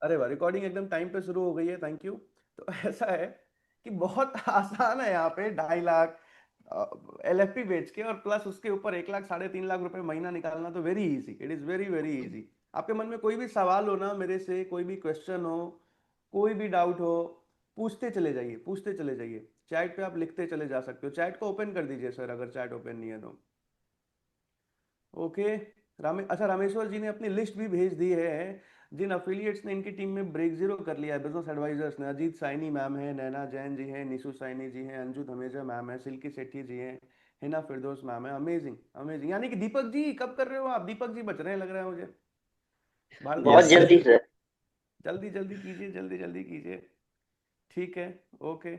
अरे वाह, रिकॉर्डिंग एकदम टाइम पे शुरू हो गई है, थैंक यू। तो ऐसा है कि बहुत आसान है यहाँ पे 2.5 लाख एलएफपी बेच के और प्लस उसके ऊपर 1 लाख 3.5 लाख रुपए महीना निकालना, तो very easy, it is very very easy. आपके मन में कोई भी सवाल हो ना, मेरे से कोई भी क्वेश्चन हो, कोई भी डाउट हो, पूछते चले जाइए, पूछते चले जाइए। चैट पे आप लिखते चले जा सकते हो, चैट को ओपन कर दीजिए सर अगर चैट ओपन नहीं है तो। ओके। अच्छा, रामेश्वर जी ने अपनी लिस्ट भी भेज दी है जिन अफिलिएट्स ने इनकी टीम में ब्रेक जीरो कर लिया है बिजनेस एडवाइजर्स ने। अजीत साइनी मैम है, नैना जैन जी हैं, निशु साइनी जी हैं, अंजू धमेजा मैम है, सिल्की सेठी जी हैं, हिना फिरदौस मैम है। Amazing amazing. यानी कि दीपक जी कब कर रहे हो आप? दीपक जी बच रहे हैं लग रहा है मुझे। भारती बहुत जी, जल्दी सर। जल्दी जल्दी कीजिए, जल्दी जल्दी कीजिए। ठीक है। ओके।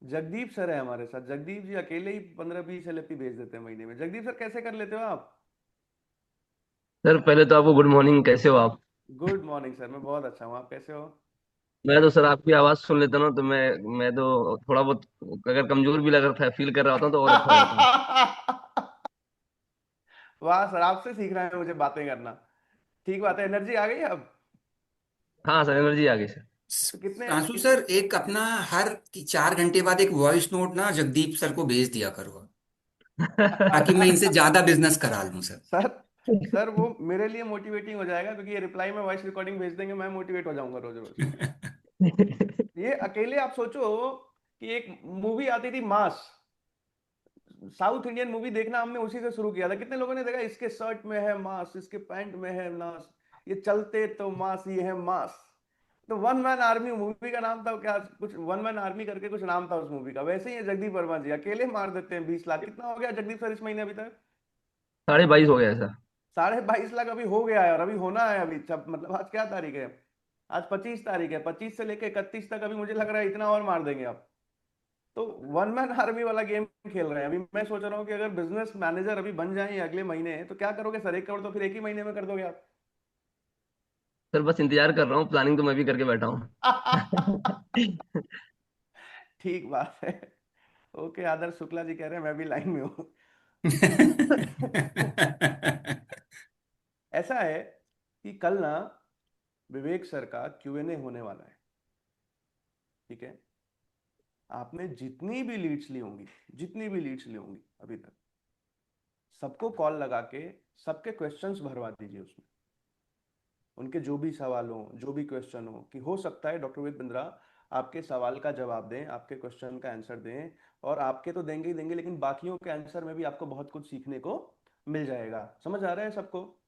जगदीप सर है हमारे साथ। जगदीप जी अकेले ही 15-20 एलएपी भेज देते हैं महीने में। जगदीप सर कैसे कर लेते हो आप? सर पहले तो आपको गुड मॉर्निंग, कैसे हो आप? गुड मॉर्निंग सर, मैं बहुत अच्छा हूँ, आप कैसे हो? मैं तो सर आपकी आवाज सुन लेता ना, तो मैं तो थोड़ा बहुत अगर कमजोर भी लग रहा था, फील कर रहा होता तो और अच्छा हो जाता। वाह सर, आपसे सीख रहे हैं मुझे बातें करना। ठीक बात है, एनर्जी आ गई अब। हाँ सर, एनर्जी आ गई सर। तो कितने आंसू सर, एक अपना हर 4 घंटे बाद एक वॉइस नोट ना जगदीप सर को भेज दिया करो, ताकि मैं इनसे ज्यादा बिजनेस करा लूं सर। सर, सर वो मेरे लिए मोटिवेटिंग हो जाएगा, क्योंकि ये रिप्लाई में वॉइस रिकॉर्डिंग भेज देंगे, मैं मोटिवेट हो जाऊंगा रोज रोज। ये अकेले आप सोचो कि एक मूवी आती थी मास, साउथ इंडियन मूवी देखना हमने उसी से शुरू किया था। कितने लोगों ने देखा, इसके शर्ट में है मास, इसके पैंट में है मास, ये चलते तो मास, ये है मास। तो वन मैन आर्मी मूवी का नाम था क्या, कुछ वन मैन आर्मी करके कुछ नाम था उस मूवी का। वैसे ही है जगदीप वर्मा जी, अकेले मार देते हैं 20 लाख। कितना हो गया जगदीप सर इस महीने अभी तक? 22.5 हो गया है सर। 22.5 लाख अभी हो गया है, और अभी होना है अभी। जब मतलब आज क्या तारीख है? आज 25 तारीख है। 25 से लेके 31 तक अभी मुझे लग रहा है इतना और मार देंगे आप। तो वन मैन आर्मी वाला गेम खेल रहे हैं अभी। मैं सोच रहा हूँ कि अगर बिजनेस मैनेजर अभी बन जाए अगले महीने, तो क्या करोगे सर? 1 करोड़ तो फिर एक ही महीने में कर दोगे आप। सर बस इंतजार कर रहा हूँ, प्लानिंग तो मैं भी करके बैठा हूँ। ठीक बात है। ओके, आदर्श शुक्ला जी कह रहे हैं मैं भी लाइन में हूँ। ऐसा है कि कल ना विवेक सर का Q&A होने वाला है, ठीक है? आपने जितनी भी लीड्स ली होंगी, जितनी भी लीड्स ली होंगी अभी तक, सबको कॉल लगा के सबके क्वेश्चंस भरवा दीजिए उसमें। उनके जो भी सवाल हो, जो भी क्वेश्चन हो, कि हो सकता है डॉक्टर वेद बिंद्रा आपके सवाल का जवाब दें, आपके क्वेश्चन का आंसर दें। और आपके तो देंगे ही देंगे, लेकिन बाकियों के आंसर में भी आपको बहुत कुछ सीखने को मिल जाएगा। समझ आ रहा है सबको?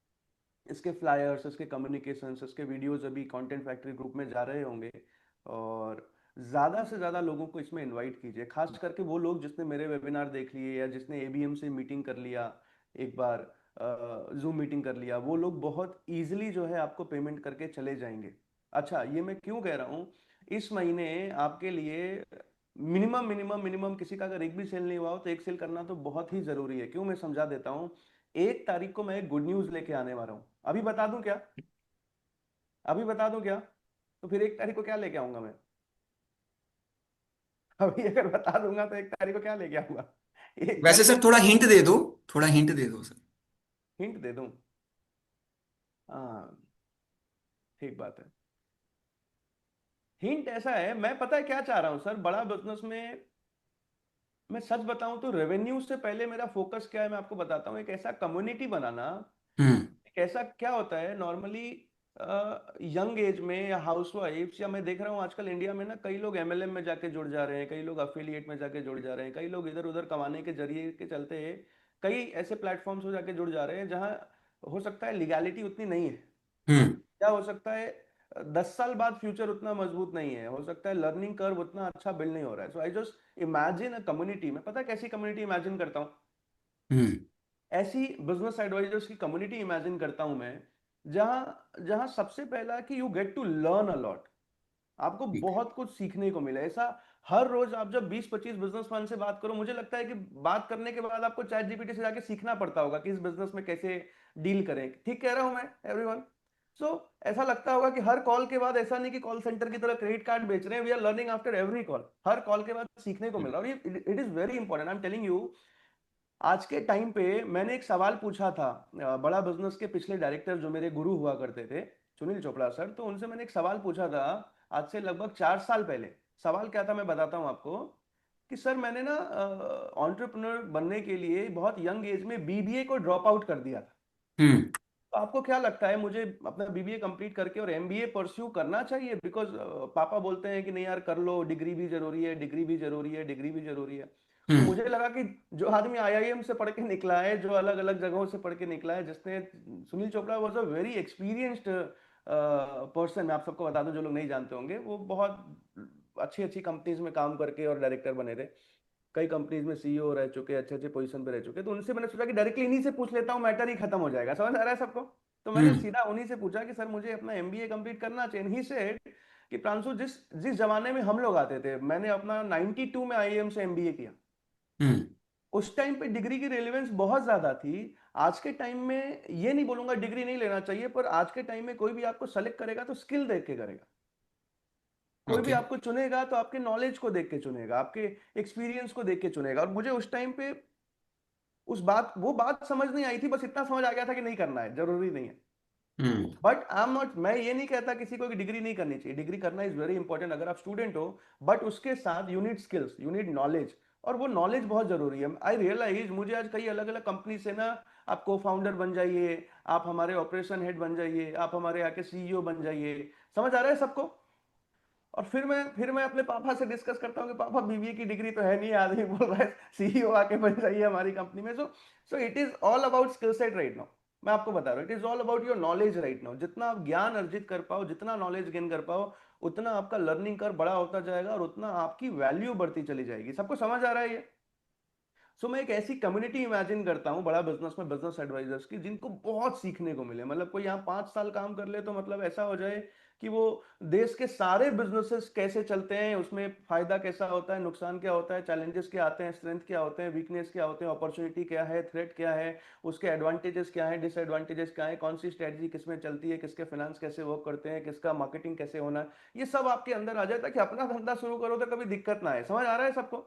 इसके फ्लायर्स, इसके कम्युनिकेशंस, इसके वीडियोस अभी कंटेंट फैक्ट्री ग्रुप में जा रहे होंगे। और ज़्यादा से ज़्यादा लोगों को इसमें इनवाइट कीजिए, खास करके वो लोग जिसने मेरे वेबिनार देख लिए या जिसने एबीएम से मीटिंग कर लिया, एक बार जूम मीटिंग कर लिया, वो लोग बहुत इजीली जो है आपको पेमेंट करके चले जाएंगे। अच्छा, ये मैं क्यों कह रहा हूँ? इस महीने आपके लिए मिनिमम मिनिमम मिनिमम, किसी का अगर एक भी सेल नहीं हुआ हो तो एक सेल करना तो बहुत ही जरूरी है। क्यों, मैं समझा देता हूँ। 1 तारीख को मैं एक गुड न्यूज लेके आने वाला हूँ। अभी बता दूं क्या? अभी बता दूं क्या? तो फिर 1 तारीख को क्या लेके आऊंगा मैं? अभी अगर बता दूंगा तो 1 तारीख को क्या लेके आऊंगा? एक वैसे जब सर तक थोड़ा हिंट दे दो, थोड़ा हिंट दे दो सर। हिंट दे दूं? हाँ, ठीक बात है। हिंट ऐसा है, मैं पता है क्या चाह रहा हूं सर, बड़ा बिजनेस में मैं सच बताऊं तो रेवेन्यू से पहले मेरा फोकस क्या है मैं आपको बताता हूं। एक ऐसा कम्युनिटी बनाना। हम्म। कैसा क्या होता है नॉर्मली यंग एज में, या हाउसवाइफ्स, या मैं देख रहा हूँ आजकल इंडिया में ना कई लोग एमएलएम में जाके जुड़ जा रहे हैं, कई लोग अफिलिएट में जाके जुड़ जा रहे हैं, कई लोग इधर उधर कमाने के जरिए के चलते कई ऐसे प्लेटफॉर्म्स हो जाके जुड़ जा रहे हैं जहां हो सकता है लीगैलिटी उतनी नहीं है। हम्म। क्या हो सकता है 10 साल बाद फ्यूचर उतना मजबूत नहीं है, हो सकता है लर्निंग कर्व उतना अच्छा बिल्ड नहीं हो रहा है। So I just imagine a community. में पता है कैसी कम्युनिटी इमेजिन करता हूँ? हम्म। ऐसी बिजनेस एडवाइजर्स की कम्युनिटी इमेजिन करता हूं मैं, जहां जहां सबसे पहला कि you get to learn a lot. आपको ठीक है। बहुत कुछ सीखने को मिले। ऐसा हर रोज आप जब 20-25 बिजनेसमैन से बात करो, मुझे लगता है कि बात करने के बाद आपको चैट जीपीटी से जाके सीखना पड़ता होगा कि इस बिजनेस में कैसे डील करें। ठीक कह रहा हूं मैं एवरीवन? सो ऐसा लगता होगा कि हर कॉल के बाद, ऐसा नहीं कि कॉल सेंटर की तरह क्रेडिट कार्ड बेच रहे हैं, we are learning after every call. हर कॉल के बाद सीखने को मिल रहा है, और ये it is very important, I am telling you. आज के टाइम पे मैंने एक सवाल पूछा था बड़ा बिजनेस के पिछले डायरेक्टर जो मेरे गुरु हुआ करते थे, सुनील चोपड़ा सर, तो उनसे मैंने एक सवाल पूछा था आज से लगभग 4 साल पहले। सवाल क्या था मैं बताता हूँ आपको कि सर मैंने ना एंटरप्रेन्योर बनने के लिए बहुत यंग एज में बीबीए को ड्रॉप आउट कर दिया था। हम्म। तो आपको क्या लगता है मुझे अपना बीबीए कंप्लीट करके और एमबीए परस्यू करना चाहिए? बिकॉज पापा बोलते हैं कि नहीं यार कर लो, डिग्री भी जरूरी है, डिग्री भी जरूरी है, डिग्री भी जरूरी है। तो हम्म। मुझे लगा कि जो आदमी आईआईएम से पढ़ के निकला है, जो अलग अलग जगहों से पढ़ के निकला है, जिसने, Sunil Chopra was a very experienced person. मैं आप सबको बता दूं जो लोग नहीं जानते होंगे, वो बहुत अच्छी अच्छी कंपनीज में काम करके और डायरेक्टर बने थे, कई कंपनीज में सीईओ रह चुके, अच्छे अच्छे पोजीशन पे रह चुके। तो उनसे मैंने सोचा कि डायरेक्टली इन्हीं से पूछ लेता हूँ, मैटर ही खत्म हो जाएगा। समझ आ रहा है सबको? तो मैंने हम्म। सीधा उन्हीं से पूछा कि सर मुझे अपना एमबीए कंप्लीट करना चाहिए। ही सेड कि प्रांशु, जिस जिस जमाने में हम लोग आते थे, मैंने अपना 92 में आईआईएम से एमबीए किया। हम्म। उस टाइम पे डिग्री की रेलेवेंस बहुत ज्यादा थी। आज के टाइम में ये नहीं बोलूंगा डिग्री नहीं लेना चाहिए, पर आज के टाइम में कोई भी आपको सेलेक्ट करेगा तो स्किल देख के करेगा। कोई भी ओके। आपको चुनेगा तो आपके नॉलेज को देख के चुनेगा, आपके एक्सपीरियंस को देख के चुनेगा। और मुझे उस टाइम पे वो बात समझ नहीं आई थी, बस इतना समझ आ गया था कि नहीं करना है, जरूरी नहीं है। हम्म। बट आई एम नॉट, मैं ये नहीं कहता किसी को कि डिग्री नहीं करनी चाहिए, डिग्री करना इज वेरी इंपॉर्टेंट अगर आप स्टूडेंट हो। बट उसके साथ you need skills, you need knowledge, और वो नॉलेज बहुत जरूरी है। आई रियलाइज, मुझे आज कई अलग अलग कंपनी से ना, आप को फाउंडर बन जाइए, आप हमारे ऑपरेशन हेड बन जाइए, आप हमारे आके सीईओ बन जाइए। समझ आ रहा है सबको? और फिर मैं अपने पापा से डिस्कस करता हूँ कि पापा बीबीए की डिग्री तो है नहीं, आदमी बोल रहा है सीईओ आके बन जाइए हमारी कंपनी में। So it is all about skill set right now. मैं आपको बता रहा हूँ, it is all about your knowledge right now. जितना आप ज्ञान अर्जित कर पाओ, जितना नॉलेज गेन कर पाओ, उतना आपका लर्निंग कर बड़ा होता जाएगा और उतना आपकी वैल्यू बढ़ती चली जाएगी। सबको समझ आ रहा है ये? सो मैं एक ऐसी कम्युनिटी इमेजिन करता हूँ बड़ा बिजनेस में, बिजनेस एडवाइजर्स की, जिनको बहुत सीखने को मिले। मतलब कोई यहाँ 5 साल काम कर ले तो मतलब ऐसा हो जाए कि वो देश के सारे बिजनेसेस कैसे चलते हैं, उसमें फायदा कैसा होता है, नुकसान क्या होता है, चैलेंजेस क्या आते हैं, स्ट्रेंथ क्या होते हैं, वीकनेस क्या होते हैं, अपॉर्चुनिटी क्या है, थ्रेट क्या है, उसके एडवांटेजेस क्या है, डिसएडवांटेजेस क्या है, कौन सी स्ट्रेटजी किसमें चलती है, किसके फाइनेंस कैसे वर्क करते हैं, किसका मार्केटिंग कैसे होना है, ये सब आपके अंदर आ जाए ताकि अपना धंधा शुरू करो तो कभी दिक्कत ना आए। समझ आ रहा है सबको?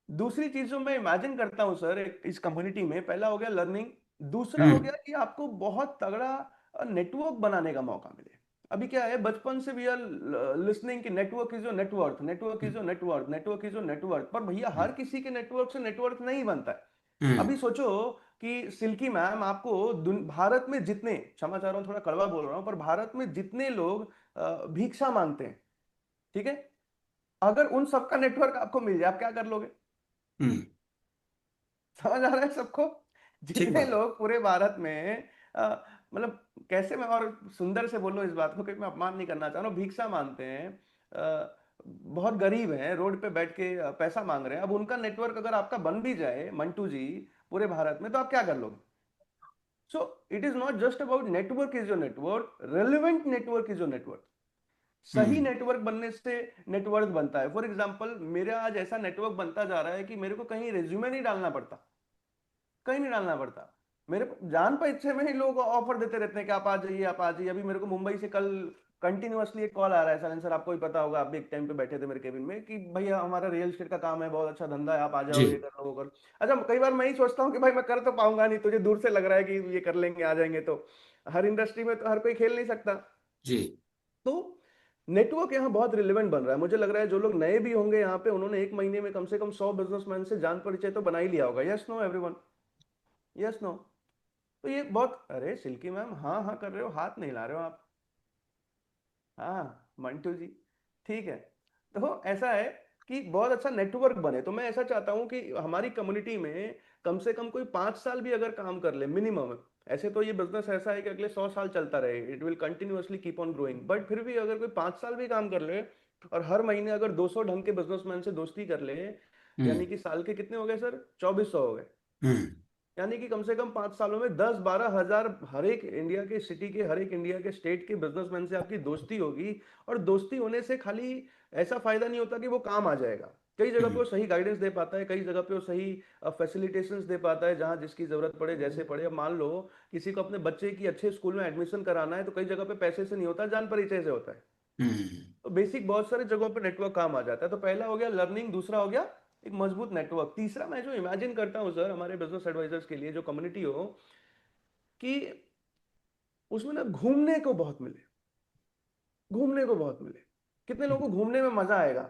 दूसरी चीज जो मैं इमेजिन करता हूँ सर, इस कम्युनिटी में, पहला हो गया लर्निंग, दूसरा हो हम्म। गया कि आपको बहुत तगड़ा नेटवर्क बनाने का मौका मिले। अभी क्या है, बचपन से वी आर लिसनिंग कि network is your network, network is your network, network is your network. पर भैया हर किसी के नेटवर्क से नेटवर्क नहीं बनता है। हम्म। अभी सोचो कि सिल्की मैम आपको भारत में जितने, क्षमा चाह रहा हूँ थोड़ा कड़वा बोल रहा हूँ, पर भारत में जितने लोग भिक्षा मांगते हैं, ठीक है, अगर उन सबका नेटवर्क आपको मिल जाए, आप क्या कर लोगे? हम्म। समझ आ रहा है सबको? ठीक जितने बात है। लोग पूरे भारत में मतलब कैसे मैं और सुंदर से बोलूं इस बात को, क्योंकि मैं अपमान नहीं करना चाह रहा हूँ, भिक्षा मांगते हैं, बहुत गरीब हैं, रोड पे बैठ के पैसा मांग रहे हैं। अब उनका नेटवर्क अगर आपका बन भी जाए मंटू जी पूरे भारत में, तो आप क्या कर लोगे? So it is not just about network is your network, relevant network is your network. सही हम्म। नेटवर्क बनने से नेटवर्क बनता है। फॉर एग्जाम्पल मेरा आज ऐसा नेटवर्क बनता जा रहा है कि मेरे को कहीं रेज्यूमे नहीं डालना पड़ता, कहीं नहीं डालना पड़ता। मेरे जान परिचय में ही लोग ऑफर देते रहते हैं कि आप आ जाइए, आप आ जाइए। अभी मेरे को मुंबई से कल कंटिन्यूअसली एक कॉल आ रहा है, सर सर आपको ही पता होगा, आप भी एक टाइम पे बैठे थे मेरे केबिन में, कि भैया हमारा रियल एस्टेट का काम है, बहुत अच्छा धंधा है, आप आ जी। जाओ, ये करो वो करो। अच्छा, कई बार मैं ही सोचता हूँ कि भाई मैं कर तो पाऊंगा नहीं, तुझे दूर से लग रहा है कि ये कर लेंगे, आ जाएंगे। तो हर इंडस्ट्री में तो हर कोई खेल नहीं सकता। जी। तो नेटवर्क यहाँ बहुत रिलेवेंट बन रहा है। मुझे लग रहा है जो लोग नए भी होंगे यहाँ पे, उन्होंने एक महीने में कम से कम 100 बिजनेसमैन से जान परिचय तो बना ही लिया होगा। Yes no everyone? Yes no? तो ये बहुत, अरे सिल्की मैम हाँ हाँ कर रहे हो, हाथ नहीं ला रहे हो आप। हाँ मंटू जी, ठीक है। तो ऐसा है कि बहुत अच्छा नेटवर्क बने। तो मैं ऐसा चाहता हूँ कि हमारी कम्युनिटी में कम से कम कोई 5 साल भी अगर काम कर ले मिनिमम, ऐसे तो ये बिजनेस ऐसा है कि अगले 100 साल चलता रहे, it will continuously keep on growing, but फिर भी अगर कोई 5 साल भी काम कर ले और हर महीने अगर 200 ढंग के बिजनेसमैन से दोस्ती कर ले, हम्म। यानी कि साल के कितने हो गए सर? 2400 हो गए। हम्म। यानी कि कम से कम 5 सालों में 10-12 हजार हर एक इंडिया के सिटी के, हर एक इंडिया के स्टेट के बिजनेसमैन से आपकी दोस्ती होगी। और दोस्ती होने से खाली ऐसा फायदा नहीं होता कि वो काम आ जाएगा, कई जगह पे हम्म। वो सही गाइडेंस दे पाता है, कई जगह पे वो सही फैसिलिटेशंस दे पाता है, जहां जिसकी जरूरत पड़े, जैसे पड़े। अब मान लो किसी को अपने बच्चे की अच्छे स्कूल में एडमिशन कराना है, तो कई जगह पे पैसे से नहीं होता, जान परिचय से होता है। हम्म। तो बेसिक बहुत सारी जगहों पे नेटवर्क काम आ जाता है। तो पहला हो गया लर्निंग, दूसरा हो गया एक मजबूत नेटवर्क। तीसरा मैं जो इमेजिन करता हूँ सर हमारे बिजनेस एडवाइजर्स के लिए, जो कम्युनिटी हो, कि उसमें ना घूमने को बहुत मिले, घूमने को बहुत मिले। कितने लोगों को घूमने में मजा आएगा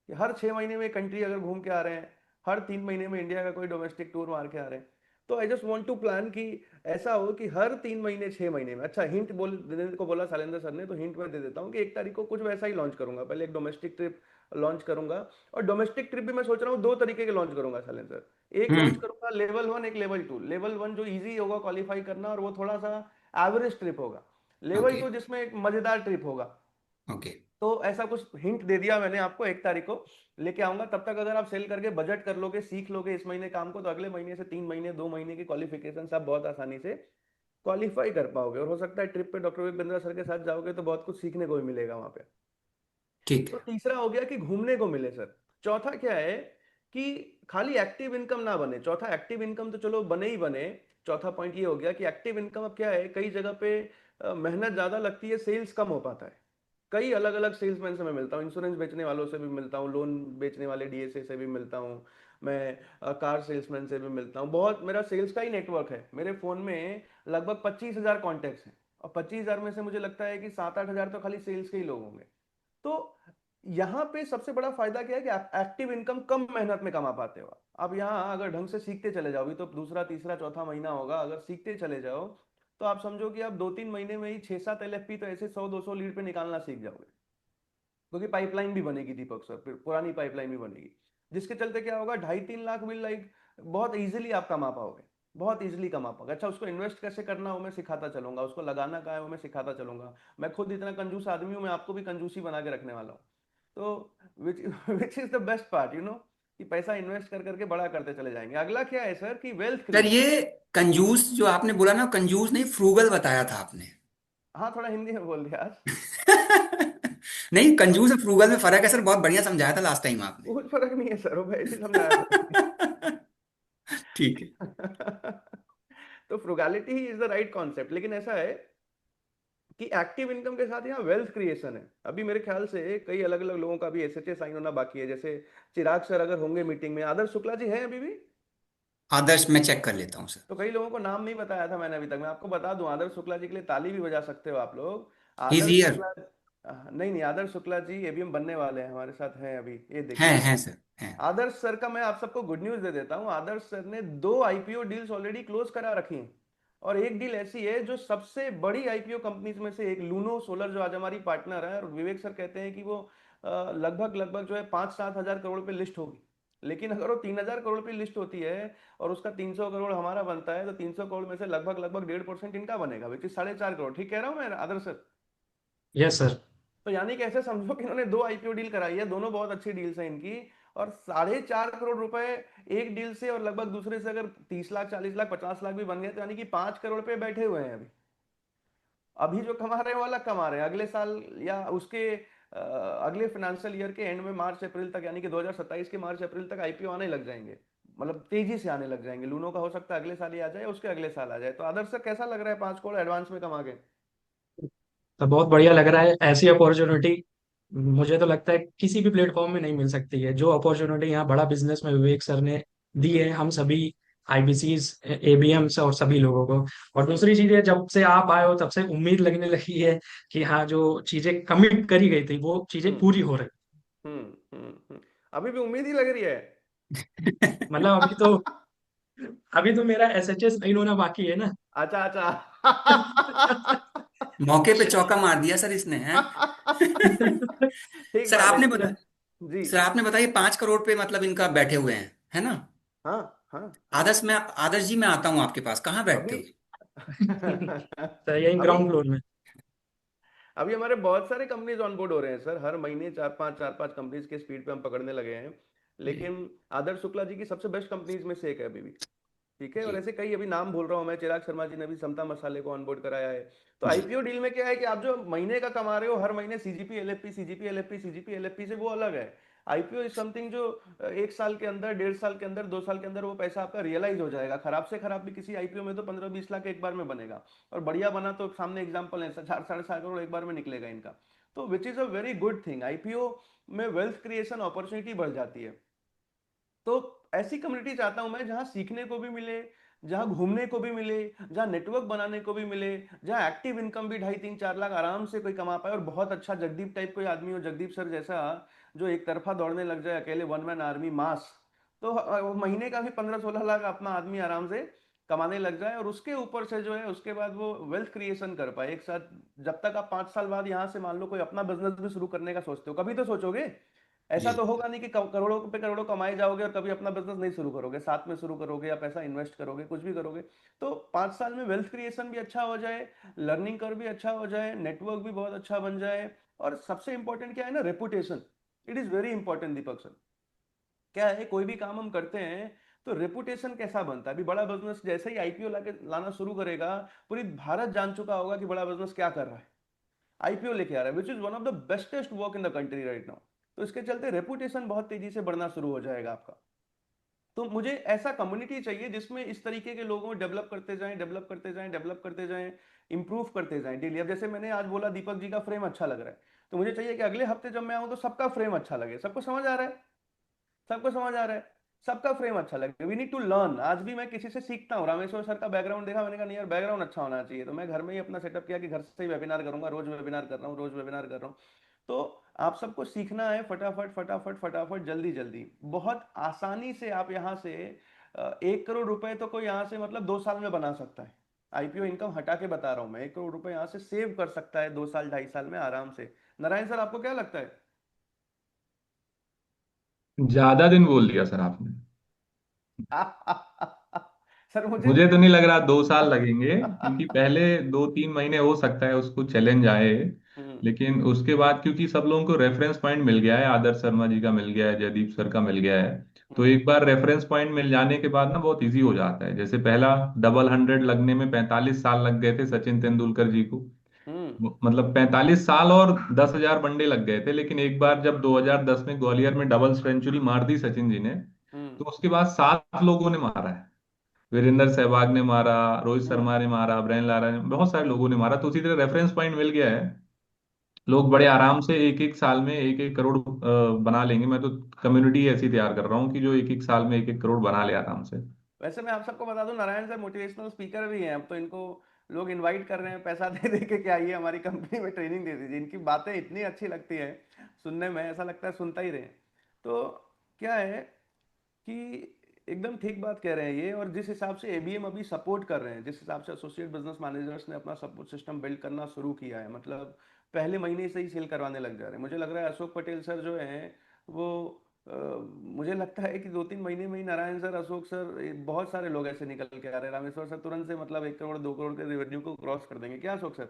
कि हर 6 महीने में कंट्री अगर घूम के आ रहे हैं, हर 3 महीने में इंडिया का कोई डोमेस्टिक टूर मार के आ रहे हैं। तो I just want to plan कि ऐसा हो कि हर 3 महीने 6 महीने में, अच्छा हिंट बोल देने को बोला शैलेंद्र सर ने, तो हिंट मैं दे देता हूँ कि 1 तारीख को कुछ वैसा ही लॉन्च करूंगा। पहले एक डोमेस्टिक ट्रिप लॉन्च करूंगा, और डोमेस्टिक ट्रिप भी मैं सोच रहा हूँ 2 तरीके के लॉन्च करूंगा शैलेंद्र सर। एक लॉन्च हम्म। करूंगा लेवल 1, एक लेवल 2। लेवल 1 जो इजी होगा क्वालिफाई करना, और वो थोड़ा सा एवरेज ट्रिप होगा। Level okay. 2 जिसमें एक मजेदार ट्रिप होगा। ओके। तो ऐसा कुछ हिंट दे दिया मैंने आपको। 1 तारीख को लेके आऊंगा। तब तक अगर आप सेल करके बजट कर लोगे, सीख लोगे इस महीने काम को, तो अगले महीने से 3 महीने 2 महीने की क्वालिफिकेशन आप बहुत आसानी से क्वालिफाई कर पाओगे। और हो सकता है ट्रिप पे डॉक्टर विपिन बिंद्रा सर के साथ जाओगे तो बहुत कुछ सीखने को भी मिलेगा वहां पे। ठीक तो है। तीसरा हो गया कि घूमने को मिले सर। चौथा क्या है कि खाली एक्टिव इनकम ना बने। चौथा, एक्टिव इनकम तो चलो बने ही बने। चौथा पॉइंट ये हो गया कि एक्टिव इनकम अब क्या है, कई जगह पे मेहनत ज्यादा लगती है, सेल्स कम हो पाता है। कई अलग अलग सेल्समैन से मैं मिलता हूँ, इंश्योरेंस बेचने वालों से भी मिलता हूँ, लोन बेचने वाले डीएसए से भी मिलता हूँ, मैं कार सेल्समैन से भी मिलता हूँ। बहुत मेरा सेल्स का ही नेटवर्क है। मेरे फोन में लगभग 25,000 कॉन्टेक्ट्स हैं, और 25,000 में से मुझे लगता है कि 7-8 हजार तो खाली सेल्स के ही लोग होंगे। तो यहाँ पे सबसे बड़ा फायदा क्या है कि आप एक्टिव इनकम कम मेहनत में कमा पाते हो। अब यहाँ अगर ढंग से सीखते चले जाओ, अभी तो दूसरा तीसरा चौथा महीना होगा, अगर सीखते चले जाओ तो आप समझो कि आप 2-3 महीने में ही 6-7 एलएफपी तो ऐसे 100-200 लीड पे निकालना सीख जाओगे। क्योंकि पाइपलाइन भी बनेगी दीपक सर, फिर पुरानी पाइपलाइन भी बनेगी, जिसके चलते क्या होगा, 2.5-3 लाख बिल लाइक बहुत इजीली आप कमा पाओगे। बहुत इजीली कमा पाओगे। अच्छा, उसको इन्वेस्ट कैसे करना हो मैं सिखाता चलूंगा, उसको लगाना कहाँ है वो मैं सिखाता चलूंगा। मैं खुद इतना कंजूस आदमी हूँ, मैं आपको भी कंजूसी बना के रखने वाला हूँ। तो which which is the best part, कि पैसा इन्वेस्ट कर करके बड़ा करते चले जाएंगे। अगला क्या है सर कि वेल्थ सर क्रिएशन। ये कंजूस जो आपने बोला ना, कंजूस नहीं, फ्रूगल बताया था आपने। हाँ, थोड़ा हिंदी में बोल दिया आज। नहीं, कंजूस और फ्रूगल में फर्क है सर, बहुत बढ़िया समझाया था लास्ट टाइम आपने। कुछ फर्क नहीं है सर, वो ऐसे ही समझाया था। ठीक है। तो फ्रुगैलिटी ही इज द राइट कॉन्सेप्ट। लेकिन ऐसा है कि एक्टिव इनकम के साथ यहाँ वेल्थ क्रिएशन है। अभी मेरे ख्याल से कई अलग अलग लोगों का भी एसएचए साइन होना बाकी है। जैसे चिराग सर अगर होंगे मीटिंग में, आदर्श शुक्ला जी हैं अभी भी। आदर्श मैं चेक कर लेता हूँ सर। तो कई लोगों को नाम नहीं बताया था मैंने अभी तक, मैं आपको बता दूं। आदर्श शुक्ला जी के लिए ताली भी बजा सकते हो आप लोग। Is Adarsh here. शुक्ला, नहीं नहीं, आदर्श शुक्ला जी एबीएम बनने वाले हैं, हमारे साथ हैं अभी, ये देखिए। हैं सर, हैं। आदर्श सर का मैं आप सबको गुड न्यूज दे देता हूं। आदर्श सर ने 2 आईपीओ डील्स ऑलरेडी क्लोज करा रखी हैं। और एक डील ऐसी है जो सबसे बड़ी आईपीओ कंपनीज में से एक, लूनो सोलर, जो आज हमारी पार्टनर है। और विवेक सर कहते हैं कि वो लगभग लगभग जो है 5-7 हजार करोड़ पे लिस्ट होगी। लेकिन अगर वो 3,000 करोड़ पे लिस्ट होती है और उसका 300 करोड़ हमारा बनता है, तो 300 करोड़ में से लगभग लगभग 1.5% इनका बनेगा, विच इज 4.5 करोड़। ठीक कह रहा हूँ मैं आदर्श सर? Yes sir. तो यानी कैसे समझो कि इन्होंने 2 आईपीओ डील कराई है, दोनों बहुत अच्छी डील्स हैं इनकी। और 4.5 करोड़ रुपए एक डील से, और लगभग दूसरे से अगर 30 लाख 40 लाख 50 लाख भी बन गए, तो यानी कि 5 करोड़ पे बैठे हुए हैं अभी। अभी जो कमा रहे हैं वो अलग कमा रहे हैं, अगले साल या उसके अगले फाइनेंशियल ईयर के एंड में मार्च अप्रैल तक, यानी कि 2027 के मार्च अप्रैल तक आईपीओ आने लग जाएंगे। मतलब तेजी से आने लग जाएंगे। लूनो का हो सकता है अगले साल ही आ जाए, उसके अगले साल आ जाए। तो आदर्श सर कैसा लग रहा है 5 करोड़ एडवांस में कमा के? तो बहुत बढ़िया लग रहा है। ऐसी अपॉर्चुनिटी मुझे तो लगता है किसी भी प्लेटफॉर्म में नहीं मिल सकती है। जो अपॉर्चुनिटी यहाँ बड़ा बिजनेस में विवेक सर ने दी है हम सभी आईबीसीज, एबीएम्स और सभी लोगों को। और दूसरी चीज है, जब से आप आए हो तब से उम्मीद लगने लगी है कि हाँ, जो चीजें कमिट करी गई थी वो चीजें हम्म पूरी हो रही। अभी भी उम्मीद ही लग रही है। मतलब अभी तो मेरा एसएचएस नहीं होना बाकी है ना। अच्छा अच्छा। मौके पे चौका मार दिया सर इसने, हैं। ठीक सर बात है आपने चलिए। बता जी। सर आपने बताया 5 करोड़ पे मतलब इनका बैठे हुए हैं, है ना। हाँ हाँ। आदर्श जी मैं आता हूँ आपके पास, कहाँ बैठते अभी हो। तो यही अभी ग्राउंड फ्लोर में। अभी हमारे बहुत सारे कंपनीज ऑनबोर्ड हो रहे हैं सर। हर महीने चार पांच कंपनीज के स्पीड पे हम पकड़ने लगे हैं। जी। लेकिन आदर्श शुक्ला जी की सबसे बेस्ट कंपनीज में से एक है अभी भी। ठीक है। और जी। ऐसे कई अभी नाम भूल रहा हूँ मैं, चिराग शर्मा जी ने भी समता मसाले को ऑनबोर्ड कराया है। तो जी। आईपीओ डील में क्या है कि आप जो महीने का कमा रहे हो, हर महीने CGP LFP CGP LFP CGP LFP से, वो अलग है। आईपीओ इज समथिंग जो 1 साल के अंदर, 1.5 साल के अंदर, 2 साल के अंदर वो पैसा आपका रियलाइज हो जाएगा। खराब से खराब भी किसी आईपीओ में तो 15-20 लाख एक बार में बनेगा। और बढ़िया बना तो सामने एग्जाम्पल है, 4-4.5 करोड़ एक बार में निकलेगा इनका। तो which is a very good thing. IPO में वेल्थ क्रिएशन अपॉर्चुनिटी बढ़ जाती है। तो ऐसी कम्युनिटी चाहता हूं मैं जहां सीखने को भी मिले, जहां घूमने को भी मिले, जहां नेटवर्क बनाने को भी मिले, जहां एक्टिव इनकम भी 2.5 3 4 लाख आराम से कोई कमा पाए, और बहुत अच्छा जगदीप टाइप कोई आदमी हो, जगदीप सर जैसा, जो एक तरफा दौड़ने लग जाए अकेले, वन मैन आर्मी मास, तो महीने का भी 15 16 लाख अपना आदमी आराम से कमाने लग जाए, और उसके ऊपर से जो है उसके बाद वो वेल्थ क्रिएशन कर पाए एक साथ। जब तक आप 5 साल बाद यहाँ से मान लो कोई अपना बिजनेस भी शुरू करने का सोचते हो, कभी तो सोचोगे। ऐसा जी तो होगा नहीं कि करोड़ों पे करोड़ों कमाए जाओगे और कभी अपना बिजनेस नहीं शुरू करोगे, साथ में शुरू करोगे या पैसा इन्वेस्ट करोगे, कुछ भी करोगे। तो 5 साल में वेल्थ क्रिएशन भी अच्छा हो जाए, लर्निंग कर भी अच्छा हो जाए, नेटवर्क भी बहुत अच्छा बन जाए, और सबसे इंपॉर्टेंट क्या है ना, reputation. It is very important Deepak sir. क्या है, कोई भी काम हम करते हैं तो रेपुटेशन कैसा बनता है। अभी बड़ा बिजनेस जैसे ही आईपीओ लाना शुरू करेगा, पूरी भारत जान चुका होगा कि बड़ा बिजनेस क्या कर रहा है, आईपीओ लेके आ रहा है, which is one of the bestest work in the country right now. तो इसके चलते रेपुटेशन बहुत तेजी से बढ़ना शुरू हो जाएगा आपका। तो मुझे ऐसा कम्युनिटी चाहिए जिसमें इस तरीके के लोगों को डेवलप करते जाएं, डेवलप करते जाएं, डेवलप करते जाएं, इंप्रूव करते जाएं डेली। अब जैसे मैंने आज बोला दीपक जी का फ्रेम अच्छा लग रहा है, तो मुझे चाहिए कि अगले हफ्ते जब मैं आऊं तो सबका फ्रेम अच्छा लगे। सबको समझ आ रहा है? सबको समझ आ रहा है? सबका फ्रेम अच्छा लगे। We need to learn. आज भी मैं किसी से सीखता हूँ, रामेश्वर सर का बैकग्राउंड देखा, मैंने कहा नहीं यार बैकग्राउंड अच्छा होना चाहिए, तो मैं घर में ही अपना सेटअप किया कि घर से ही वेबिनार करूंगा, रोज वेबिनार कर रहा हूँ, रोज वेबिनार कर रहा हूँ। तो आप सबको सीखना है, फटाफट फटाफट फटाफट, जल्दी जल्दी, बहुत आसानी से आप यहाँ से 1 करोड़ रुपए तो कोई यहाँ से मतलब 2 साल में बना सकता है। आईपीओ इनकम हटा के बता रहा हूँ मैं, 1 करोड़ रुपए यहाँ से सेव कर सकता है 2 साल 2.5 साल में आराम से। नारायण सर आपको क्या लगता है? ज्यादा दिन बोल दिया सर आपने। सर मुझे मुझे तो नहीं लग रहा 2 साल लगेंगे, क्योंकि पहले 2 3 महीने हो सकता है उसको चैलेंज आए, हम्म। लेकिन उसके बाद क्योंकि सब लोगों को रेफरेंस पॉइंट मिल गया है, आदर्श शर्मा जी का मिल गया है, जयदीप सर का मिल गया है, तो हम्म। एक बार रेफरेंस पॉइंट मिल जाने के बाद ना बहुत इजी हो जाता है। जैसे पहला डबल 100 लगने में 45 साल लग गए थे सचिन तेंदुलकर जी को, हम्म। मतलब 45 साल और 10,000 वनडे लग गए थे, लेकिन एक बार जब 2010 में ग्वालियर में डबल सेंचुरी मार दी सचिन जी ने, हम्म। तो उसके बाद 7 लोगों ने मारा है। वीरेंद्र सहवाग ने मारा, रोहित हम्म। शर्मा ने मारा, ब्रायन लारा ने, बहुत सारे लोगों ने मारा, तो उसी तरह रेफरेंस पॉइंट मिल गया है। लोग बड़े वैसे आराम से एक एक साल में 1 1 करोड़ बना लेंगे। मैं तो कम्युनिटी ऐसी तैयार कर रहा हूँ कि जो 1 1 साल में 1 1 करोड़ बना ले आराम से। वैसे मैं आप सबको बता दूं, नारायण सर मोटिवेशनल स्पीकर भी हैं। अब तो इनको लोग इनवाइट कर रहे हैं, पैसा दे दे के, क्या आइए हमारी कंपनी में ट्रेनिंग दे दीजिए। इनकी बातें इतनी अच्छी लगती है सुनने में, ऐसा लगता है सुनता ही रहे। तो क्या है कि एकदम ठीक बात कह रहे हैं ये। और जिस हिसाब से एबीएम अभी सपोर्ट कर रहे हैं, जिस हिसाब से एसोसिएट बिजनेस मैनेजर्स ने अपना सपोर्ट सिस्टम बिल्ड करना शुरू किया है, मतलब पहले महीने से ही सेल करवाने लग जा रहे हैं। मुझे लग रहा है अशोक पटेल सर जो हैं वो अ, मुझे लगता है कि 2 3 महीने में ही नारायण सर, अशोक सर, बहुत सारे लोग ऐसे निकल के आ रहे हैं। रामेश्वर सर तुरंत से मतलब 1 करोड़ 2 करोड़ के रेवेन्यू को क्रॉस कर देंगे क्या अशोक सर?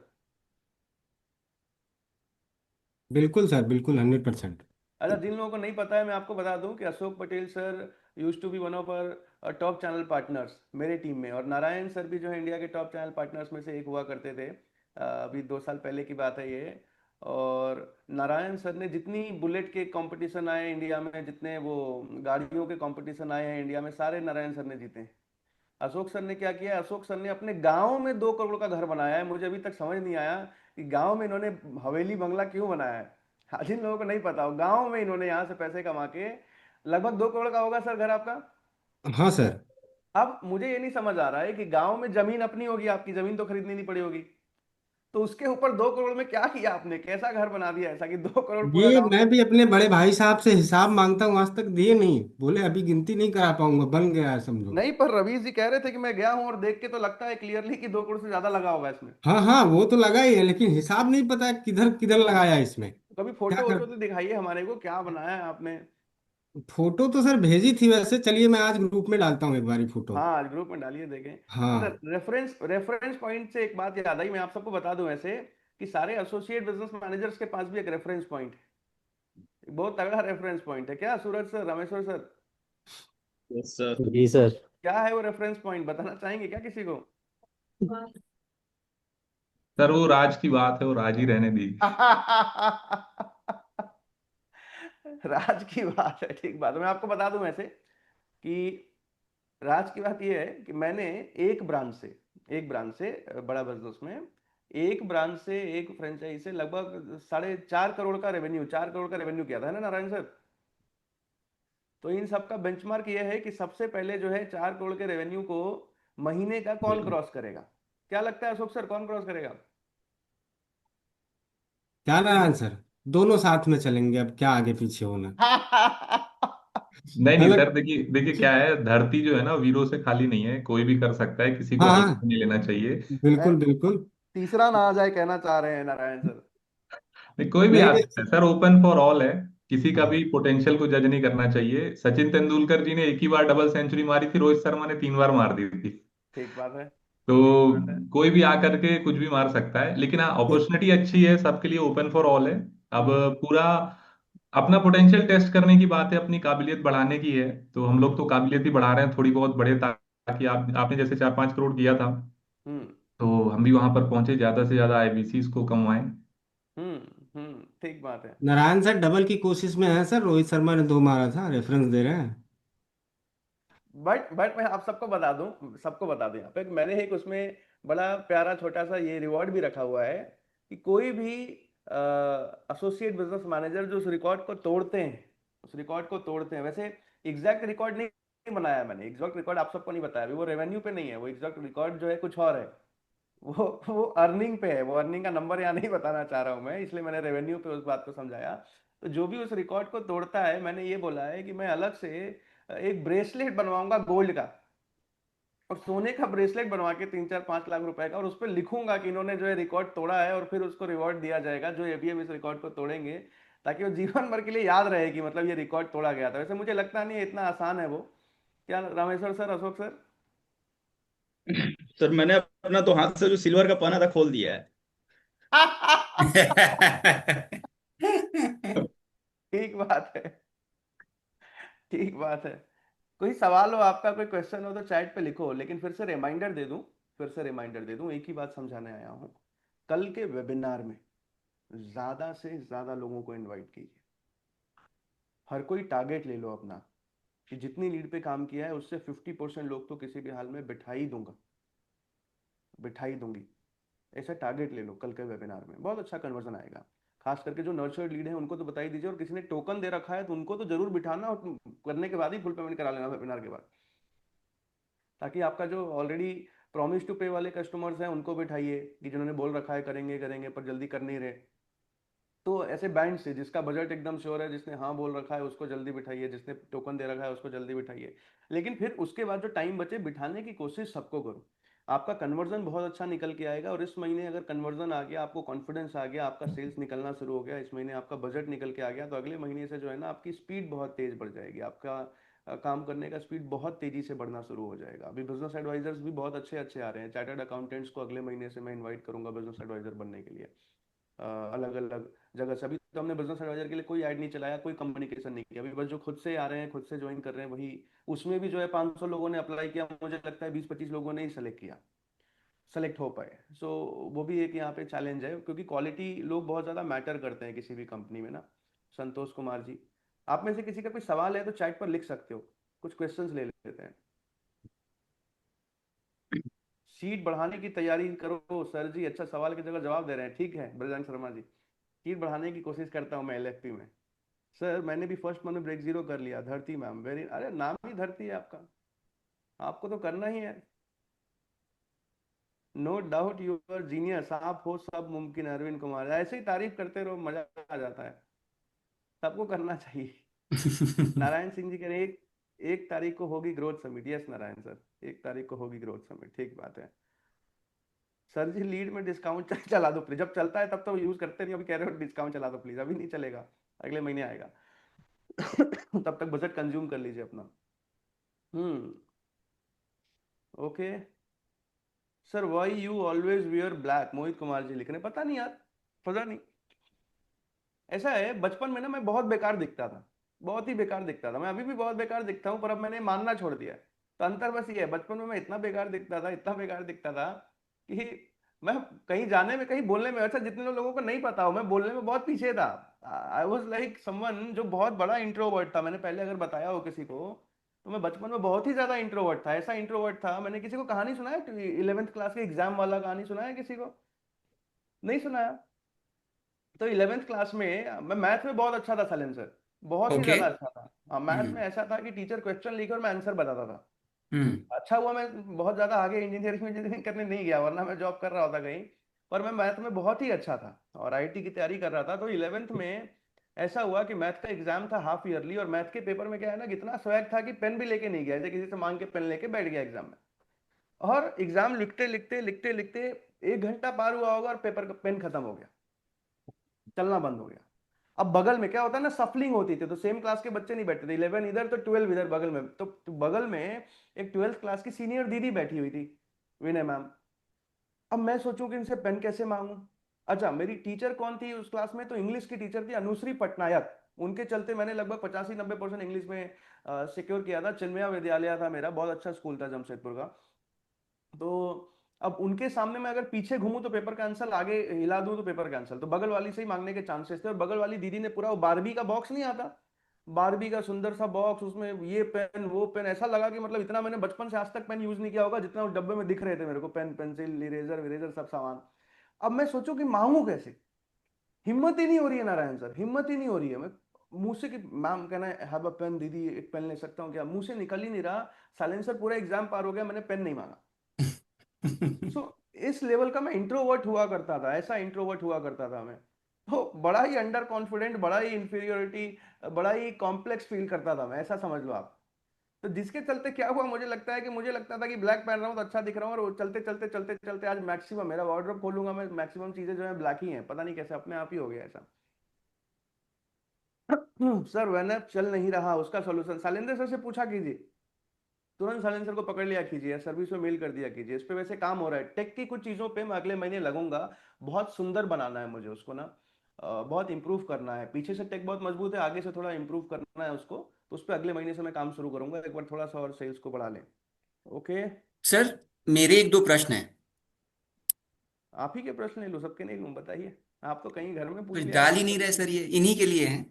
बिल्कुल सर, बिल्कुल 100%। अच्छा, जिन लोगों को नहीं पता है मैं आपको बता दूं कि Ashok Patel sir use to be one of our top channel partners मेरे टीम में, और नारायण सर भी जो है इंडिया के टॉप चैनल पार्टनर्स में से एक हुआ करते थे। अभी 2 साल पहले की बात है ये। और नारायण सर ने जितनी बुलेट के कंपटीशन आए इंडिया में, जितने वो गाड़ियों के कंपटीशन आए हैं इंडिया में, सारे नारायण सर ने जीते हैं। अशोक सर ने क्या किया, अशोक सर ने अपने गांव में 2 करोड़ का घर बनाया है। मुझे अभी तक समझ नहीं आया कि गांव में इन्होंने हवेली बंगला क्यों बनाया है। हाँ, जिन लोगों को नहीं पता हो, गांव में इन्होंने यहाँ से पैसे कमा के लगभग 2 करोड़ का होगा सर घर आपका। हाँ सर। अब मुझे ये नहीं समझ आ रहा है कि गांव में जमीन अपनी होगी, आपकी जमीन तो खरीदनी नहीं पड़ी होगी, तो उसके ऊपर 2 करोड़ में क्या किया आपने, कैसा घर बना दिया ऐसा कि 2 करोड़ पूरा ये गांव मैं में। भी अपने बड़े भाई साहब से हिसाब मांगता हूँ, आज तक दिए नहीं, बोले अभी गिनती नहीं करा पाऊंगा, बन गया है समझो। नहीं, पर रवीश जी कह रहे थे कि मैं गया हूं और देख के तो लगता है क्लियरली कि 2 करोड़ से ज्यादा लगा होगा इसमें। हाँ हाँ, वो तो लगा ही है, लेकिन हिसाब नहीं पता है किधर किधर लगाया है इसमें। तो कभी क्या फोटो वोटो कर। तो दिखाइए हमारे को, क्या बनाया है आपने। फोटो तो सर भेजी थी वैसे, चलिए मैं आज ग्रुप में डालता हूँ एक बारी फोटो। हाँ, आज ग्रुप में डालिए देखें। अच्छा, हाँ रेफरेंस रेफरेंस पॉइंट से एक बात याद आई, मैं आप सबको बता दूं ऐसे कि सारे एसोसिएट बिजनेस मैनेजर्स के पास भी एक रेफरेंस पॉइंट है, बहुत तगड़ा रेफरेंस पॉइंट है। क्या Suraj sir, Rameshwar sir, yes sir. जी सर। क्या है वो रेफरेंस पॉइंट, बताना चाहेंगे क्या किसी को? सर वो राज की बात है, वो राज ही रहने दी। राज की बात है, ठीक बात है। मैं आपको बता दूं ऐसे कि राज की बात यह है कि मैंने एक ब्रांच से बड़ा बिजनेस में, एक ब्रांच से, एक फ्रेंचाइज से लगभग 4.5 करोड़ का रेवेन्यू, 4 करोड़ का रेवेन्यू किया था, है ना नारायण सर? तो इन सब का बेंचमार्क ये है कि सबसे पहले जो है 4 करोड़ के रेवेन्यू को महीने का कौन क्रॉस करेगा? क्या लगता है अशोक सर, कौन क्रॉस करेगा? क्या नारायण सर, दोनों साथ में चलेंगे, अब क्या आगे पीछे होना। नहीं नहीं सर, मतलब देखिए देखिए क्या है, धरती जो है ना वीरों से खाली नहीं है, कोई भी कर सकता है, किसी को हाँ हल्का हाँ, नहीं लेना चाहिए। बिल्कुल बिल्कुल। तीसरा ना आ जाए कहना चाह रहे हैं नारायण सर। नहीं, कोई भी नहीं आ सकता है नहीं। सर, ओपन फॉर ऑल है। किसी का भी हाँ पोटेंशियल को जज नहीं करना चाहिए। सचिन तेंदुलकर जी ने एक ही बार डबल सेंचुरी मारी थी, रोहित शर्मा ने 3 बार मार दी थी। ठीक बात है। तो ठीक बात है। कोई भी आकर के कुछ भी मार सकता है, लेकिन हाँ अपॉर्चुनिटी अच्छी है, सबके लिए ओपन फॉर ऑल है। अब हम्म। पूरा अपना पोटेंशियल टेस्ट करने की बात है, अपनी काबिलियत बढ़ाने की है। तो हम लोग तो काबिलियत ही बढ़ा रहे हैं, थोड़ी बहुत बढ़े, ताकि आपने जैसे 4-5 करोड़ किया था, हम्म। तो हम भी वहां पर पहुंचे, ज्यादा से ज्यादा आईबीसी को कमवाएं। ठीक बात है। नारायण सर, डबल की कोशिश में है सर, रोहित शर्मा ने 2 मारा था, रेफरेंस दे रहे हैं। बट मैं आप सबको बता दूं, सबको बता दूं यहाँ पे मैंने एक उसमें बड़ा प्यारा छोटा सा ये रिवॉर्ड भी रखा हुआ है कि कोई भी एसोसिएट बिजनेस मैनेजर जो उस रिकॉर्ड को तोड़ते हैं, उस रिकॉर्ड को तोड़ते हैं, वैसे एग्जैक्ट रिकॉर्ड नहीं बनाया मैंने, एग्जैक्ट रिकॉर्ड आप सबको नहीं बताया अभी, वो रेवेन्यू पे नहीं है, वो एग्जैक्ट रिकॉर्ड जो है कुछ और है। वो अर्निंग पे है, वो अर्निंग का नंबर यहाँ नहीं बताना चाह रहा हूँ मैं, इसलिए मैंने रेवेन्यू पे उस बात को समझाया। तो जो भी उस रिकॉर्ड को तोड़ता है, मैंने ये बोला है कि मैं अलग से एक ब्रेसलेट बनवाऊंगा गोल्ड का, और सोने का ब्रेसलेट बनवा के 3-4-5 लाख रुपए का, और उस पर लिखूंगा कि इन्होंने जो है रिकॉर्ड तोड़ा है, और फिर उसको रिवॉर्ड दिया जाएगा जो अभी हम इस रिकॉर्ड को तोड़ेंगे, ताकि वो जीवन भर के लिए याद रहे कि मतलब ये रिकॉर्ड तोड़ा गया था। वैसे मुझे लगता नहीं है इतना आसान है वो। क्या Rameshwar sir, Ashok sir? Sir मैंने अपना तो हाथ से जो सिल्वर का पाना था खोल दिया है। ठीक बात है। ठीक बात है। कोई सवाल हो आपका, कोई क्वेश्चन हो तो चैट पे लिखो, लेकिन फिर से रिमाइंडर दे दूं, फिर से रिमाइंडर दे दूं, एक ही बात समझाने आया हूं। कल के वेबिनार में ज्यादा से ज्यादा लोगों को इनवाइट कीजिए। हर कोई टारगेट ले लो अपना कि जितनी लीड पे काम किया है उससे 50% लोग तो किसी भी हाल में बिठा ही दूंगा, बिठा ही दूंगी। ऐसा टारगेट ले लो, कल के वेबिनार में बहुत अच्छा कन्वर्जन आएगा। खास करके जो नर्चर्ड लीड है उनको तो बता ही दीजिए, और किसी ने टोकन दे रखा है तो उनको तो जरूर बिठाना, और करने के बाद ही फुल पेमेंट करा लेना वेबिनार के बाद, ताकि आपका जो ऑलरेडी प्रॉमिस टू पे वाले कस्टमर्स हैं उनको बिठाइए, कि जिन्होंने बोल रखा है करेंगे करेंगे पर जल्दी कर नहीं रहे। तो ऐसे बैंड से जिसका बजट एकदम श्योर है, जिसने हाँ बोल रखा है उसको जल्दी बिठाइए, जिसने टोकन दे रखा है उसको जल्दी बिठाइए। लेकिन फिर उसके बाद जो टाइम बचे बिठाने की कोशिश सबको करो। आपका कन्वर्जन बहुत अच्छा निकल के आएगा, और इस महीने अगर कन्वर्जन आ गया, आपको कॉन्फिडेंस आ गया, आपका सेल्स निकलना शुरू हो गया, इस महीने आपका बजट निकल के आ गया, तो अगले महीने से जो है ना आपकी स्पीड बहुत तेज बढ़ जाएगी, आपका काम करने का स्पीड बहुत तेजी से बढ़ना शुरू हो जाएगा। अभी बिजनेस एडवाइजर्स भी बहुत अच्छे अच्छे आ रहे हैं, चार्टर्ड अकाउंटेंट्स को अगले महीने से मैं इन्वाइट करूंगा बिजनेस एडवाइजर बनने के लिए, अलग अलग जगह से। अभी तो हमने बिजनेस एडवाइजर के लिए कोई ऐड नहीं चलाया, कोई कम्युनिकेशन नहीं किया, अभी बस जो खुद से आ रहे हैं, खुद से ज्वाइन कर रहे हैं वही। उसमें भी जो है 500 लोगों ने अप्लाई किया, मुझे लगता है 20-25 लोगों ने ही सेलेक्ट किया, सेलेक्ट हो पाए। सो वो भी एक यहाँ पे चैलेंज है, क्योंकि क्वालिटी लोग बहुत ज़्यादा मैटर करते हैं किसी भी कंपनी में ना। संतोष कुमार जी, आप में से किसी का कोई सवाल है तो चैट पर लिख सकते हो, कुछ क्वेश्चंस ले लेते हैं। सीट बढ़ाने की तैयारी करो सर जी, अच्छा सवाल की जगह जवाब दे रहे हैं, ठीक है ब्रजंग शर्मा जी। सीट बढ़ाने की कोशिश करता हूँ मैं एलएफपी में। सर मैंने भी फर्स्ट मंथ में ब्रेक जीरो कर लिया। धरती मैम, वेरी, अरे नाम ही धरती है आपका, आपको तो करना ही है। No doubt you are genius, आप हो सब मुमकिन है। अरविंद कुमार, ऐसे ही तारीफ करते रहो, मजा आ जाता है, सबको करना चाहिए। नारायण सिंह जी कह रहे हैं 1 तारीख को होगी growth summit. Yes Narayan sir, 1 तारीख को होगी ग्रोथ समिट, ठीक बात है। सर जी लीड में डिस्काउंट चला दो प्लीज, जब चलता है तब तो यूज करते नहीं, अभी कह रहे हो डिस्काउंट चला दो प्लीज, अभी नहीं चलेगा, अगले महीने आएगा। तब तक बजट कंज्यूम कर लीजिए अपना। Hmm. Okay. Sir why you always wear black, Mohit Kumar ji लिख रहे हैं, पता नहीं यार, पता नहीं। ऐसा है, बचपन में ना मैं बहुत बेकार दिखता था, बहुत ही बेकार दिखता था, मैं अभी भी बहुत बेकार दिखता हूँ, पर अब मैंने मानना छोड़ दिया है। तो अंतर बस ये है, बचपन में मैं इतना बेकार दिखता था, इतना बेकार दिखता था कि मैं कहीं जाने में, कहीं बोलने में, अच्छा जितने लोगों को नहीं पता हो, मैं बोलने में बहुत पीछे था। आई वॉज लाइक समवन जो बहुत बड़ा इंट्रोवर्ट था। मैंने पहले अगर बताया हो किसी को, तो मैं बचपन में बहुत ही ज्यादा इंट्रोवर्ट था, ऐसा इंट्रोवर्ट था। मैंने किसी को कहानी सुनाया, 11th क्लास के एग्जाम वाला कहानी सुनाया किसी को? नहीं सुनाया। तो 11th क्लास में मैं मैथ में बहुत अच्छा था साइलेंसर, बहुत ही ओके। ज्यादा अच्छा था। हाँ, मैथ में हम्म। ऐसा था कि टीचर क्वेश्चन लिखे और मैं आंसर बताता था। हम्म। अच्छा हुआ मैं बहुत ज्यादा आगे इंजीनियरिंग करने नहीं गया, वरना मैं जॉब कर रहा होता कहीं। पर मैं मैथ में बहुत ही अच्छा था और आईआईटी की तैयारी कर रहा था। तो 11th में ऐसा हुआ कि मैथ का एग्जाम था हाफ ईयरली, और मैथ के पेपर में क्या है ना कि इतना स्वैग था कि पेन भी लेके नहीं गया, ऐसे किसी से मांग के पेन लेके बैठ गया एग्जाम में। और एग्जाम लिखते लिखते लिखते लिखते 1 घंटा पार हुआ होगा और पेपर का पेन खत्म हो गया, चलना बंद हो गया। अब बगल में क्या होता है ना, सफलिंग होती थी, तो सेम क्लास के बच्चे नहीं बैठते थे, 11 इधर तो 12 इधर बगल में। तो बगल में एक 12th क्लास की सीनियर दीदी बैठी हुई थी, विनय मैम। अब मैं सोचूं कि इनसे पेन कैसे मांगू। अच्छा, मेरी टीचर कौन थी उस क्लास में, तो इंग्लिश की टीचर थी अनुश्री पटनायक। उनके चलते मैंने लगभग 85-90% इंग्लिश में सिक्योर किया था। चिन्मया विद्यालय था मेरा, बहुत अच्छा स्कूल था जमशेदपुर का। तो अब उनके सामने मैं अगर पीछे घूमूं तो पेपर कैंसिल, आगे हिला दूं तो पेपर कैंसिल, तो बगल वाली से ही मांगने के चांसेस थे। और बगल वाली दीदी ने पूरा वो बारबी का बॉक्स नहीं आता, बारबी का सुंदर सा बॉक्स, उसमें ये पेन वो पेन, ऐसा लगा कि मतलब इतना मैंने बचपन से आज तक पेन यूज नहीं किया होगा जितना उस डब्बे में दिख रहे थे मेरे को, पेन पेंसिल इरेजर विरेजर सब सामान। अब मैं सोचूं कि मांगू कैसे, हिम्मत ही नहीं हो रही है नारायण सर, हिम्मत ही नहीं हो रही है। मैं मुंह से कि मैम कहना है हैव अ पेन, दीदी एक पेन ले सकता हूँ क्या, मुंह से निकल ही नहीं रहा। साइलेंसर पूरा एग्जाम पार हो गया, मैंने पेन नहीं मांगा। सो इस लेवल का मैं इंट्रोवर्ट हुआ करता था, ऐसा इंट्रोवर्ट हुआ करता था मैं। तो बड़ा ही अंडर कॉन्फिडेंट, बड़ा ही इंफीरियोरिटी, बड़ा ही कॉम्प्लेक्स फील करता था मैं, ऐसा समझ लो आप। तो जिसके चलते क्या हुआ, मुझे लगता था कि ब्लैक पहन रहा हूँ तो अच्छा दिख रहा हूँ, और चलते चलते चलते चलते आज मैक्सिमम मेरा वार्डरोब खोलूंगा मैं, मैक्सिमम चीजें जो है ब्लैक ही हैं, पता नहीं कैसे अपने आप ही हो गया ऐसा। सर वैन चल नहीं रहा, उसका सोल्यूशन शैलेंद्र सर से पूछा कीजिए, तुरंत साइलेंसर को पकड़ लिया कीजिए, सर्विस में मेल कर दिया कीजिए। इस पे वैसे काम हो रहा है, टेक की कुछ चीज़ों पे मैं अगले महीने लगूंगा। बहुत सुंदर बनाना है मुझे उसको ना, बहुत इंप्रूव करना है। पीछे से टेक बहुत मजबूत है, आगे से थोड़ा इंप्रूव करना है उसको। तो उस पर अगले महीने से मैं काम शुरू करूंगा, एक बार थोड़ा सा और सेल्स को बढ़ा लें। ओके। सर, मेरे एक दो प्रश्न हैं। आप ही के प्रश्न ले लूँ, सबके नहीं लूँ, बताइए। आप तो कहीं घर में कुछ पूछ लिया डाल आपने ही नहीं सभी रहे से। सर, ये इन्हीं के लिए हैं।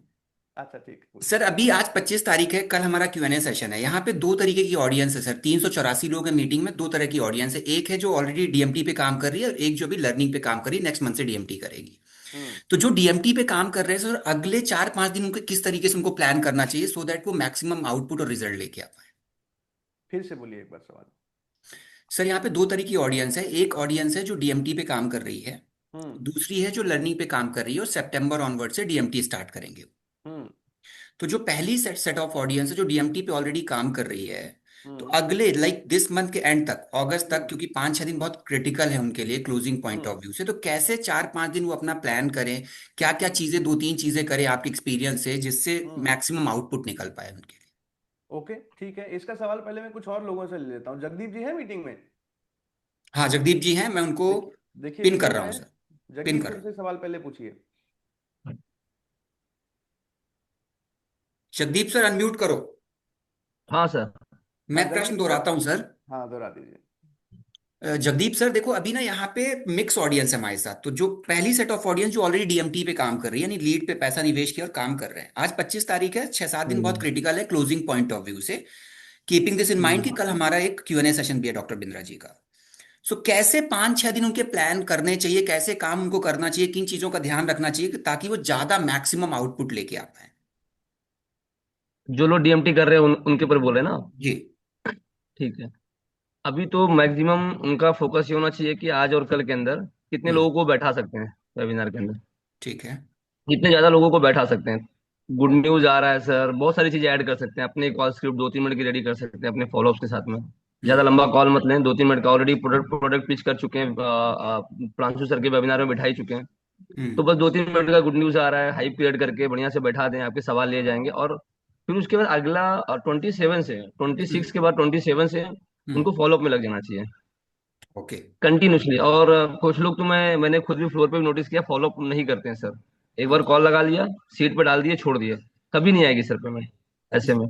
अच्छा ठीक है, सर, पूछिए। अभी आज 25 तारीख है, कल हमारा Q&A सेशन है। यहाँ पे दो तरीके की ऑडियंस है सर, 384 लोग हैं मीटिंग में। दो तरह की ऑडियंस है, एक है जो ऑलरेडी डीएमटी पे काम कर रही है और एक जो भी लर्निंग पे काम कर रही है, नेक्स्ट मंथ से डीएमटी करेगी। हम्म। तो जो डीएमटी पे काम कर रहे हैं सर, अगले 4-5 दिन उनको किस तरीके से उनको प्लान करना चाहिए सो दैट वो मैक्सिमम आउटपुट और रिजल्ट लेके आ पाए। फिर से बोलिए एक बार सवाल। सर, यहाँ पे दो तरह की ऑडियंस है। एक ऑडियंस है जो डीएमटी पे काम कर रही है, हम्म। दूसरी है जो लर्निंग पे काम कर रही है और सितंबर ऑनवर्ड से डीएमटी स्टार्ट करेंगे। हम्म। तो जो पहली सेट सेट ऑफ ऑडियंस है जो डीएमटी पे ऑलरेडी काम कर रही है, तो हम्म। अगले लाइक दिस मंथ के एंड तक, अगस्त तक, हम्म। क्योंकि 5-6 दिन बहुत क्रिटिकल है उनके लिए closing point hmm. Of view से, तो कैसे 4-5 दिन वो अपना प्लान करें, क्या क्या चीजें, दो तीन चीजें करें आपके एक्सपीरियंस से, जिससे हम्म। मैक्सिमम आउटपुट निकल पाए उनके लिए। ओके ठीक है, इसका सवाल पहले मैं कुछ और लोगों से ले लेता हूँ। जगदीप जी है मीटिंग में? हाँ, जगदीप जी हैं, मैं उनको देखिए, देखिए पिन कर मीटिंग रहा में हूँ है। सर। पिन जगदीप कर जी रहा हूँ। से सवाल पहले पूछिए। जगदीप सर, अनम्यूट करो। हाँ सर। हाँ मैं प्रश्न जगदीप बोलो। दोहराता हूँ सर। हाँ दोहरा दीजिए। जगदीप सर, देखो अभी ना यहाँ पे मिक्स ऑडियंस है हमारे साथ। तो जो पहली सेट ऑफ ऑडियंस जो ऑलरेडी डीएमटी पे काम कर रही है, यानी लीड पे पैसा निवेश किया और काम कर रहे हैं, आज 25 तारीख है, 6-7 दिन बहुत हम्म। क्रिटिकल है क्लोजिंग पॉइंट ऑफ व्यू से। कीपिंग दिस इन माइंड कि हम्म। कल हमारा एक Q&A सेशन भी है डॉक्टर बिंद्रा जी का। सो कैसे 5-6 दिन उनके प्लान करने चाहिए, कैसे काम उनको करना चाहिए, किन चीजों का ध्यान रखना चाहिए ताकि वो ज्यादा मैक्सिमम आउटपुट लेके आ पाए। जो लोग डीएमटी कर रहे हैं उनके ऊपर बोले ना। जी। ठीक है। अभी तो मैक्सिमम उनका फोकस ये होना चाहिए कि आज और कल के अंदर कितने हम्म। लोगों को बैठा सकते हैं वेबिनार के अंदर, ठीक है। कितने ज्यादा लोगों को बैठा सकते हैं। गुड न्यूज आ रहा है सर, बहुत सारी चीजें ऐड कर सकते हैं, अपने कॉल स्क्रिप्ट 2-3 मिनट की रेडी कर सकते हैं अपने फॉलोअप्स के साथ में। ज्यादा हम्म। लंबा कॉल मत लें, 2-3 मिनट का ऑलरेडी प्रोडक्ट प्रोडक्ट पिच कर चुके हैं, प्रांशु सर के वेबिनार में बैठा ही चुके हैं। तो हम्म। बस 2-3 मिनट का गुड न्यूज आ रहा है, हाइप क्रिएट करके बढ़िया से बैठा दें, आपके सवाल लिए जाएंगे। और फिर उसके बाद अगला 26 के बाद 27 से हम्म। उनको फॉलोअप में लग जाना चाहिए ओके। कंटिन्यूसली। और कुछ लोग तो मैंने खुद भी फ्लोर पे भी नोटिस किया, फॉलोअप नहीं करते हैं सर। एक बार अच्छा। कॉल लगा लिया, सीट पे डाल दिए, छोड़ दिए, कभी नहीं आएगी सर पेमेंट ऐसे में।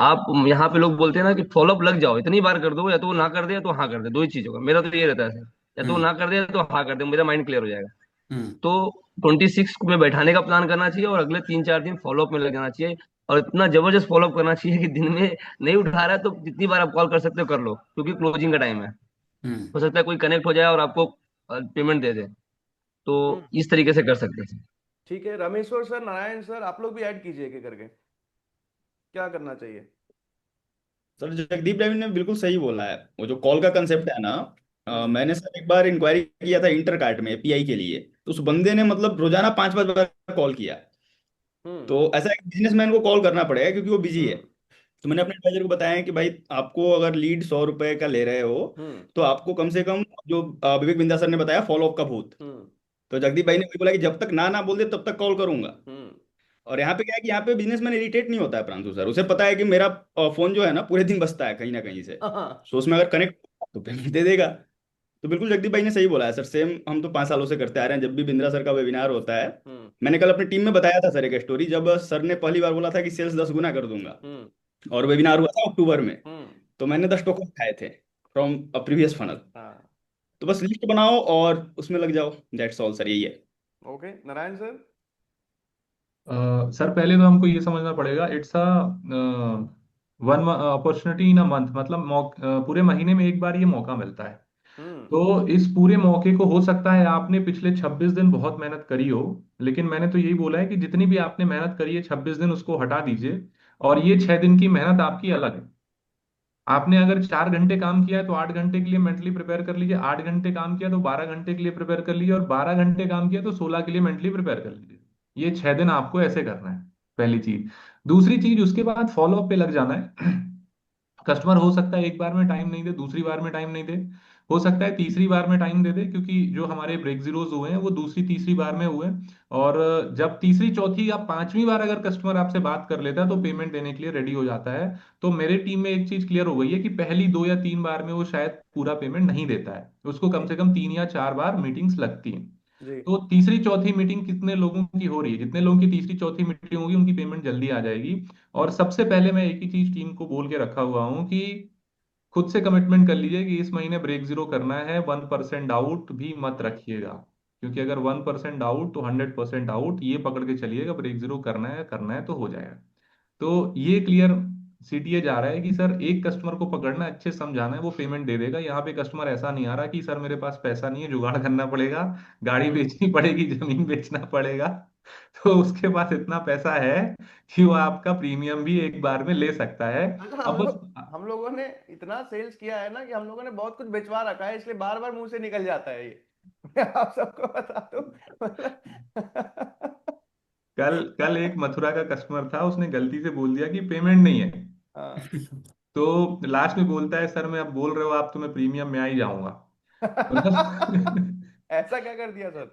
आप यहाँ पे लोग बोलते हैं ना कि फॉलोअप लग जाओ, इतनी बार कर दो, या तो वो ना कर दे या तो हाँ कर दे, दो ही चीजों का मेरा तो ये रहता है सर। या तो वो हम्म। ना कर दे या तो हाँ कर दे, मेरा माइंड क्लियर हो जाएगा। हम्म। तो 26 में बैठाने का प्लान करना चाहिए और अगले 3-4 दिन फॉलोअप में लग जाना चाहिए। और इतना जबरदस्त फॉलोअप करना चाहिए कि दिन में नहीं उठा रहा है तो जितनी बार आप कॉल कर सकते हो कर लो, क्योंकि क्लोजिंग का टाइम है। हम्म। हो सकता है कोई कनेक्ट हो जाए और आपको पेमेंट दे दे। तो हम्म। इस तरीके से कर सकते हैं। ठीक है, रमेश्वर सर, नारायण सर, आप लोग भी ऐड कीजिए एक एक करके। क्या करना चाहिए? सर जगदीप ड्राविड ने बिल्कुल सही बोला है। वो जो कॉल का कंसेप्ट है ना, हम्म। मैंने सर एक बार इंक्वायरी किया था इंटरकार्ट में एपीआई के लिए, तो उस बंदे ने मतलब रोजाना 5-5 बार कॉल किया। हम्म। तो ऐसा एक बिजनेसमैन को कॉल करना पड़ेगा क्योंकि वो बिजी है। हम्म। तो मैंने अपने एडवाइजर को बताया कि भाई आपको अगर लीड 100 रुपए का ले रहे हो, हम्म। तो आपको कम से कम जो विवेक बिंदा सर ने बताया फॉलो अप का भूत। हम्म। तो जगदीप भाई ने वही बोला कि जब तक ना ना बोल दे तब तक कॉल करूंगा। हम्म। और यहाँ पे क्या है कि यहाँ पे बिजनेसमैन इरिटेट नहीं होता है प्रांशु सर, उसे पता है कि मेरा फोन जो है ना पूरे दिन बजता है कहीं ना कहीं से। हाँ। सो उसमें अगर कनेक्ट तो पेमेंट दे देगा। तो बिल्कुल जगदीप भाई ने सही बोला है सर, सेम हम तो 5 सालों से करते आ रहे हैं। जब भी बिंद्रा सर का वेबिनार होता है, हम्म। मैंने कल अपनी टीम में बताया था सर एक स्टोरी, जब सर ने पहली बार बोला था कि सेल्स 10 गुना कर दूंगा, हम्म। और वेबिनार हुआ था अक्टूबर में। हम्म। तो मैंने 10 टोकन खाए थे फ्रॉम अ प्रीवियस फनल। हाँ। तो बस लिस्ट बनाओ और उसमें लग जाओ, दैट्स ऑल सर, यही है। Okay Narayan sir. सर पहले तो हमको ये समझना पड़ेगा, it's a one opportunity in a month, मतलब पूरे महीने में एक बार ये मौका मिलता है। हम्म। तो इस पूरे मौके को, हो सकता है आपने पिछले 26 दिन बहुत मेहनत करी हो, लेकिन मैंने तो यही बोला है कि जितनी भी आपने मेहनत करी है 26 दिन उसको हटा दीजिए, और ये 6 दिन की मेहनत आपकी अलग है। आपने अगर 4 घंटे काम किया है तो 8 घंटे के लिए मेंटली प्रिपेयर कर लीजिए, 8 घंटे काम किया तो 12 घंटे के लिए प्रिपेयर कर लीजिए, और 12 घंटे काम किया तो 16 के लिए मेंटली प्रिपेयर कर लीजिए। ये 6 दिन आपको ऐसे करना है, पहली चीज। दूसरी चीज, उसके बाद फॉलो अप पे लग जाना है। कस्टमर हो सकता है एक बार में टाइम नहीं दे, दूसरी बार में टाइम नहीं दे, हो सकता है तीसरी बार में टाइम दे दे, क्योंकि जो हमारे ब्रेक जीरोज हुए हैं वो दूसरी तीसरी बार में हुए। और जब तीसरी चौथी या पांचवी बार अगर कस्टमर आपसे बात कर लेता है तो पेमेंट देने के लिए रेडी हो जाता है। तो मेरे टीम में एक चीज क्लियर हो गई है कि पहली 2 या 3 बार में वो शायद पूरा पेमेंट नहीं देता है, उसको कम जी। से कम 3 या 4 बार मीटिंग्स लगती हैं। जी। तो तीसरी चौथी मीटिंग कितने लोगों की हो रही है, जितने लोगों की तीसरी चौथी मीटिंग होगी उनकी पेमेंट जल्दी आ जाएगी। और हम्म। सबसे पहले मैं एक ही चीज टीम को बोल के रखा हुआ हूँ कि खुद से कमिटमेंट कर लीजिए कि इस महीने ब्रेक जीरो करना है, 1% डाउट भी मत हम्म। रखिएगा। क्योंकि अगर 1% डाउट तो 100% डाउट, ये पकड़ के चलिएगा ब्रेक जीरो करना है तो हो जाएगा। तो ये क्लियर सीटीए जा रहा है कि सर एक कस्टमर को पकड़ना, अच्छे से समझाना है, वो पेमेंट दे देगा। यहाँ पे कस्टमर ऐसा नहीं आ रहा कि सर मेरे पास पैसा नहीं है, जुगाड़ करना पड़ेगा, गाड़ी हम्म। बेचनी पड़ेगी, जमीन बेचना पड़ेगा। तो उसके पास इतना पैसा है कि वो आपका प्रीमियम भी एक बार में ले सकता है। अच्छा अब बस हम लोगों ने इतना सेल्स किया है ना कि हम लोगों ने बहुत कुछ बेचवा रखा है, इसलिए बार बार मुंह से निकल जाता है ये। मैं आप सबको बता दूं मतलब कल कल एक मथुरा का कस्टमर था, उसने गलती से बोल दिया कि पेमेंट नहीं है। हाँ। तो लास्ट में बोलता है, सर मैं अब बोल रहे हो आप तो मैं प्रीमियम में आ ही जाऊंगा। मतलब ऐसा क्या कर दिया सर?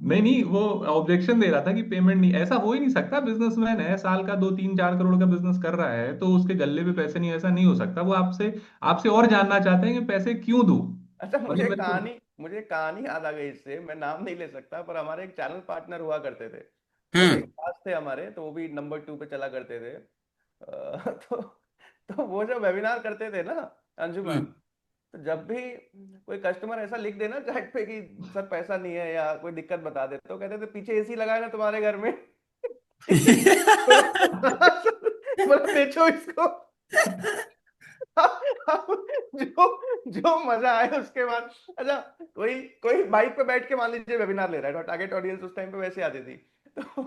नहीं नहीं, वो ऑब्जेक्शन दे रहा था कि पेमेंट नहीं, ऐसा हो ही नहीं सकता, बिजनेसमैन है, साल का 2 3 4 करोड़ का बिजनेस कर रहा है, तो उसके गल्ले पे पैसे नहीं, ऐसा नहीं हो सकता। वो आपसे आपसे और जानना चाहते हैं कि पैसे क्यों दूं। अच्छा मतलब मेरे को मुझे कहानी याद आ गई इससे, मैं नाम नहीं ले सकता, पर हमारे एक चैनल पार्टनर हुआ करते थे। तो एक हम्म। खास थे हमारे, तो वो भी नंबर 2 पे चला करते थे। तो वो जब वेबिनार करते थे ना अंजुमन, हम्म। तो जब भी कोई कस्टमर ऐसा लिख देना चैट पे कि सर पैसा नहीं है या कोई दिक्कत बता दे, तो कहते थे पीछे एसी लगा है ना तुम्हारे घर में बोला बोला बेचो इसको। जो जो मजा आए उसके बाद। अच्छा, कोई कोई बाइक पे बैठ के मान लीजिए वेबिनार ले रहा है, टारगेट ऑडियंस उस टाइम पे वैसे आती थी। तो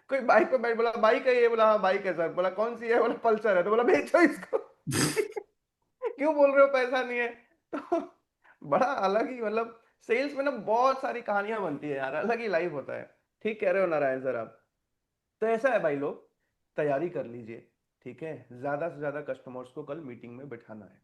कोई बाइक पे बैठ, बोला बाइक है ये, बोला हाँ बाइक है सर, बोला कौन सी है, बोला पल्सर है, तो बोला बेचो इसको। क्यों बोल रहे हो पैसा नहीं है? तो बड़ा अलग ही मतलब सेल्स में ना बहुत सारी कहानियां बनती है यार, अलग ही लाइफ होता है। ठीक कह रहे हो नारायण सर आप। तो ऐसा है भाई लोग, तैयारी कर लीजिए। ठीक है, ज्यादा से ज्यादा कस्टमर्स को कल मीटिंग में बिठाना है,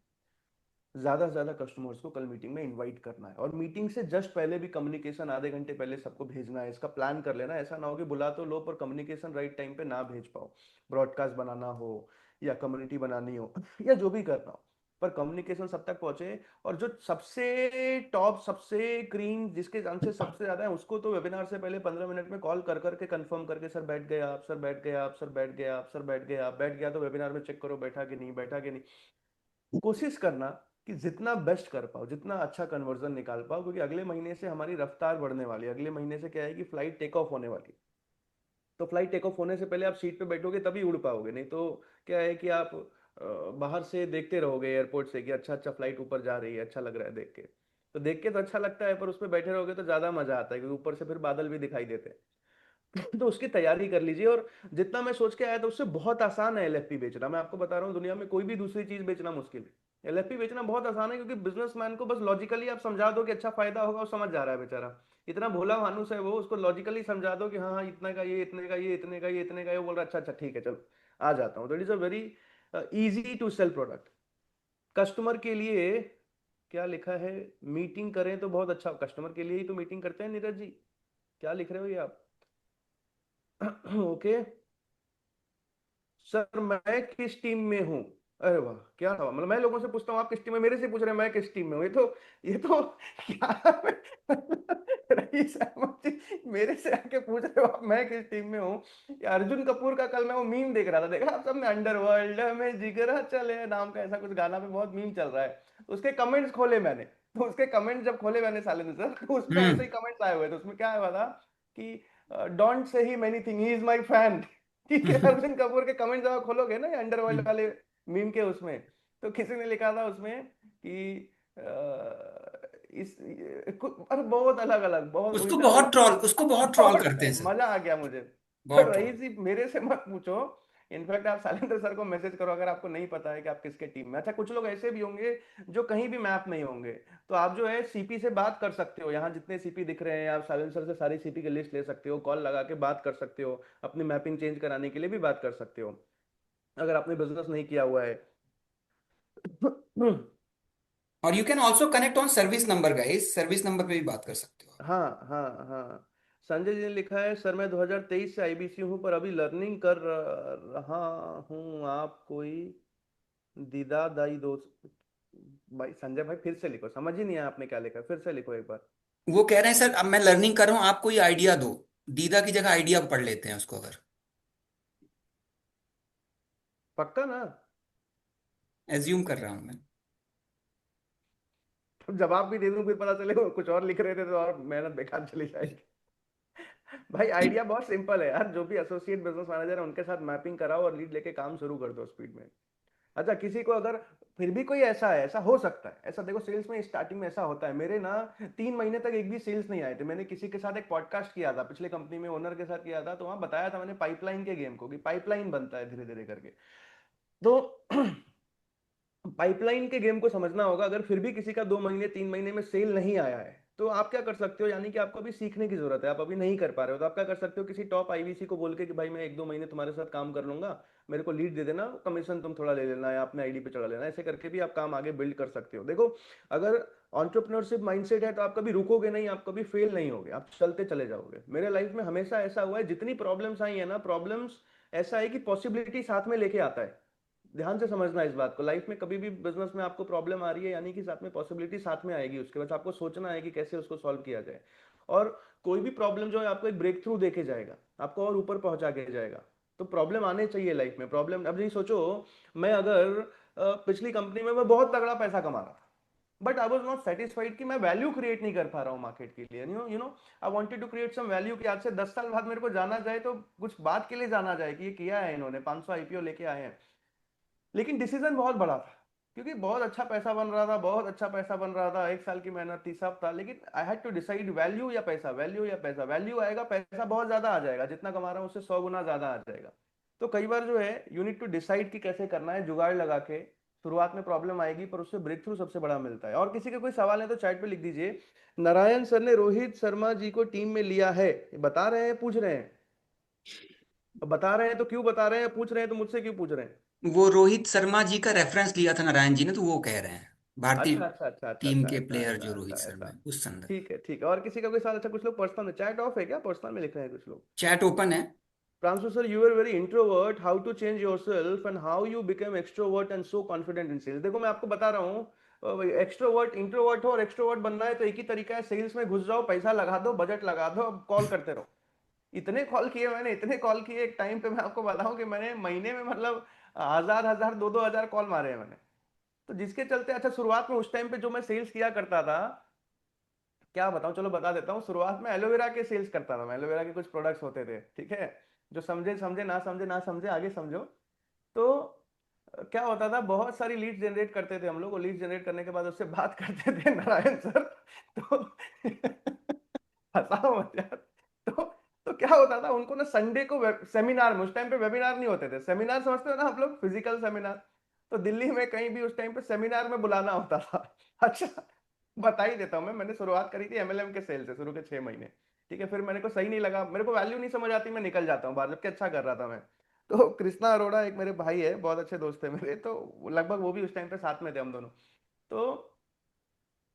ज्यादा से ज्यादा कस्टमर्स को कल मीटिंग में इनवाइट करना है, और मीटिंग से जस्ट पहले भी कम्युनिकेशन आधे घंटे पहले सबको भेजना है, इसका प्लान कर लेना। ऐसा ना हो कि बुला तो लो पर कम्युनिकेशन राइट टाइम पे ना भेज पाओ, ब्रॉडकास्ट बनाना हो या कम्युनिटी बनानी हो या जो भी करना हो, पर कम्युनिकेशन सब तक पहुंचे। और जो सबसे टॉप सबसे क्रीम जिसके चांसेस सबसे ज्यादा है, उसको तो वेबिनार से पहले 15 मिनट में कॉल कर करके कंफर्म करके, सर बैठ गए आप, सर बैठ गए आप, सर बैठ गए आप, सर बैठ गए आप, बैठ गया तो वेबिनार में चेक करो बैठा कि नहीं, बैठा कि नहीं। कोशिश करना कि जितना बेस्ट कर पाओ, जितना अच्छा कन्वर्जन निकाल पाओ, क्योंकि अगले महीने से हमारी रफ्तार बढ़ने वाली है। अगले महीने से क्या है कि फ्लाइट टेक ऑफ होने वाली है। तो फ्लाइट टेक ऑफ होने से पहले आप सीट पे बैठोगे तभी उड़ पाओगे, नहीं तो क्या है कि आप बाहर से देखते रहोगे एयरपोर्ट से कि अच्छा अच्छा फ्लाइट ऊपर जा रही है, अच्छा लग रहा है देख के। तो देख के तो अच्छा लगता है, पर उस पर बैठे रहोगे तो ज्यादा मजा आता है, क्योंकि ऊपर से फिर बादल भी दिखाई देते हैं। तो उसकी तैयारी कर लीजिए। और जितना मैं सोच के आया था उससे बहुत आसान है एलएफपी बेचना। मैं आपको बता रहा हूँ, दुनिया में कोई भी दूसरी चीज बेचना मुश्किल है, एलएफपी बेचना बहुत आसान है, क्योंकि बिजनेसमैन को बस लॉजिकली आप समझा दो कि अच्छा फायदा होगा, वो समझ जा रहा है बेचारा। इतना भोला मानुस है वो, उसको लॉजिकली समझा दो कि हाँ हाँ इतने का ये, इतने का ये, इतने का ये, इतने का ये, वो बोल रहा है अच्छा अच्छा ठीक है चलो आ जाता हूँ। तो it is a very easy to sell product. Customer के लिए क्या लिखा है, मीटिंग करें तो बहुत अच्छा, कस्टमर के लिए ही तो मीटिंग करते हैं नीरज जी, क्या लिख रहे हो ये आप? ओके सर मैं किस टीम में हूँ? अरे वाह क्या था, मतलब मैं लोगों से पूछता हूँ आप किस टीम में, मेरे से पूछ रहे हैं मैं किस टीम में हूँ। ये तो क्या रईस अहमद जी मेरे से आके पूछ रहे हो आप मैं किस टीम में हूँ। ये अर्जुन कपूर का कल मैं वो मीम देख रहा था, देखा आप सबने, अंडरवर्ल्ड में जिगरा चले नाम का ऐसा कुछ गाना पे बहुत मीम चल रहा है। उसके कमेंट्स खोले मैंने, तो उसके कमेंट जब खोले मैंने साले ने सर, तो उसमें ऐसे ही कमेंट्स आए हुए थे। उसमें क्या आया था कि don't say he many thing, he is my fan. ठीक है, अर्जुन कपूर के कमेंट जब आप खोलोगे ना अंडरवर्ल्ड वाले मीम के उसमें, तो किसी ने लिखा था उसमें कि अरे बहुत अलग अलग, बहुत उल्टा उल्टा, उसको बहुत ट्रोल बहुत करते हैं सर, मजा आ गया मुझे। तो बहुत ट्रोल। रही सी मेरे से मत पूछो, इनफैक्ट आप शैलेंद्र सर को मैसेज करो अगर आपको नहीं पता है कि आप किसके टीम में। अच्छा कुछ लोग ऐसे भी होंगे जो कहीं भी मैप नहीं होंगे, तो आप जो है सीपी से बात कर सकते हो, यहाँ जितने सीपी दिख रहे हैं आप शैलेंद्र सर से सारी सीपी की लिस्ट ले सकते हो, कॉल लगा के बात कर सकते हो, अपनी मैपिंग चेंज कराने के लिए भी बात कर सकते हो अगर आपने बिजनेस नहीं किया हुआ है। और you can also connect on service number guys, service number पे भी बात कर सकते हो। हाँ हाँ हाँ। संजय जी ने लिखा है सर मैं 2023 से आईबीसी हूँ पर अभी लर्निंग कर रहा हूँ, आप कोई दीदा दाई दोस्त। भाई संजय भाई फिर से लिखो, समझ ही नहीं आया आपने क्या लिखा है, फिर से लिखो एक बार। वो कह रहे हैं सर अब मैं लर्निंग कर रहा हूँ, आप कोई आइडिया दो। दीदा की जगह आइडिया पढ़ लेते हैं उसको अगर, पक्का ना? एज्यूम कर रहा हूँ मैं। तो जवाब भी दे दूं फिर पता चले वो कुछ और लिख रहे थे तो और मेहनत बेकार चली जाएगी। भाई आइडिया बहुत सिंपल है यार, जो भी एसोसिएट बिजनेस मैनेजर है उनके साथ मैपिंग कराओ और लीड लेके काम शुरू कर दो स्पीड में। अच्छा किसी को अगर फिर भी कोई ऐसा है, ऐसा हो सकता है, ऐसा देखो सेल्स में स्टार्टिंग में ऐसा होता है, मेरे ना 3 महीने तक एक भी सेल्स नहीं आए थे। मैंने किसी के साथ एक पॉडकास्ट किया था पिछले कंपनी में, ओनर के साथ किया था, तो वहां बताया था मैंने पाइपलाइन के गेम को, कि पाइपलाइन बनता है धीरे धीरे करके। तो पाइपलाइन के गेम को समझना होगा। अगर फिर भी किसी का 2 महीने 3 महीने में सेल नहीं आया है तो आप क्या कर सकते हो, यानी कि आपको अभी सीखने की जरूरत है, आप अभी नहीं कर पा रहे हो, तो आप क्या कर सकते हो, किसी टॉप आईवीसी को बोल के कि भाई मैं 1-2 महीने तुम्हारे साथ काम कर लूंगा, मेरे को लीड दे देना, कमीशन तुम थोड़ा ले लेना या अपने आईडी पे चढ़ा लेना, ऐसे करके भी आप काम आगे बिल्ड कर सकते हो। देखो अगर एंटरप्रेन्योरशिप माइंडसेट है तो आप कभी रुकोगे नहीं, आप कभी फेल नहीं होगे, आप चलते चले जाओगे। मेरे लाइफ में हमेशा ऐसा हुआ है, जितनी प्रॉब्लम्स आई है ना, प्रॉब्लम्स ऐसा है कि पॉसिबिलिटी साथ में लेके आता है। ध्यान से समझना इस बात को, लाइफ में कभी भी बिजनेस में आपको प्रॉब्लम आ रही है यानी कि साथ में पॉसिबिलिटी साथ में आएगी, उसके बाद आपको सोचना है कि कैसे उसको सॉल्व किया जाए। और कोई भी प्रॉब्लम जो है आपको एक ब्रेक थ्रू देके जाएगा, आपको और ऊपर पहुंचा के जाएगा। तो प्रॉब्लम आने चाहिए लाइफ में। प्रॉब्लम अब नहीं सोचो, मैं अगर पिछली कंपनी में मैं बहुत तगड़ा पैसा कमा रहा था, but I was not satisfied कि मैं वैल्यू क्रिएट नहीं कर पा रहा हूँ मार्केट के लिए। You know I wanted to create some value कि आज से 10 साल बाद मेरे को जाना जाए तो कुछ बात के लिए जाना जाए कि ये किया है इन्होंने, 500 आईपीओ लेके आए हैं। लेकिन डिसीजन बहुत बड़ा था, क्योंकि बहुत अच्छा पैसा बन रहा था, बहुत अच्छा पैसा बन रहा था, 1 साल की मेहनत थी सब था, लेकिन I had to decide value या पैसा, वैल्यू या पैसा। वैल्यू आएगा, पैसा बहुत ज्यादा आ जाएगा, जितना कमा रहा हूँ उससे 100 गुना ज्यादा आ जाएगा। तो कई बार जो है यू नीड टू डिसाइड कि कैसे करना है, जुगाड़ लगा के। शुरुआत में प्रॉब्लम आएगी पर उससे ब्रेक थ्रू सबसे बड़ा मिलता है। और किसी का कोई सवाल है तो चैट पे लिख दीजिए। नारायण सर ने रोहित शर्मा जी को टीम में लिया है, बता रहे हैं पूछ रहे हैं? बता रहे हैं तो क्यों बता रहे हैं, पूछ रहे हैं तो मुझसे क्यों पूछ रहे हैं? वो रोहित शर्मा जी का रेफरेंस लिया था नारायण जी ने, तो वो कह रहे हैं भारतीय अच्छा अच्छा अच्छा अच्छा टीम अच्छा के अच्छा प्लेयर अच्छा जो अच्छा रोहित शर्मा ऐसा। है उस संदर्भ। ठीक है ठीक है। और किसी का कोई सवाल? अच्छा कुछ लोग पर्सनल में, चैट ऑफ है क्या, पर्सनल में लिख रहे हैं कुछ लोग। चैट ओपन है। Pransu sir, you were very introvert. How to change yourself and how you became extrovert and so confident in sales? देखो मैं आपको बता रहा हूँ, एक्सट्रोवर्ट इंट्रोवर्ट हो और एक्सट्रोवर्ट बनना है तो एक ही तरीका है, सेल्स में घुस जाओ, पैसा लगा दो, बजट लगा दो, अब कॉल करते रहो। इतने कॉल किए मैंने, इतने कॉल किए, एक टाइम पे मैं आपको बताऊं कि मैंने महीने में मतलब 1000 1000 2-2 हजार कॉल मारे हैं मैंने। तो जिसके चलते, अच्छा शुरुआत में उस टाइम पे जो मैं सेल्स किया करता था, क्या बताऊं, चलो बता देता हूँ। शुरुआत में एलोवेरा के सेल्स करता था मैं, एलोवेरा के कुछ प्रोडक्ट्स होते थे, ठीक है, जो समझे समझे, ना समझे ना समझे, आगे समझो। तो क्या होता था, बहुत सारी लीड जनरेट करते थे हम लोग, और लीड जनरेट करने के बाद उससे बात करते थे नारायण सर। तो हंसाओ मत यार। तो तो क्या क्या होता था, उनको ना संडे को सेमिनार में, उस टाइम पे वेबिनार नहीं होते थे, सेमिनार समझते हो ना आप लोग, फिजिकल सेमिनार, तो दिल्ली में कहीं भी उस टाइम पे सेमिनार में बुलाना होता था। अच्छा, बता ही देता हूँ मैंने शुरुआत करी थी एमएलएम के सेल से, शुरू के 6 महीने, ठीक है, फिर मेरे को सही नहीं लगा, मेरे को वैल्यू नहीं समझ आती, मैं निकल जाता हूँ बाहर, जबकि अच्छा कर रहा था मैं। तो कृष्णा अरोड़ा एक मेरे भाई है, बहुत अच्छे दोस्त है मेरे, तो लगभग वो भी उस टाइम पे साथ में थे हम दोनों। तो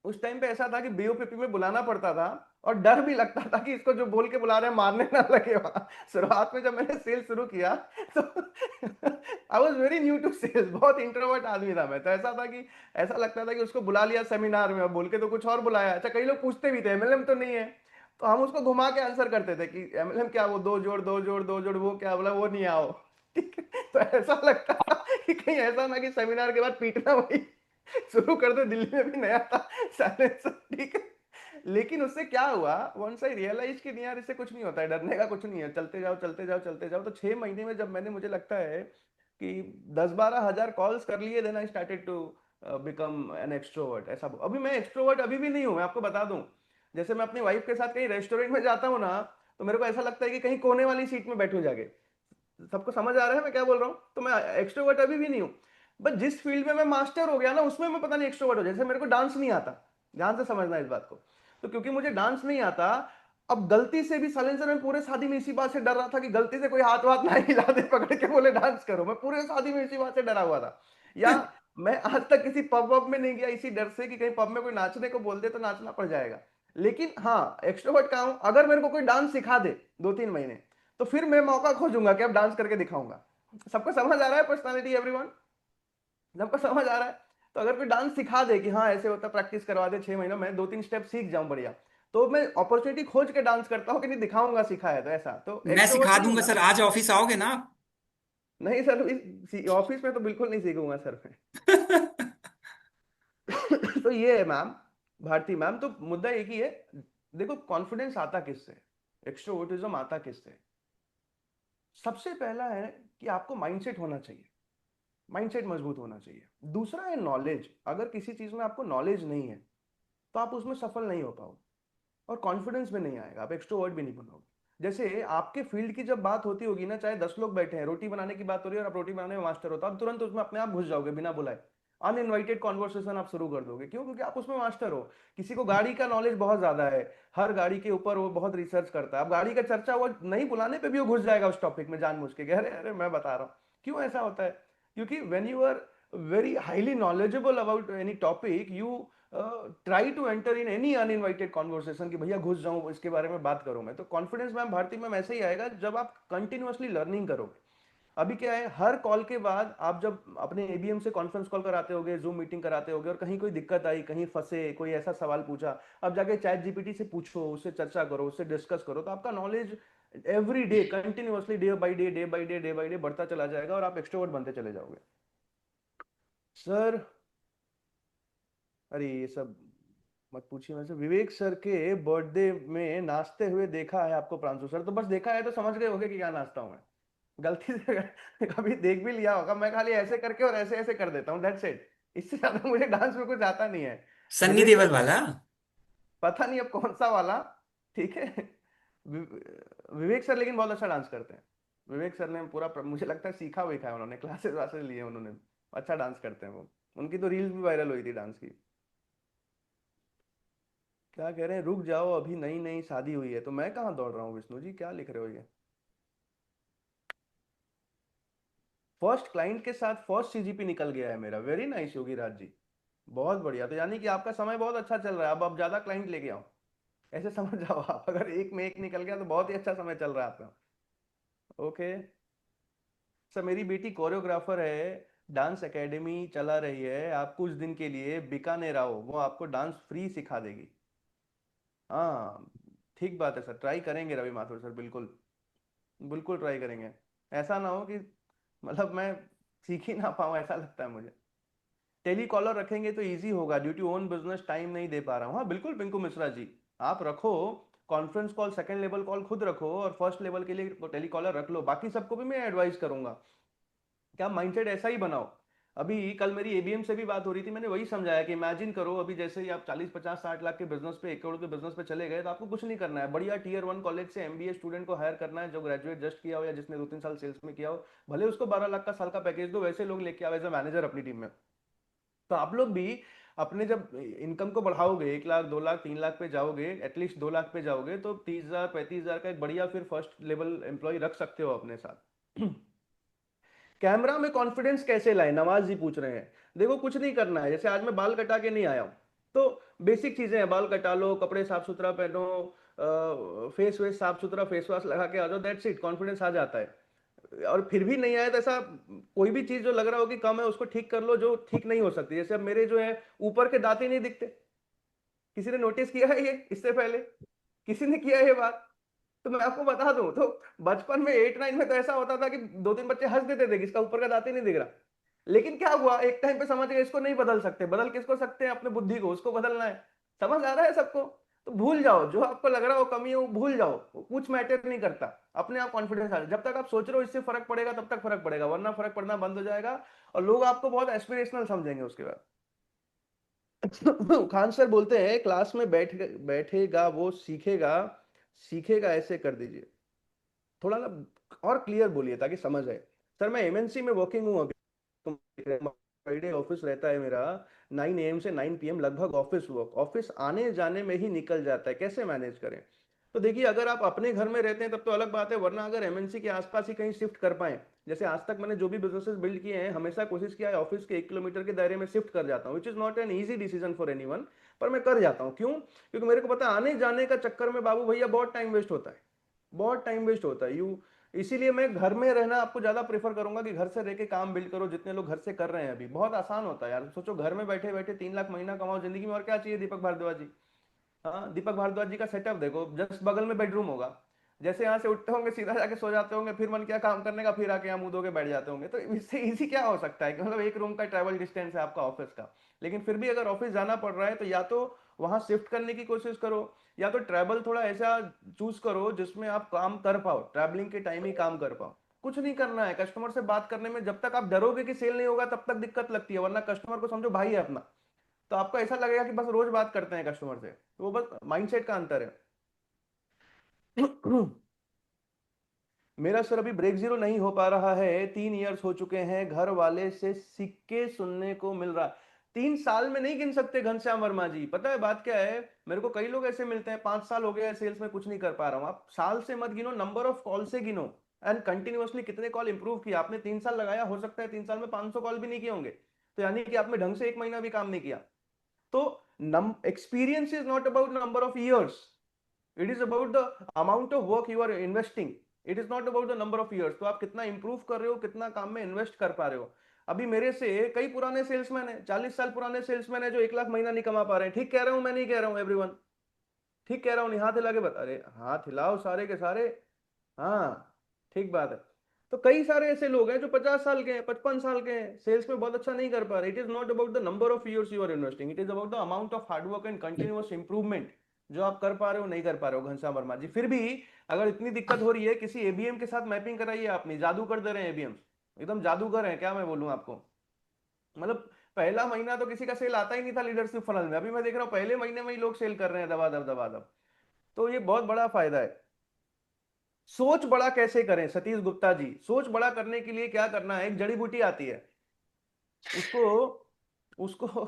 उस टाइम पे ऐसा था कि बीओपीपी में बुलाना पड़ता था, और डर भी लगता था कि इसको जो बोल के बुला रहे हैं मारने ना लगे वहां। शुरुआत में जब मैंने सेल शुरू किया तो I was very new to sales, बहुत इंट्रोवर्ट आदमी था मैं, तो ऐसा था कि ऐसा लगता था कि उसको बुला लिया सेमिनार में, और बोल के तो कुछ और बुलाया। अच्छा, कई लोग पूछते भी थे एमएलएम तो नहीं है, तो हम उसको घुमा के आंसर करते थे कि एमएलएम क्या, वो दो जोड़ दो जोड़ दो जोड़, वो क्या बोला, वो नहीं आओ। ठीक है, तो ऐसा लगता था कि कहीं ऐसा ना कि सेमिनार के बाद पीटना वही शुरू कर दो, दिल्ली में भी नया था साइलेंसर, ठीक है। लेकिन उससे क्या हुआ, वंस आई रियलाइज कि नहीं यार, इससे कुछ नहीं होता है, डरने का कुछ नहीं है, चलते जाओ चलते जाओ चलते जाओ। तो 6 महीने में जब मैंने, मुझे लगता है कि 10-12 हजार कॉल्स कर लिए, then I started to become an extrovert. ऐसा अभी मैं एक्सट्रोवर्ट अभी भी नहीं हूं, मैं आपको बता दूं। जैसे मैं अपनी वाइफ के साथ कहीं रेस्टोरेंट में जाता हूँ ना, तो मेरे को ऐसा लगता है कि कहीं कोने वाली सीट में बैठूं जाके। सबको समझ आ रहा है मैं क्या बोल रहा हूँ? तो मैं एक्सट्रोवर्ट अभी भी नहीं हूँ, बट जिस फील्ड में मैं मास्टर हो गया ना, उसमें मैं पता नहीं एक्सट्रोवर्ट हो। जैसे मेरे को डांस नहीं आता, ध्यान से समझना इस बात को, तो क्योंकि मुझे डांस नहीं आता, अब गलती से भी साइलेंसर में पूरे शादी में इसी बात से डर रहा था कि गलती से कोई हाथ वाथ ना हिला दे पकड़ के बोले डांस करो, मैं पूरे शादी में इसी बात से डरा हुआ था। या मैं आज तक किसी पब वब में नहीं गया इसी डर से कि कहीं पब में कोई नाचने को बोल दे तो नाचना पड़ जाएगा। लेकिन हाँ, एक्सट्रोवर्ट का हूं, अगर मेरे को कोई डांस सिखा दे 2-3 महीने, तो फिर मैं मौका खोजूंगा कि अब डांस करके दिखाऊंगा। सबको समझ आ रहा है पर्सनालिटी एवरीवन? सबको समझ आ रहा है? तो अगर कोई डांस सिखा दे कि हाँ ऐसे होता, प्रैक्टिस करवा दे 6 महीनों में, 2-3 स्टेप सीख जाऊं बढ़िया, तो मैं अपॉर्चुनिटी खोज के डांस करता हूँ कि नहीं दिखाऊंगा सीखा है तो। ऐसा तो मैं एक्सट्रोवर्ट सिखा नहीं हूं दूंगा ना। सर, आज ऑफिस आओगे ना आप? नहीं सर, ऑफिस में तो बिल्कुल नहीं सीखूंगा सर मैं। तो ये है मैम, भारती मैम, तो मुद्दा एक ही है। देखो, कॉन्फिडेंस आता किससे, एक्सट्रोवर्टिज्म आता किससे? सबसे पहला है कि आपको माइंडसेट होना चाहिए, माइंडसेट मजबूत होना चाहिए। दूसरा है नॉलेज। अगर किसी चीज में आपको नॉलेज नहीं है तो आप उसमें सफल नहीं हो पाओगे, और कॉन्फिडेंस भी नहीं आएगा, आप एक्सट्रोवर्ट भी नहीं बनोगे। जैसे आपके फील्ड की जब बात होती होगी ना, चाहे 10 लोग बैठे हैं, रोटी बनाने की बात हो रही है और आप रोटी बनाने में मास्टर हो, तो आप तुरंत उसमें अपने आप घुस जाओगे बिना बुलाए। अनइनवाइटेड कॉन्वर्सेशन आप शुरू कर दोगे, क्यों? क्योंकि आप उसमें मास्टर हो। किसी को गाड़ी का नॉलेज बहुत ज्यादा है, हर गाड़ी के ऊपर वो बहुत रिसर्च करता है, अब गाड़ी का चर्चा हुआ नहीं बुलाने पे भी वो घुस जाएगा उस टॉपिक में जानबूझ के, अरे अरे मैं बता रहा हूँ। क्यों ऐसा होता है? क्योंकि when you are very highly knowledgeable about any topic, you try to enter in any uninvited conversation कि भैया घुस जाऊं इसके बारे में बात करूं मैं। तो कॉन्फिडेंस मैम, भारती मैम, ऐसे ही आएगा जब आप कंटिन्यूअसली लर्निंग करोगे। अभी क्या है, हर कॉल के बाद आप जब अपने एबीएम से कॉन्फ्रेंस कॉल कराते होगे, जूम मीटिंग कराते होगे, और कहीं कोई दिक्कत आई, कहीं फंसे, कोई ऐसा सवाल पूछा, अब जाके चैट जीपीटी से पूछो, उससे चर्चा करो, उससे डिस्कस करो, तो आपका knowledge every day continuously, day by day, day by day, day by day बढ़ता चला जाएगा, और आप एक्सट्रोवर्ट बनते चले जाओगे। सर, अरे ये सब मत पूछिए। वैसे विवेक सर के बर्थडे में नाचते हुए देखा है आपको प्रांशु सर, तो बस देखा है तो समझ गए होगे कि क्या नाचता हूं मैं। गलती से अगर कभी देख भी लिया होगा, मैं खाली ऐसे करके और ऐसे ऐसे कर देता हूँ, दैट्स इट। इससे ज्यादा मुझे डांस में कुछ आता नहीं है। सन्नी विवेक देओल सर, वाला? पता नहीं अब कौन सा वाला, ठीक है। विवेक सर लेकिन बहुत अच्छा डांस करते हैं। विवेक सर ने पूरा मुझे लगता है सीखा वीखा है उन्होंने, क्लासेस वासेस लिए उन्होंने, अच्छा डांस करते हैं वो। उनकी तो रील्स भी वायरल हुई थी डांस की। क्या कह रहे हैं, रुक जाओ अभी नई नई शादी हुई है, तो मैं कहाँ दौड़ रहा हूँ विष्णु जी, क्या लिख रहे हो ये? फर्स्ट क्लाइंट के साथ फर्स्ट सीजीपी निकल गया है मेरा, वेरी नाइस योगी राज जी, बहुत बढ़िया। तो यानी कि आपका समय बहुत अच्छा चल रहा है, अब आप ज्यादा क्लाइंट लेके आओ, ऐसे समझ जाओ आप। अगर एक में एक निकल गया तो बहुत ही अच्छा समय चल रहा है आपका। ओके सर, मेरी बेटी कोरियोग्राफर है, डांस एकेडमी चला रही है, आप कुछ दिन के लिए बीकानेर आओ, वो आपको डांस फ्री सिखा देगी। हाँ, ठीक बात है सर, ट्राई करेंगे रवि माथुर सर, बिल्कुल बिल्कुल ट्राई करेंगे। ऐसा ना हो कि मतलब मैं सीख ही ना पाऊँ, ऐसा लगता है मुझे। टेली कॉलर रखेंगे तो इजी होगा, due to own business time नहीं दे पा रहा हूँ। हाँ बिल्कुल पिंकू मिश्रा जी, आप रखो conference call, second level call खुद रखो, और फर्स्ट लेवल के लिए टेली कॉलर रख लो, बाकी सबको भी मैं एडवाइस करूंगा कि आप माइंडसेट ऐसा ही बनाओ। अभी कल मेरी एबीएम से भी बात हो रही थी, मैंने वही समझाया कि इमेजिन करो अभी जैसे ही आप 40 50 60 लाख के बिजनेस पे 1 करोड़ के बिजनेस पे चले गए, तो आपको कुछ नहीं करना है, बढ़िया टीयर 1 कॉलेज से एमबीए स्टूडेंट को हायर करना है जो ग्रेजुएट जस्ट किया हो या जिसने 2 3 साल सेल्स में किया हो, भले उसको 12 लाख का साल का पैकेज दो, वैसे लोग लेके आओ एज ए मैनेजर अपनी टीम में। तो आप लोग भी अपने जब इनकम को बढ़ाओगे 1 लाख 2 लाख 3 लाख पे जाओगे, एटलीस्ट 2 लाख पे जाओगे, तो 30 हजार 35 हजार का एक बढ़िया फिर फर्स्ट लेवल एम्प्लॉय रख सकते हो अपने साथ। कैमरा में कॉन्फिडेंस कैसे लाए, नवाज जी पूछ रहे हैं। देखो कुछ नहीं करना है, जैसे आज मैं बाल कटा के नहीं आया हूं, तो बेसिक चीजें हैं, बाल कटा लो, कपड़े साफ सुथरा पहनो, फेस वेस साफ सुथरा फेस वॉश लगा के आ जाओ, दैट्स इट, कॉन्फिडेंस आ जाता है। और फिर भी नहीं आया तो ऐसा कोई भी चीज जो लग रहा हो कि कम है उसको ठीक कर लो, जो ठीक नहीं हो सकती। जैसे अब मेरे जो है ऊपर के दांत ही नहीं दिखते, किसी ने नोटिस किया है ये इससे पहले? किसी ने किया है ये बात? तो मैं आपको बता दूं, तो बचपन में 8 9 में तो ऐसा होता था कि 2 3 बच्चे हंस देते थे कि इसका ऊपर का दांत ही नहीं दिख रहा। लेकिन क्या हुआ, एक टाइम पे समझ गए इसको नहीं बदल सकते, बदल किसको सकते हैं, अपने बुद्धि को, उसको बदलना है। समझ आ रहा है सबको? तो भूल जाओ जो आपको लग रहा हो कमी है, वो भूल जाओ, वो कुछ मैटर नहीं करता, अपने आप कॉन्फिडेंस आ जाए। जब तक आप सोच रहे हो इससे फर्क पड़ेगा तब तक फर्क पड़ेगा, वरना फर्क पड़ना बंद हो जाएगा और लोग आपको बहुत एस्पिरेशनल समझेंगे उसके बाद। खान सर बोलते हैं क्लास में बैठेगा वो सीखेगा, सीखेगा ऐसे कर दीजिए, थोड़ा ना और क्लियर बोलिए ताकि समझ आए। सर मैं एमएनसी में वर्किंग हूँ अभी, तुम फ्राइडे ऑफिस रहता है मेरा, 9 AM से 9 PM लगभग ऑफिस वर्क, ऑफिस आने जाने में ही निकल जाता है, कैसे मैनेज करें? तो देखिए अगर आप अपने घर में रहते हैं तब तो अलग बात है, वरना अगर एमएनसी के आसपास ही कहीं शिफ्ट कर पाए, जैसे आज तक मैंने जो भी बिजनेसेस बिल्ड किए हैं हमेशा कोशिश किया है ऑफिस के 1 किलोमीटर के दायरे में शिफ्ट कर जाता हूँ, which is not an easy decision for anyone, पर मैं कर जाता हूँ। क्यों? क्योंकि मेरे को पता है आने जाने का चक्कर में बाबू भैया बहुत टाइम वेस्ट होता है, बहुत टाइम वेस्ट होता है। इसीलिए मैं घर में रहना आपको ज्यादा प्रेफर करूंगा कि घर से रह के काम बिल्ड करो, जितने लोग घर से कर रहे हैं अभी, बहुत आसान होता है यार। सोचो घर में बैठे बैठे 3 लाख महीना कमाओ, जिंदगी में और क्या चाहिए दीपक भारद्वाज जी? हाँ, दीपक भारद्वाज जी का सेटअप देखो, जस्ट बगल में बेडरूम होगा, जैसे यहाँ से उठते होंगे सीधा जाके सो जाते होंगे, फिर मन किया काम करने का, फिर आके यहाँ मुंह धो के बैठ जाते होंगे। तो इससे इजी क्या हो सकता है कि मतलब एक रूम का ट्रैवल डिस्टेंस है आपका ऑफिस का। लेकिन फिर भी अगर ऑफिस जाना पड़ रहा है तो या तो वहां शिफ्ट करने की कोशिश करो, या तो ट्रैवल थोड़ा ऐसा चूज करो जिसमें आप काम कर पाओ, ट्रैवलिंग के टाइम ही काम कर पाओ। कुछ नहीं करना है, कस्टमर से बात करने में जब तक आप डरोगे कि सेल नहीं होगा तब तक दिक्कत लगती है, वरना कस्टमर को समझो भाई है अपना, तो आपको ऐसा लगेगा कि बस रोज बात करते हैं कस्टमर से, तो वो बस माइंडसेट का अंतर है। मेरा सर अभी ब्रेक जीरो नहीं हो पा रहा है, 3 इयर्स हो चुके हैं, घर वाले से सिक्के सुनने को मिल रहा। 3 साल में नहीं गिन सकते घनश्याम वर्मा जी, पता है बात क्या है, मेरे को कई लोग ऐसे मिलते हैं 5 साल हो गए सेल्स में कुछ नहीं कर पा रहा हूं। आप साल से मत गिनो, नंबर ऑफ कॉल से गिनो, एंड कंटिन्यूअसली कितने कॉल इंप्रूव किया आपने। 3 साल लगाया, हो सकता है 3 साल में 500 कॉल भी नहीं किए होंगे, तो यानी कि आपने ढंग से 1 महीना भी काम नहीं किया। तो experience is not about number of years, it is about the amount of work you are investing, it is not about the number of years. तो आप कितना इंप्रूव कर रहे हो, कितना काम में इन्वेस्ट कर पा रहे हो। अभी मेरे से कई पुराने सेल्समैन है, 40 साल पुराने सेल्समैन है जो 1 लाख महीना नहीं कमा पा रहे हैं। ठीक कह रहा हूं मैं? नहीं कह रहा हूं एवरीवन? ठीक कह रहा हूं? नहीं, हाथ हिला के बता, अरे हाथ हिलाओ सारे के सारे। हाँ, ठीक बात है। तो कई सारे ऐसे लोग हैं जो 50 साल के हैं, 55 साल के हैं, सेल्स में बहुत अच्छा नहीं कर पा रहे। It is not about the number of years you are investing, it is about the amount of hard work and continuous improvement जो आप कर पा रहे हो, नहीं कर पा रहे हो घनश्याम वर्मा जी। फिर भी अगर इतनी दिक्कत हो रही है, किसी एबीएम के साथ मैपिंग कराइए, आप नहीं जादू कर दे रहे हैं एबीएम, एकदम जादूगर है क्या मैं बोलूं आपको। मतलब पहला महीना तो किसी का सेल आता ही नहीं था लीडरशिप फनल में, अभी मैं देख रहा हूँ पहले महीने में ही लोग सेल कर रहे हैं दबा दब दबा दब। तो ये बहुत बड़ा फायदा है। सोच बड़ा कैसे करें सतीश गुप्ता जी? सोच बड़ा करने के लिए क्या करना है, एक जड़ी बूटी आती है, उसको उसको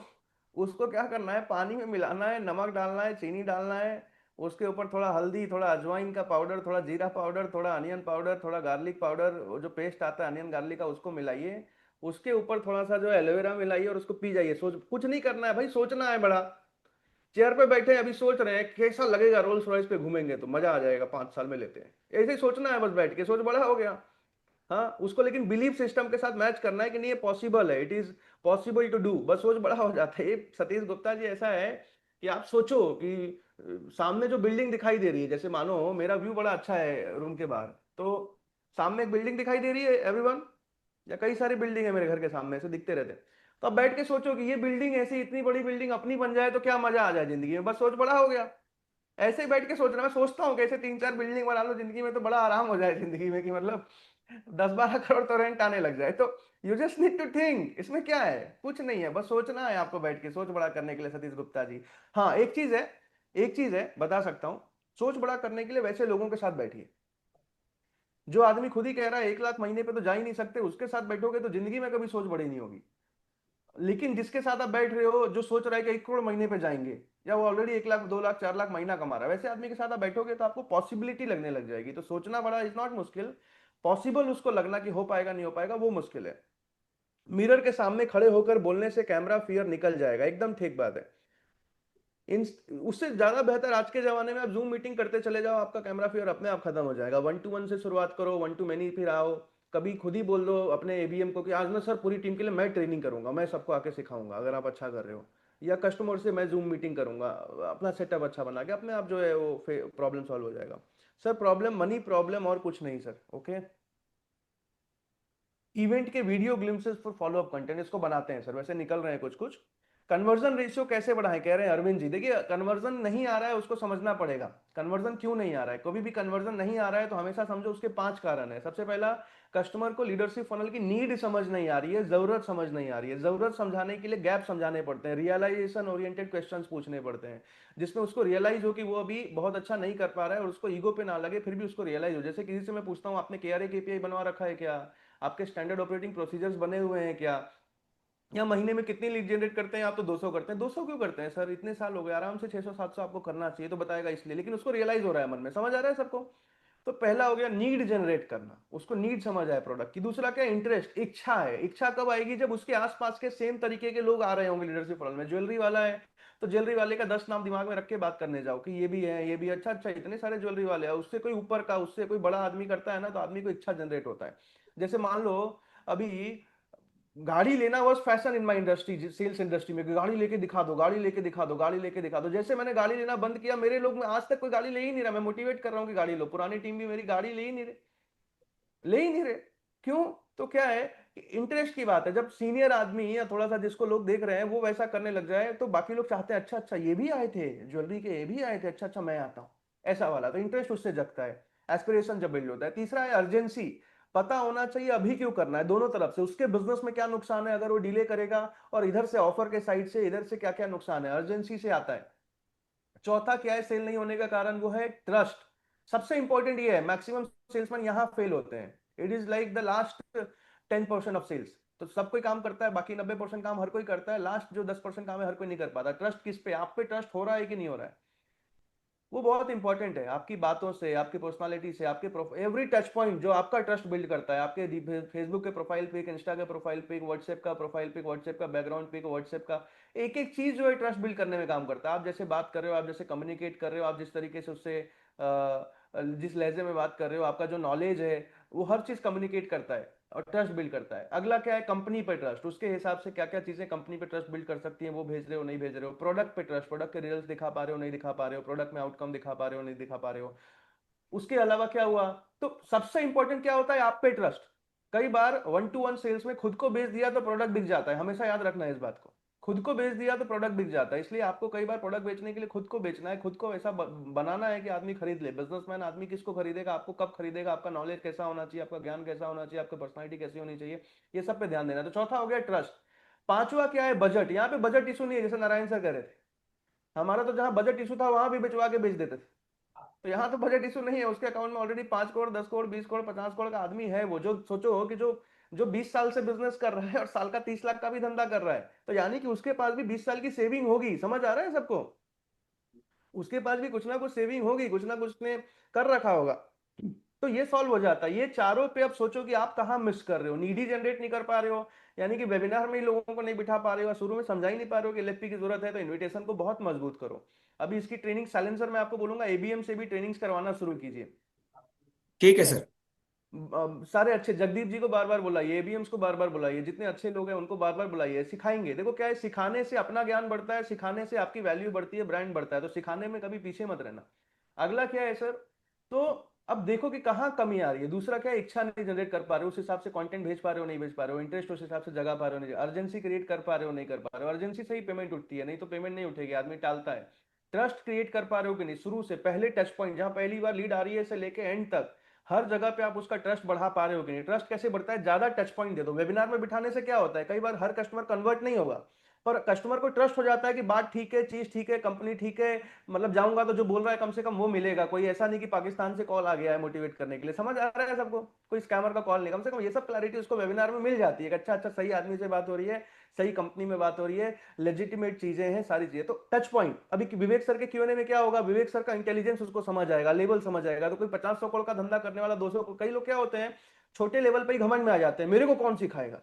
उसको क्या करना है, पानी में मिलाना है, नमक डालना है, चीनी डालना है, उसके ऊपर थोड़ा हल्दी, थोड़ा अजवाइन का पाउडर, थोड़ा जीरा पाउडर, थोड़ा अनियन पाउडर, थोड़ा गार्लिक पाउडर, वो जो पेस्ट आता है अनियन गार्लिक का उसको मिलाइए, उसके ऊपर थोड़ा सा जो एलोवेरा मिलाइए और उसको पी जाइए। सोच कुछ नहीं करना है भाई, सोचना है बड़ा। चेयर पे बैठे हैं, अभी सोच रहे हैं कैसा लगेगा रोल्स रॉयस पे घूमेंगे तो मजा आ जाएगा, 5 साल में लेते हैं, ऐसे ही सोचना है बस बैठ के, सोच बड़ा हो गया। हाँ, उसको लेकिन बिलीफ सिस्टम के साथ मैच करना है कि नहीं ये पॉसिबल है, it is possible to do, बस सोच बड़ा हो जाता है। ये सतीश गुप्ता जी ऐसा है कि आप सोचो कि सामने जो बिल्डिंग दिखाई दे रही है, जैसे मानो मेरा व्यू बड़ा अच्छा है रूम के बाहर, तो सामने एक बिल्डिंग दिखाई दे रही है एवरीवन, या कई सारी बिल्डिंग है मेरे घर के सामने से दिखते रहते हैं, तो अब बैठ के सोचो कि ये बिल्डिंग ऐसी इतनी बड़ी बिल्डिंग अपनी बन जाए तो क्या मजा आ जाए जिंदगी में, बस सोच बड़ा हो गया। ऐसे ही बैठ के सोच रहा, मैं सोचता हूँ कैसे 3 4 बिल्डिंग बना लो जिंदगी में तो बड़ा आराम हो जाए जिंदगी में, कि मतलब 10-12 करोड़ तो रेंट आने लग जाए। तो you just need to think, इसमें क्या है, कुछ नहीं है, बस सोचना है आपको बैठ के, सोच बड़ा करने के लिए सतीश गुप्ता जी। हाँ एक चीज है, एक चीज है बता सकता हूँ, सोच बड़ा करने के लिए वैसे लोगों के साथ बैठिए। जो आदमी खुद ही कह रहा है 1 लाख महीने पे तो जा ही नहीं सकते, उसके साथ बैठोगे तो जिंदगी में कभी सोच बड़ी नहीं होगी। लेकिन जिसके साथ आप बैठ रहे हो, जो सोच रहा है कि 1 करोड़ महीने पे जाएंगे, या वो ऑलरेडी 1 लाख 2 लाख 4 लाख महीना कमा रहा है, वैसे आदमी के साथ आप बैठोगे तो आपको पॉसिबिलिटी लगने लग जाएगी। तो सोचना बड़ा इज नॉट मुश्किल, पॉसिबल उसको लगना कि हो पाएगा नहीं हो पाएगा वो मुश्किल है। मिरर के सामने खड़े होकर बोलने से कैमरा फियर निकल जाएगा, एकदम ठीक बात है। इन उससे ज्यादा बेहतर आज के जमाने में आप जूम मीटिंग करते चले जाओ, आपका कैमरा फियर अपने आप खत्म हो जाएगा। 1 to 1 से शुरुआत करो, 1 to many फिर आओ। कभी खुद ही बोल दो अपने एबीएम को कि आज ना सर पूरी टीम के लिए मैं ट्रेनिंग करूंगा, मैं सबको आके सिखाऊंगा अगर आप अच्छा कर रहे हो। या कस्टमर से मैं जूम मीटिंग करूंगा, अपना सेटअप अच्छा बना के अपने आप जो है वो प्रॉब्लम सॉल्व हो जाएगा। सर प्रॉब्लम मनी प्रॉब्लम और कुछ नहीं सर। ओके, इवेंट के video glimpses for follow up content, इसको बनाते हैं सर, वैसे निकल रहे हैं कुछ कुछ। कन्वर्जन रेशियो कैसे बढ़ाएं कह रहे हैं अरविंद जी। देखिए कन्वर्जन नहीं आ रहा है उसको समझना पड़ेगा, कन्वर्जन क्यों नहीं आ रहा है। कभी भी कन्वर्जन नहीं आ रहा है तो हमेशा समझो उसके 5 कारण है। सबसे पहला, कस्टमर को लीडरशिप फनल की नीड समझ नहीं आ रही है, जरूरत समझ नहीं आ रही है। जरूरत समझाने के लिए गैप समझाने पड़ते हैं, रियलाइजेशन ओरिएंटेड क्वेश्चंस पूछने पड़ते हैं, जिसमें उसको रियलाइज हो कि वो अभी बहुत अच्छा नहीं कर पा रहा है और उसको ईगो पे ना लगे, फिर भी उसको रियलाइज हो। जैसे किसी से मैं पूछता हूँ आपने KRA KPI बनवा रखा है क्या, आपके स्टैंडर्ड ऑपरेटिंग प्रोसीजर्स बने हुए हैं क्या, या महीने में कितनी लीड जनरेट करते हैं आप, तो 200 करते हैं। 200 क्यों करते हैं सर, इतने साल हो गए, आराम से 600-700 आपको करना चाहिए। तो बताएगा इसलिए, लेकिन उसको रियलाइज हो रहा है मन में, समझ आ रहा है सबको। तो पहला हो गया नीड जनरेट करना, उसको नीड समझ आए प्रोडक्ट की। दूसरा क्या, इंटरेस्ट, इच्छा है। इच्छा कब आएगी, जब उसके आसपास के सेम तरीके के लोग आ रहे होंगे लीडरशिप फॉरल में। ज्वेलरी वाला है तो ज्वेलरी वाले का 10 नाम दिमाग में रख के बात करने जाओ कि ये भी है, ये भी अच्छा अच्छा, इतने सारे ज्वेलरी वाले हैं। उससे कोई ऊपर का, उससे कोई बड़ा आदमी करता है ना, तो आदमी को इच्छा जनरेट होता है। जैसे मान लो अभी गाड़ी लेना was fashion in my industry, sales industry में, गाड़ी लेके दिखा दो, गाड़ी लेके दिखा दो, गाड़ी लेके दिखा दो। जैसे मैंने गाड़ी लेना बंद किया, मेरे लोग में आज तक कोई गाड़ी ले ही नहीं रहा। मैं मोटिवेट कर रहा हूँ कि गाड़ी लो, पुरानी टीम भी मेरी गाड़ी ले ही नहीं रहे, ले ही नहीं रहे। क्यों, तो क्या है, इंटरेस्ट की बात है। जब सीनियर आदमी या थोड़ा सा जिसको लोग देख रहे हैं वो वैसा करने लग जाए, तो बाकी लोग चाहते हैं अच्छा अच्छा ये भी आए थे ज्वेलरी के, ये भी आए थे, अच्छा अच्छा मैं आता हूँ, ऐसा वाला। तो इंटरेस्ट उससे जगता है, एस्पिरेशन जब बिल्ड होता है। तीसरा है अर्जेंसी, पता होना चाहिए अभी क्यों करना है, दोनों तरफ से। उसके बिजनेस में क्या नुकसान है अगर वो डिले करेगा, और इधर से ऑफर के साइड से इधर से क्या क्या नुकसान है, अर्जेंसी से आता है। चौथा क्या है सेल नहीं होने का कारण, वो है ट्रस्ट। सबसे इंपॉर्टेंट ये है, मैक्सिमम सेल्समैन यहां फेल होते हैं। It is like the last 10% of sales. तो सब कोई काम करता है, बाकी 90% काम हर कोई करता है, लास्ट जो 10% काम है हर कोई नहीं कर पाता। ट्रस्ट किस पे, आप पे ट्रस्ट हो रहा है कि नहीं हो रहा है, वो बहुत इंपॉर्टेंट है। आपकी बातों से, आपकी पर्सनालिटी से, आपके एवरी टच पॉइंट जो आपका ट्रस्ट बिल्ड करता है। आपके फेसबुक के प्रोफाइल पिक, इंस्टा के प्रोफाइल पिक, व्हाट्सएप का प्रोफाइल पिक, व्हाट्सएप का बैकग्राउंड पिक, व्हाट्सएप का एक एक चीज जो है ट्रस्ट बिल्ड करने में काम करता है। आप जैसे बात कर रहे हो, आप जैसे कम्युनिकेट कर रहे हो, आप जिस तरीके से उससे जिस लहजे में बात कर रहे हो, आपका जो नॉलेज है, वो हर चीज कम्युनिकेट करता है और ट्रस्ट बिल्ड करता है। अगला क्या है, कंपनी पे ट्रस्ट। उसके हिसाब से क्या क्या चीजें कंपनी पे ट्रस्ट बिल्ड कर सकती है, वो भेज रहे हो नहीं भेज रहे हो। प्रोडक्ट पे ट्रस्ट, प्रोडक्ट के रिजल्ट दिखा पा रहे हो नहीं दिखा पा रहे हो, प्रोडक्ट में आउटकम दिखा पा रहे हो नहीं दिखा पा रहे हो। उसके अलावा क्या हुआ, तो सबसे इंपॉर्टेंट क्या होता है, आप पे ट्रस्ट। कई बार 1 to 1 सेल्स में खुद को बेच दिया तो प्रोडक्ट बिक जाता है, हमेशा याद रखना है इस बात को। खुद को बेच दिया तो प्रोडक्ट बिक जाता है, इसलिए आपको कई बार प्रोडक्ट बेचने के लिए खुद को बेचना है, खुद को ऐसा बनाना है कि आदमी खरीद ले। बिजनेसमैन आदमी किसको खरीदेगा, आपको कब खरीदेगा, आपका नॉलेज कैसा होना चाहिए, आपका ज्ञान कैसा होना चाहिए, आपकी पर्सनालिटी कैसी होनी चाहिए, ये सब पे ध्यान देना। तो चौथा हो गया ट्रस्ट। पांचवा क्या है, बजट। यहाँ पे बजट इशू नहीं है, जैसे नारायण सर कह रहे थे, हमारा तो जहां बजट इशू था वहां भी बेचवा के बेच देते थे। तो यहाँ तो बजट इशू नहीं है, उसके अकाउंट में ऑलरेडी 5 करोड़ 10 करोड़ 20 करोड़ 50 करोड़ का आदमी है। वो जो सोचो कि जो जो 20 साल से बिजनेस कर रहा है और साल का 30 लाख का भी धंधा कर रहा है, तो यानी कि उसके पास भी 20 साल की सेविंग होगी। समझ आ रहा है सबको, उसके पास भी कुछ ना कुछ सेविंग होगी, कुछ ना कुछ ने कर रखा होगा। तो ये सॉल्व हो जाता है। ये चारों पे अब सोचो कि आप कहाँ मिस कर रहे हो, नीड ही जनरेट नहीं कर पा रहे हो, यानी कि वेबिनार में ही लोगों को नहीं बिठा पा रहे हो, शुरू में समझा ही नहीं पा रहे हो कि एलएफपी की जरूरत है, तो इन्विटेशन को बहुत मजबूत करो। अभी इसकी ट्रेनिंग साइलेंसर मैं आपको बोलूंगा एबीएम से भी ट्रेनिंग्स करवाना शुरू कीजिए। ठीक ठीक है है, सर। सारे अच्छे जगदीप जी को बार बार बुलाइए, एबीएम्स को बार बार बुलाइए, जितने अच्छे लोग हैं उनको बार बार बुलाइए, सिखाएंगे। देखो क्या है, सिखाने से अपना ज्ञान बढ़ता है, सिखाने से आपकी वैल्यू बढ़ती है, ब्रांड बढ़ता है। तो सिखाने में कभी पीछे मत रहना। अगला क्या है सर, तो अब देखो कि कहाँ कमी आ रही है। दूसरा क्या है, इच्छा नहीं जनरेट कर पा रहे हो, उस हिसाब से कंटेंट भेज पा रहे हो नहीं भेज पा रहे हो, इंटरेस्ट उस हिसाब से जगा पा रहे हो नहीं, अर्जेंसी क्रिएट कर पा रहे हो नहीं कर पा रहे हो। अर्जेंसी से ही पेमेंट उठती है, नहीं तो पेमेंट नहीं उठेगी, आदमी टालता है। ट्रस्ट क्रिएट कर पा रहे हो कि नहीं, शुरू से पहले टच पॉइंट जहां पहली बार लीड आ रही है से लेके एंड तक हर जगह पे आप उसका ट्रस्ट बढ़ा पा रहे हो कि नहीं। ट्रस्ट कैसे बढ़ता है? ज्यादा टच पॉइंट दे दो। वेबिनार में बिठाने से क्या होता है, कई बार हर कस्टमर कन्वर्ट नहीं होगा, पर कस्टमर को ट्रस्ट हो जाता है कि बात ठीक है, चीज ठीक है, कंपनी ठीक है, मतलब जाऊंगा तो जो बोल रहा है कम से कम वो मिलेगा। कोई ऐसा नहीं कि पाकिस्तान से कॉल आ गया है मोटिवेट करने के लिए, समझ आ रहा है सबको, कोई स्कैमर का कॉल नहीं, कम से कम ये सब क्लैरिटी उसको वेबिनार में मिल जाती है कि अच्छा अच्छा सही आदमी से बात हो रही है, सही कंपनी में बात हो रही है, लेजिटिमेट चीजें हैं, सारी चीजें। तो टच पॉइंट अभी विवेक सर के क्यूएनए में क्या होगा, विवेक सर का इंटेलिजेंस उसको समझ आएगा, लेवल समझ आएगा। तो कोई 50-100 करोड़ का धंधा करने वाला 200, कई लोग क्या होते हैं छोटे लेवल पे ही घमंड में आ जाते हैं, मेरे को कौन सिखाएगा,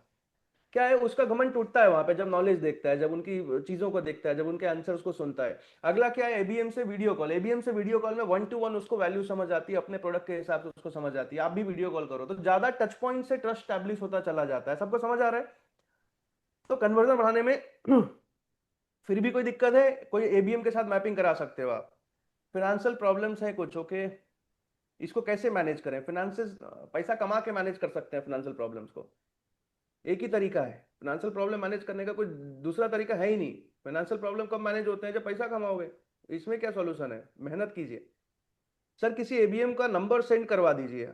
क्या है उसका घमंड टूटता है वहां पे जब नॉलेज देखता है, जब उनकी चीजों को देखता है, जब उनके आंसर्स को सुनता है। अगला क्या है, एबीएम से वीडियो कॉल। एबीएम से वीडियो कॉल में 1-to-1 उसको वैल्यू समझ आती है, अपने प्रोडक्ट के हिसाब से उसको समझ आती है। आप भी वीडियो कॉल करो तो ज्यादा टच पॉइंट से ट्रस्ट स्टैब्लिश होता चला जाता है। सबको समझ आ रहा है? तो कन्वर्जन बढ़ाने में फिर भी कोई दिक्कत है, कोई एबीएम के साथ मैपिंग करा सकते हो आप। फिनेंशियल प्रॉब्लम्स है कुछ, ओके, इसको कैसे मैनेज करें? फिनेंसेस, पैसा कमा के मैनेज कर सकते हैं फिनेंशियल प्रॉब्लम्स को, एक ही तरीका है फाइनेंशियल प्रॉब्लम मैनेज करने का, कोई दूसरा तरीका है ही नहीं। फाइनेंशियल प्रॉब्लम कब मैनेज होते हैं? जब पैसा कमाओगे। इसमें क्या सॉल्यूशन है? मेहनत कीजिए। सर किसी एबीएम का नंबर सेंड करवा दीजिए।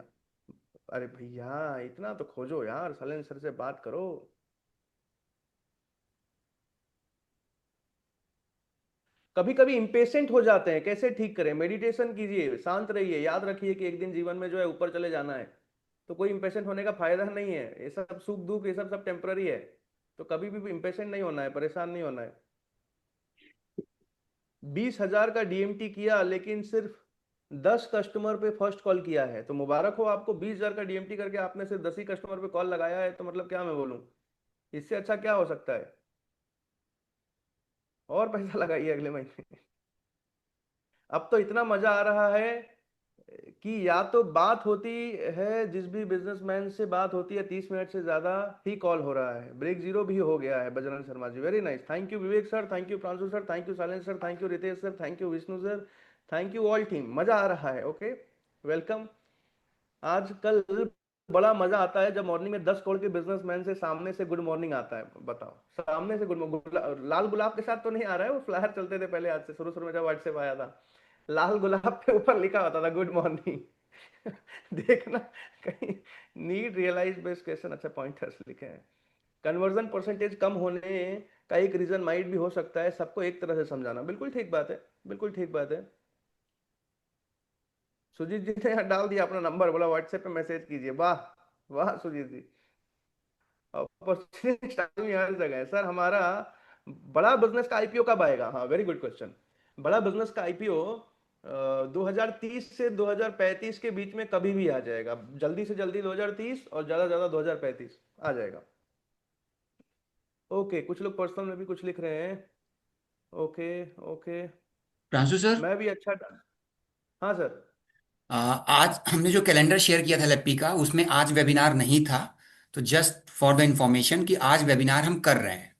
अरे भैया इतना तो खोजो यार, सलेन सर से बात करो। कभी कभी इंपेशेंट हो जाते हैं, कैसे ठीक करें? मेडिटेशन कीजिए, शांत रहिए, याद रखिए कि एक दिन जीवन में जो है ऊपर चले जाना है, तो कोई इंपेशेंट होने का फायदा नहीं है। ये सब सुख दुख ये सब सब टेम्पररी है, तो कभी भी इंपेशेंट नहीं होना है, परेशान नहीं होना है। 20,000 का डीएमटी किया लेकिन सिर्फ 10 कस्टमर पे फर्स्ट कॉल किया है, तो मुबारक हो आपको। 20,000 का डीएमटी करके आपने सिर्फ 10 ही कस्टमर पे कॉल लगाया है, तो मतलब क्या मैं बोलूं, इससे अच्छा क्या हो सकता है? और पैसा लगाइए अगले महीने। अब तो इतना मजा आ रहा है कि या तो बात होती है, जिस भी बिजनेसमैन से बात होती है 30 मिनट से ज्यादा ही कॉल हो रहा है। ब्रेक जीरो भी हो गया है। Bajrang Sharma ji very nice, thank you Vivek sir, thank you Pranshu sir, thank you सालेंस sir, thank you Ritesh sir, thank you Vishnu sir, thank you all team. मजा आ रहा है, ओके, वेलकम। आजकल बड़ा मजा आता है जब मॉर्निंग में 10 करोड़ के बिजनेसमैन से सामने से गुड मॉर्निंग आता है। बताओ, सामने से लाल गुलाब के साथ तो नहीं आ रहा है, वो फ्लायर चलते थे पहले, आज से शुरू शुरू में जब व्हाट्सएप आया था, लाल गुलाब पे ऊपर लिखा होता था गुड मॉर्निंग। देखना कहीं, नीड रियलाइज बेस्ड क्वेश्चन, अच्छा पॉइंटर्स लिखे हैं। कन्वर्जन परसेंटेज कम होने का एक रीजन माइट भी हो सकता है सबको एक तरह से समझाना। बिल्कुल ठीक बात है, बिल्कुल ठीक बात है। सुजीत जी ने डाल दिया अपना नंबर, बोला व्हाट्सएप पे मैसेज कीजिए। वाह वाह सुजीत जी, अपॉर्चुनिटी हर जगह है सर। हमारा बड़ा बिजनेस का आईपीओ कब आएगा? हाँ वेरी गुड क्वेश्चन। बड़ा बिजनेस का आईपीओ 2030 से 2035 के बीच में कभी भी आ जाएगा, जल्दी से जल्दी 2030 और ज्यादा ज्यादा 2035 आ जाएगा। ओके, कुछ लोग पर्सनल में भी कुछ लिख रहे हैं। ओके ओके, प्रांशु सर, मैं भी अच्छा। हाँ सर। आज हमने जो कैलेंडर शेयर किया था लेप्पी का, उसमें आज वेबिनार नहीं था। तो जस्ट फॉर द इंफॉर्मेशन कि आज वेबिनार हम कर रहे हैं।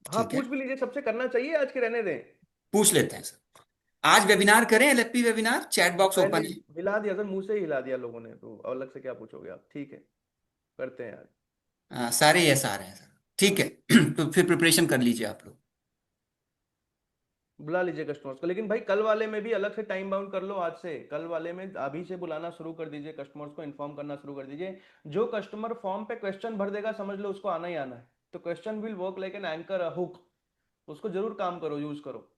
हाँ ठीक है, पूछ भी लीजिए, सबसे करना चाहिए, आज के रहने दें। पूछ लेते हैं सर। आज वेबिनार करें, एलएफपी वेबिनार, चैट वो बॉक्स पहले ओपन है। हिला दिया सर, मुंह से ही हिला दिया लोगों ने, तो अलग से क्या पूछोगे आप? ठीक है, करते हैं आज। सारे यस आ रहे हैं सर। ठीक है। तो फिर प्रिपरेशन कर लीजिए आप लोग। बुला लीजिए कस्टमर्स को, लेकिन भाई कल वाले में भी अलग से टाइम बाउंड कर लो। आज से कल वाले में अभी से बुलाना शुरू कर दीजिए, कस्टमर्स को इन्फॉर्म करना शुरू कर दीजिए। जो कस्टमर फॉर्म पे क्वेश्चन भर देगा समझ लो उसको आना ही आना है। तो question will work like an anchor, a hook, उसको जरूर काम करो, यूज करो।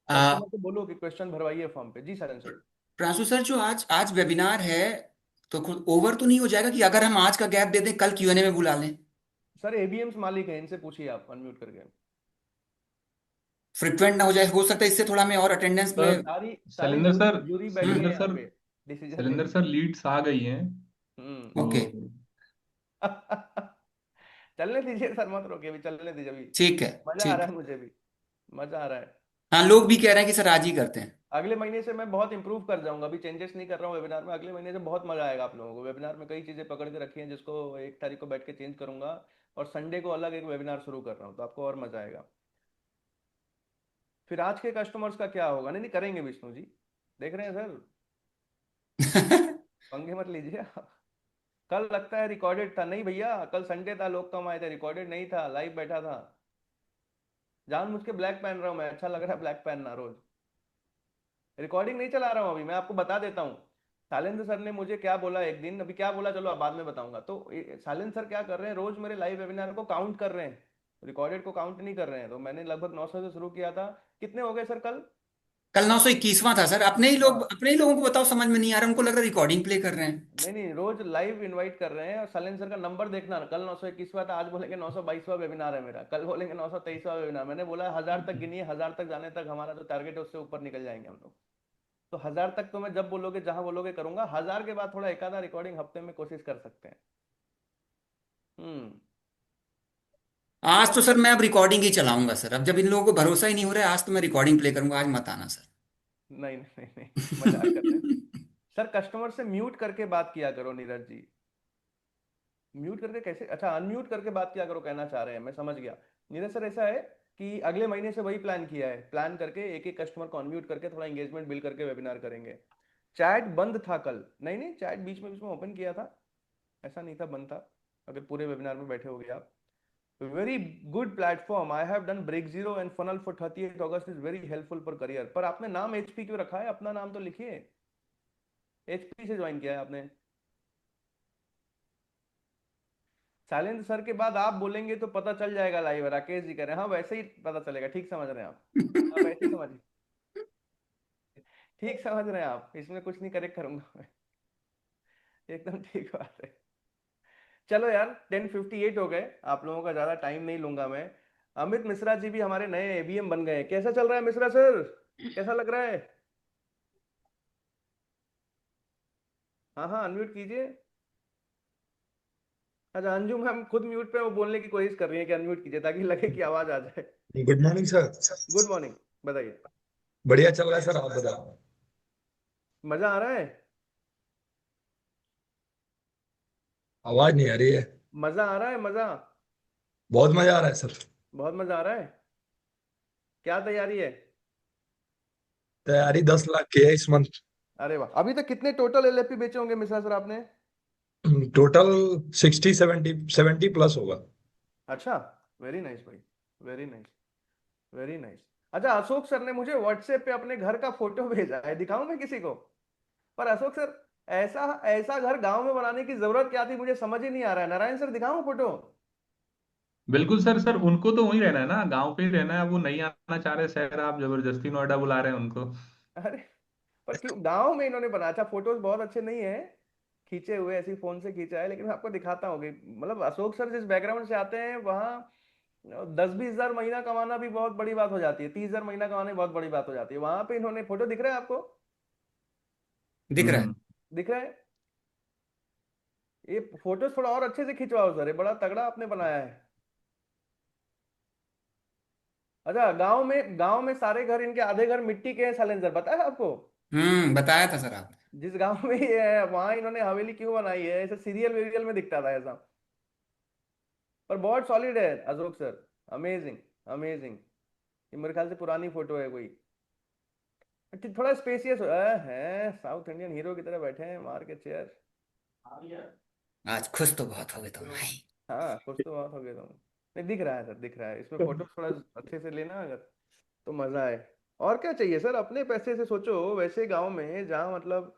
आ, कस्टमर को बोलो कि क्वेश्चन भरवाइए फॉर्म पे। जी सर सर। प्रांशु सर, जो आज आज वेबिनार है, तो खुद ओवर तो नहीं हो जाएगा कि अगर हम आज का गैप दे दें, कल क्यूएनए में बुला लें? सर एबीएम्स मालिक है, इनसे पूछिए आप अनम्यूट करके। फ्रिक्वेंट ना हो जाए, हो सकता है इससे थोड़ा मैं और अटेंडेंस में। सर, सारी सारी शैलेंद्र सर, जूरी बैठी है शैलेंद्र यहाँ सर, पे डिसीजन शैलेंद्र लेने के सर लिए। लीड्स आ गई हैं। हम्म। ओके, तो चलने दीजिए सर, मत रोकिए, अभी चलने दीजिए अभी। ठीक है, मजा आ ठीक रहा है। है, मुझे भी मजा आ रहा है। हाँ, लोग भी कह रहे हैं कि सर आज ही करते हैं। अगले महीने से मैं बहुत इंप्रूव कर जाऊंगा, अभी चेंजेस नहीं कर रहा हूँ वेबिनार में। अगले महीने से बहुत मजा आएगा आप लोगों को। वेबिनार में कई चीजें पकड़ के रखी हैं जिसको 1 तारीख को बैठ के चेंज करूंगा, और संडे को अलग एक वेबिनार शुरू कर रहा हूँ, तो आपको और मजा आएगा। फिर आज के कस्टमर्स का क्या होगा? नहीं नहीं करेंगे विष्णु जी, देख रहे हैं सर, पंगे मत लीजिए आप। कल लगता है रिकॉर्डेड था, नहीं भैया कल संडे था, लोग कम आए थे, रिकॉर्डेड नहीं था, लाइव बैठा था। जान मुझ के ब्लैक पहन रहा हूँ मैं, अच्छा लग रहा है ब्लैक पहनना रोज। रिकॉर्डिंग नहीं चला रहा हूँ अभी, मैं आपको बता देता हूँ। शालेंद्र सर ने मुझे क्या बोला एक दिन, अभी क्या बोला चलो अब बाद में बताऊंगा। तो शालेंद्र सर क्या कर रहे हैं, रोज मेरे लाइव वेबिनार को काउंट कर रहे हैं, रिकॉर्डेड को काउंट नहीं कर रहे हैं। तो मैंने लगभग 900 से शुरू किया था, कितने हो गए सर कल? कल 921वां था सर। अपने ही लोग, हाँ, अपने ही लोगों को बताओ, समझ में नहीं आ रहा, उनको लग रहा रिकॉर्डिंग प्ले कर रहे हैं। नहीं नहीं, रोज लाइव इनवाइट कर रहे हैं। और शालेंद्र सर का नंबर देखना ना, कल 921वां था, आज बोलेंगे 922वां वेबिनार है मेरा, कल बोलेंगे 923वां वेबिनार। मैंने बोला 1000 तक गिनिए, 1000 तक जाने तक हमारा जो टारगेट है उससे ऊपर निकल जाएंगे हम लोग। तो 1000 तक तो मैं जब बोलोगे जहां बोलोगे करूंगा, 1000 के बाद थोड़ा एक आधा रिकॉर्डिंग हफ्ते में कोशिश कर सकते हैं। हम्म। आज तो सर मैं अब रिकॉर्डिंग ही चलाऊंगा सर। अब जब इन लोगों को भरोसा ही नहीं हो रहा है, आज तो मैं रिकॉर्डिंग प्ले करूंगा। आज मत आना सर। नहीं नहीं नहीं नहीं, मजाक कर रहे हैं सर। कस्टमर से म्यूट करके बात किया करो नीरज जी। म्यूट करके कैसे, अच्छा अनम्यूट करके बात किया करो कहना चाह रहे हैं, मैं समझ गया। नीरज सर ऐसा है कि अगले महीने से वही प्लान किया है, प्लान करके एक एक कस्टमर को अनम्यूट करके थोड़ा एंगेजमेंट बिल्ड करके वेबिनार करेंगे। चैट बंद था कल, नहीं नहीं चैट बीच में ओपन किया था, ऐसा नहीं था बंद था। अगर पूरे वेबिनार में बैठे हो गए आप, very good platform. I have done break zero and funnel for 30 August is very helpful for career. पर आपने नाम एचपी क्यों रखा है, अपना नाम तो लिखिए। एचपी से ज्वाइन किया है आपने। शैलेंद्र सर के बाद आप बोलेंगे तो पता चल जाएगा लाइव, राकेश जी कह रहे हैं हाँ वैसे ही पता चलेगा। ठीक समझ रहे हैं आप, आप ऐसे ही समझिए, ठीक समझ रहे हैं आप, इसमें कुछ नहीं करेक्ट करूंगा मैं, एकदम ठीक बात है। चलो यार 10:58 हो गए, आप लोगों का ज्यादा टाइम नहीं लूंगा मैं। अमित मिश्रा जी भी हमारे नए एबीएम बन गए, कैसा चल रहा है मिश्रा सर, कैसा लग रहा है? हाँ हाँ अनम्यूट कीजिए। अच्छा अंजू मैम खुद म्यूट पे वो बोलने की कोशिश कर रही है कि अनम्यूट कीजिए ताकि लगे कि आवाज आ जाए। Good morning sir. Good morning, बताइए। बढ़िया चल रहा है सर, आप बताओ। मजा आ रहा है? आवाज नहीं आ रही है। मजा आ रहा है, मजा? बहुत मजा आ रहा है सर। बहुत मजा आ रहा है। क्या तैयारी है? तैयारी 10 लाख की है इस मंथ। अरे वाह, अभी तक कितने टोटल एलएपी बेचे होंगे मिश्रा सर आपने? टोटल 60 70 प्लस होगा। अच्छा, वेरी नाइस भाई, वेरी नाइस, वेरी नाइस। अच्छा अशोक सर ने मुझे व्हाट्सएप पे अपने घर का फोटो भेजा है, दिखाऊं मैं किसी को? पर अशोक सर ऐसा ऐसा घर गांव में बनाने की जरूरत क्या थी, मुझे समझ ही नहीं आ रहा है। नारायण सर दिखाऊं फोटो? बिल्कुल सर। सर उनको तो वहीं रहना है ना, गांव पे ही रहना है। वो नहीं आना चाह रहे शहर, आप जबरदस्ती नोएडा बुला रहे हैं उनको। अरे पर क्यों गांव में इन्होंने बनाया? अच्छा फोटोज बहुत अच्छे नहीं है खींचे हुए, ऐसी फोन से खींचा है, लेकिन मैं आपको दिखाता हूँ कि मतलब अशोक सर जिस बैकग्राउंड से आते हैं वहाँ 10-20 हजार महीना कमाना भी बहुत बड़ी बात हो जाती है, 30 हजार महीना कमाना भी बहुत बड़ी बात हो जाती है। वहां पे इन्होंने फोटो, दिख रहा है आपको? दिख रहा है। हम्म। दिख रहा है? ये फोटोज थोड़ा और अच्छे से खिंचवाओ सर, ये बड़ा तगड़ा आपने बनाया है। अच्छा गांव में सारे घर इनके, आधे घर मिट्टी के हैं सालेंसर, पता है आपको? बताया था सर आपने। जिस गांव में ये है वहां इन्होंने हवेली क्यों बनाई है, ऐसे सीरियल वीरियल में दिखता था ऐसा। पर बहुत सॉलिड है अशोक सर, अमेजिंग, अमेजिंग। ये मेरे ख्याल से पुरानी फोटो है कोई। थोड़ा स्पेसियस है, साउथ इंडियन हीरो की तरह बैठे हैं मार के चेयर। आज खुश तो बहुत हो गए तुम भाई। हाँ कुछ तो बात हो गया तुम। नहीं दिख रहा है सर, दिख रहा है, इसमें फोटो थोड़ा अच्छे से लेना अगर, तो मजा आए। और क्या चाहिए सर, अपने पैसे से सोचो। वैसे गांव में जहाँ मतलब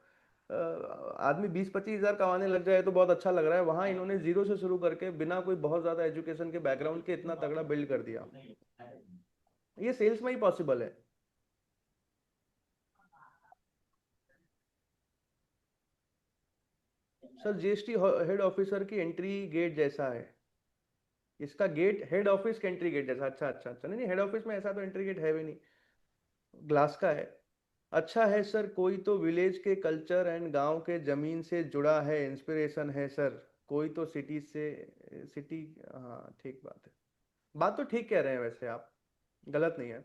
आदमी 20-25 हजार कमाने लग जाए तो बहुत अच्छा लग रहा है, वहां इन्होंने जीरो से शुरू करके बिना कोई बहुत ज्यादा एजुकेशन के बैकग्राउंड के इतना तगड़ा बिल्ड कर दिया। ये सेल्स में ही पॉसिबल है। सर जीएसटी हेड ऑफिसर की एंट्री गेट जैसा है, इसका गेट हेड ऑफिस का एंट्री गेट जैसा। अच्छा अच्छा अच्छा, नहीं नहीं हेड ऑफिस में ऐसा तो एंट्री गेट है भी नहीं, ग्लास का है। अच्छा है सर, कोई तो विलेज के कल्चर एंड गांव के जमीन से जुड़ा है, इंस्पिरेशन है सर। कोई तो सिटी से, सिटी, हाँ ठीक बात है, बात तो ठीक कह रहे हैं वैसे आप, गलत नहीं है।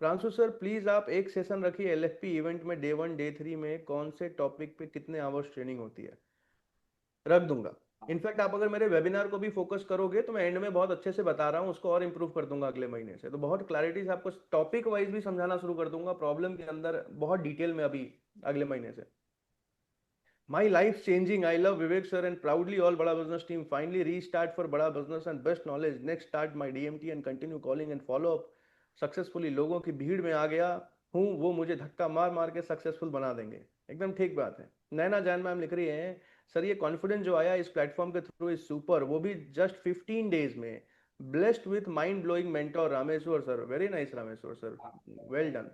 प्रांशु सर प्लीज आप एक सेशन रखिए एलएफपी इवेंट में, डे 1 डे 3 में कौन से टॉपिक पे कितने आवर्स ट्रेनिंग होती है। रख दूंगा। इनफैक्ट आप अगर मेरे वेबिनार को भी फोकस करोगे तो मैं एंड में बहुत अच्छे से बता रहा हूँ, उसको और इंप्रूव कर दूंगा अगले महीने से। तो बहुत क्लैरिटी से आपको टॉपिक वाइज भी समझाना शुरू कर दूंगा, प्रॉब्लम के अंदर बहुत डिटेल में अभी अगले महीने से। My life changing. I love Vivek sir and proudly all Bada Business team finally restart for Bada Business and best knowledge. Next start my DMT and continue calling and follow up successfully. लोगों की भीड़ में आ गया हूँ वो मुझे धक्का मार मार के सक्सेसफुल बना देंगे। एकदम ठीक बात है। नैना जान मैम लिख रही है, सर ये कॉन्फिडेंस जो आया इस प्लेटफॉर्म के थ्रू इज सुपर, वो भी जस्ट 15 डेज में। Blessed with mind blowing mentor Rameshwar sir. Very nice Rameshwar sir, well done.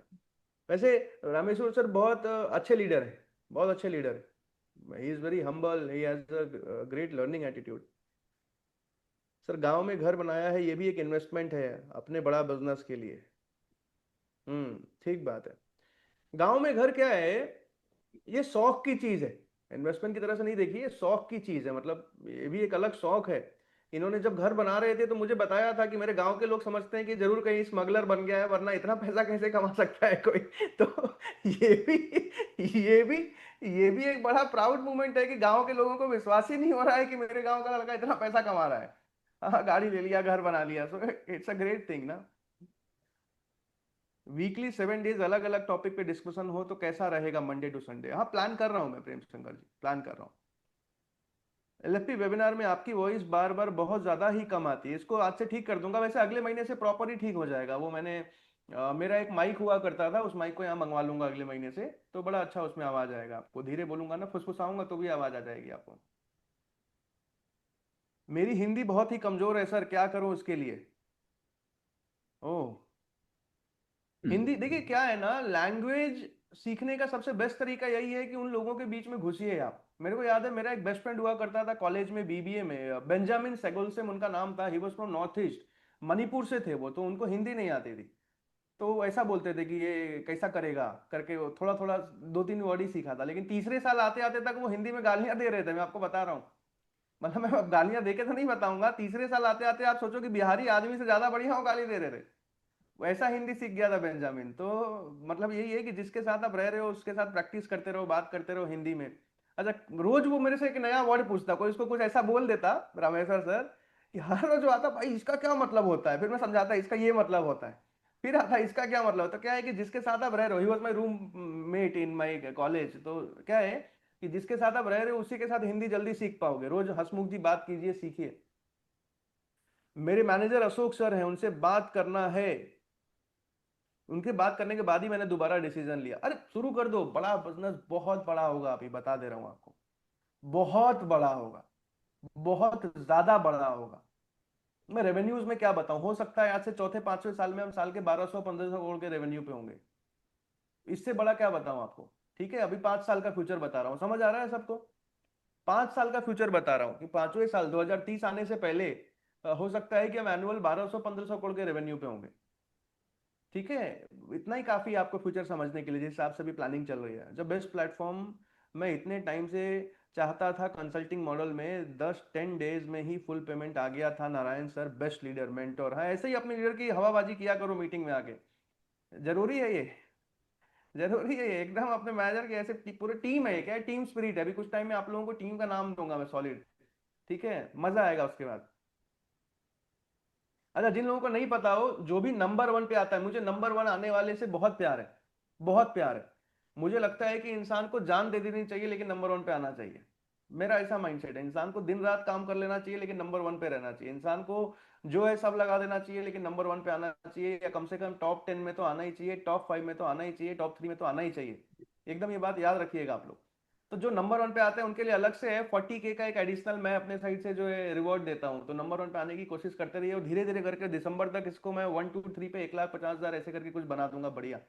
वैसे रामेश्वर सर बहुत अच्छे लीडर है, बहुत अच्छे लीडर है। He is very humble, he has a great learning attitude. Sir गांव में घर बनाया है, ये भी एक इन्वेस्टमेंट है अपने बड़ा बिजनेस के लिए। ठीक बात है। गांव में घर क्या है, ये शौक की चीज है, इन्वेस्टमेंट की तरह से नहीं देखिए, ये शौक की चीज है, मतलब ये भी एक अलग शौक है। इन्होंने जब घर बना रहे थे तो मुझे बताया था कि मेरे गांव के लोग समझते हैं कि जरूर कहीं स्मगलर बन गया है, वरना इतना पैसा कैसे कमा सकता है कोई। तो ये भी ये भी ये भी एक बड़ा प्राउड मोमेंट है कि गांव के लोगों को विश्वास ही नहीं हो रहा है कि मेरे गांव का लड़का इतना पैसा कमा रहा है। हाँ, गाड़ी ले लिया, घर बना लिया, so it's a great thing ना। वीकली 7 डेज अलग अलग टॉपिक पे डिस्कशन हो तो कैसा रहेगा मंडे टू संडे? हाँ, प्लान कर रहा हूँ मैं प्रेम शंकर जी, प्लान कर रहा हूँ। एलएफपी वेबिनार में आपकी वॉइस बार बार बहुत ज्यादा ही कम आती है, इसको आज से ठीक कर दूंगा। वैसे अगले महीने से प्रॉपर ही ठीक हो जाएगा वो। मैंने मेरा एक माइक हुआ करता था, उस माइक को यहाँ मंगवा लूंगा अगले महीने से, तो बड़ा अच्छा उसमें आवाज आएगा आपको। धीरे बोलूंगा ना, फुसफुसाऊंगा तो भी आवाज आ जाएगी आपको। मेरी हिंदी बहुत ही कमजोर है सर, क्या करूं इसके लिए? ओह, हिंदी देखिए क्या है ना, लैंग्वेज सीखने का सबसे बेस्ट तरीका यही है कि उन लोगों के बीच में घुसिए आप। मेरे को याद है, मेरा एक बेस्ट फ्रेंड हुआ करता था कॉलेज में, बीबीए में, बेंजामिन सेगोल्सम उनका नाम था। He was from north east, Manipur से थे वो, तो उनको हिंदी नहीं आती थी। तो वो ऐसा बोलते थे कि ये कैसा करेगा करके, वो थोड़ा थोड़ा 2-3 वर्ड ही सीखा था, लेकिन तीसरे साल आते आते तक वो हिंदी में गालियां दे रहे थे, मैं आपको बता रहा हूँ। मतलब मैं गालियां दे के तो नहीं बताऊंगा, तीसरे साल आते आते आप सोचो कि बिहारी आदमी से ज्यादा बढ़िया वो गाली दे रहे थे। वैसा हिंदी सीख गया था बेंजामिन। तो मतलब यही है कि जिसके साथ आप रह रहे हो उसके साथ प्रैक्टिस करते रहो, बात करते रहो हिंदी में। अच्छा, रोज वो मेरे से एक नया वर्ड पूछता, कोई इसको कुछ ऐसा बोल देता रामेश्वर सर कि हर रोज वो आता, भाई इसका क्या मतलब होता है, फिर मैं समझाता इसका ये मतलब होता है, फिर आता इसका क्या मतलब होता है। क्या है कि जिसके साथ आप रह रहे हो, he was my roommate in my college, तो क्या है कि जिसके साथ आप रह रहे हो उसी के साथ हिंदी जल्दी सीख पाओगे। रोज हंसमुख जी बात कीजिए, सीखिए। मेरे मैनेजर अशोक सर हैं, उनसे बात करना है। उनके बात करने के बाद ही मैंने दोबारा डिसीजन लिया। अरे शुरू कर दो, बड़ा बिजनेस बहुत बड़ा होगा, अभी बता दे रहा हूं आपको, बहुत बड़ा होगा, बहुत ज्यादा बड़ा होगा। मैं रेवेन्यूज में क्या बताऊं, हो सकता है आज से चौथे पांचवें साल में हम साल के 1200-1500 करोड़ के रेवेन्यू पे होंगे। इससे बड़ा क्या बताऊं आपको? ठीक है, अभी 5 साल का फ्यूचर बता रहा हूं, समझ आ रहा है सबको? 5 साल का फ्यूचर बता रहा हूं कि पांचवें साल 2030 आने से पहले हो सकता है कि हम एनुअल 1200-1500 करोड़ के रेवेन्यू पे होंगे। ठीक है, इतना ही काफी है आपको फ्यूचर समझने के लिए, जिस हिसाब से भी प्लानिंग चल रही है। जब बेस्ट प्लेटफॉर्म मैं इतने टाइम से चाहता था, कंसल्टिंग मॉडल में 10-10 डेज में ही फुल पेमेंट आ गया था। Narayan sir best leader mentor. हाँ, ऐसे ही अपने लीडर की हवाबाजी किया करो मीटिंग में आके, जरूरी है ये, जरूरी है ये। एकदम अपने मैनेजर के ऐसे पूरे टीम है, ये क्या है, टीम स्पिरिट है। अभी कुछ टाइम में आप लोगों को टीम का नाम दूंगा मैं, सॉलिड। ठीक है, मजा आएगा उसके बाद। अच्छा, जिन लोगों को नहीं पता हो, जो भी नंबर 1 पे आता है, मुझे नंबर 1 आने वाले से बहुत प्यार है, बहुत प्यार है। मुझे लगता है कि इंसान को जान दे देनी चाहिए लेकिन नंबर 1 पे आना चाहिए। मेरा ऐसा माइंडसेट है, इंसान को दिन रात काम कर लेना चाहिए लेकिन नंबर 1 पे रहना चाहिए। इंसान को जो है सब लगा देना चाहिए लेकिन नंबर 1 पे आना चाहिए, या कम से कम टॉप 10 में तो आना ही चाहिए, टॉप 5 में तो आना ही चाहिए, टॉप 3 में तो आना ही चाहिए। एकदम ये बात याद रखिएगा आप लोग। तो जो नंबर 1 पे आते हैं उनके लिए अलग से है 40K का एक एडिशनल मैं अपने साइड से जो है रिवॉर्ड देता हूँ। तो नंबर 1 पे आने की कोशिश करते रहिए, और धीरे धीरे करके दिसंबर तक इसको मैं 1 2 3 पे 1,50,000 ऐसे करके कुछ बना दूंगा बढ़िया।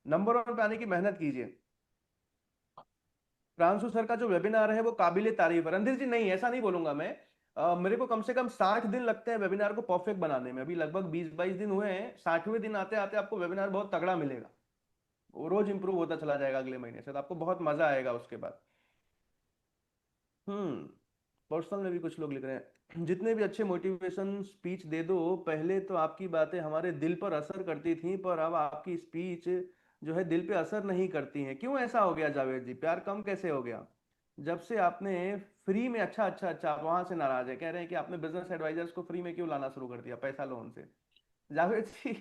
नंबर 1 पे आने की मेहनत कीजिए। प्रांशु सर का जो वेबिनार है वो काबिले तारीफ है। रणधीर जी, नहीं ऐसा नहीं बोलूंगा मैं। मेरे को कम से कम 60 दिन लगते हैं वेबिनार को परफेक्ट बनाने में। अभी लगभग 20-22 दिन हुए हैं, 60वें दिन आते आते आपको वेबिनार बहुत तगड़ा मिलेगा। वो रोज इंप्रूव होता चला जाएगा अगले महीने से, तो आपको बहुत मजा आएगा उसके बाद। हम्म पर्सनल में भी कुछ लोग लिख रहे हैं, जितने भी अच्छे मोटिवेशन स्पीच दे दो, पहले तो आपकी बातें हमारे दिल पर असर करती थी, पर अब आपकी स्पीच जो है दिल पे असर नहीं करती हैं। क्यों ऐसा हो गया जावेद जी, प्यार कम कैसे हो गया? जब से आपने फ्री में, अच्छा अच्छा अच्छा, आप वहां से नाराज है, कह रहे हैं कि आपने बिजनेस एडवाइजर्स को फ्री में क्यों लाना शुरू कर दिया पैसा लोन से? जावेद जी,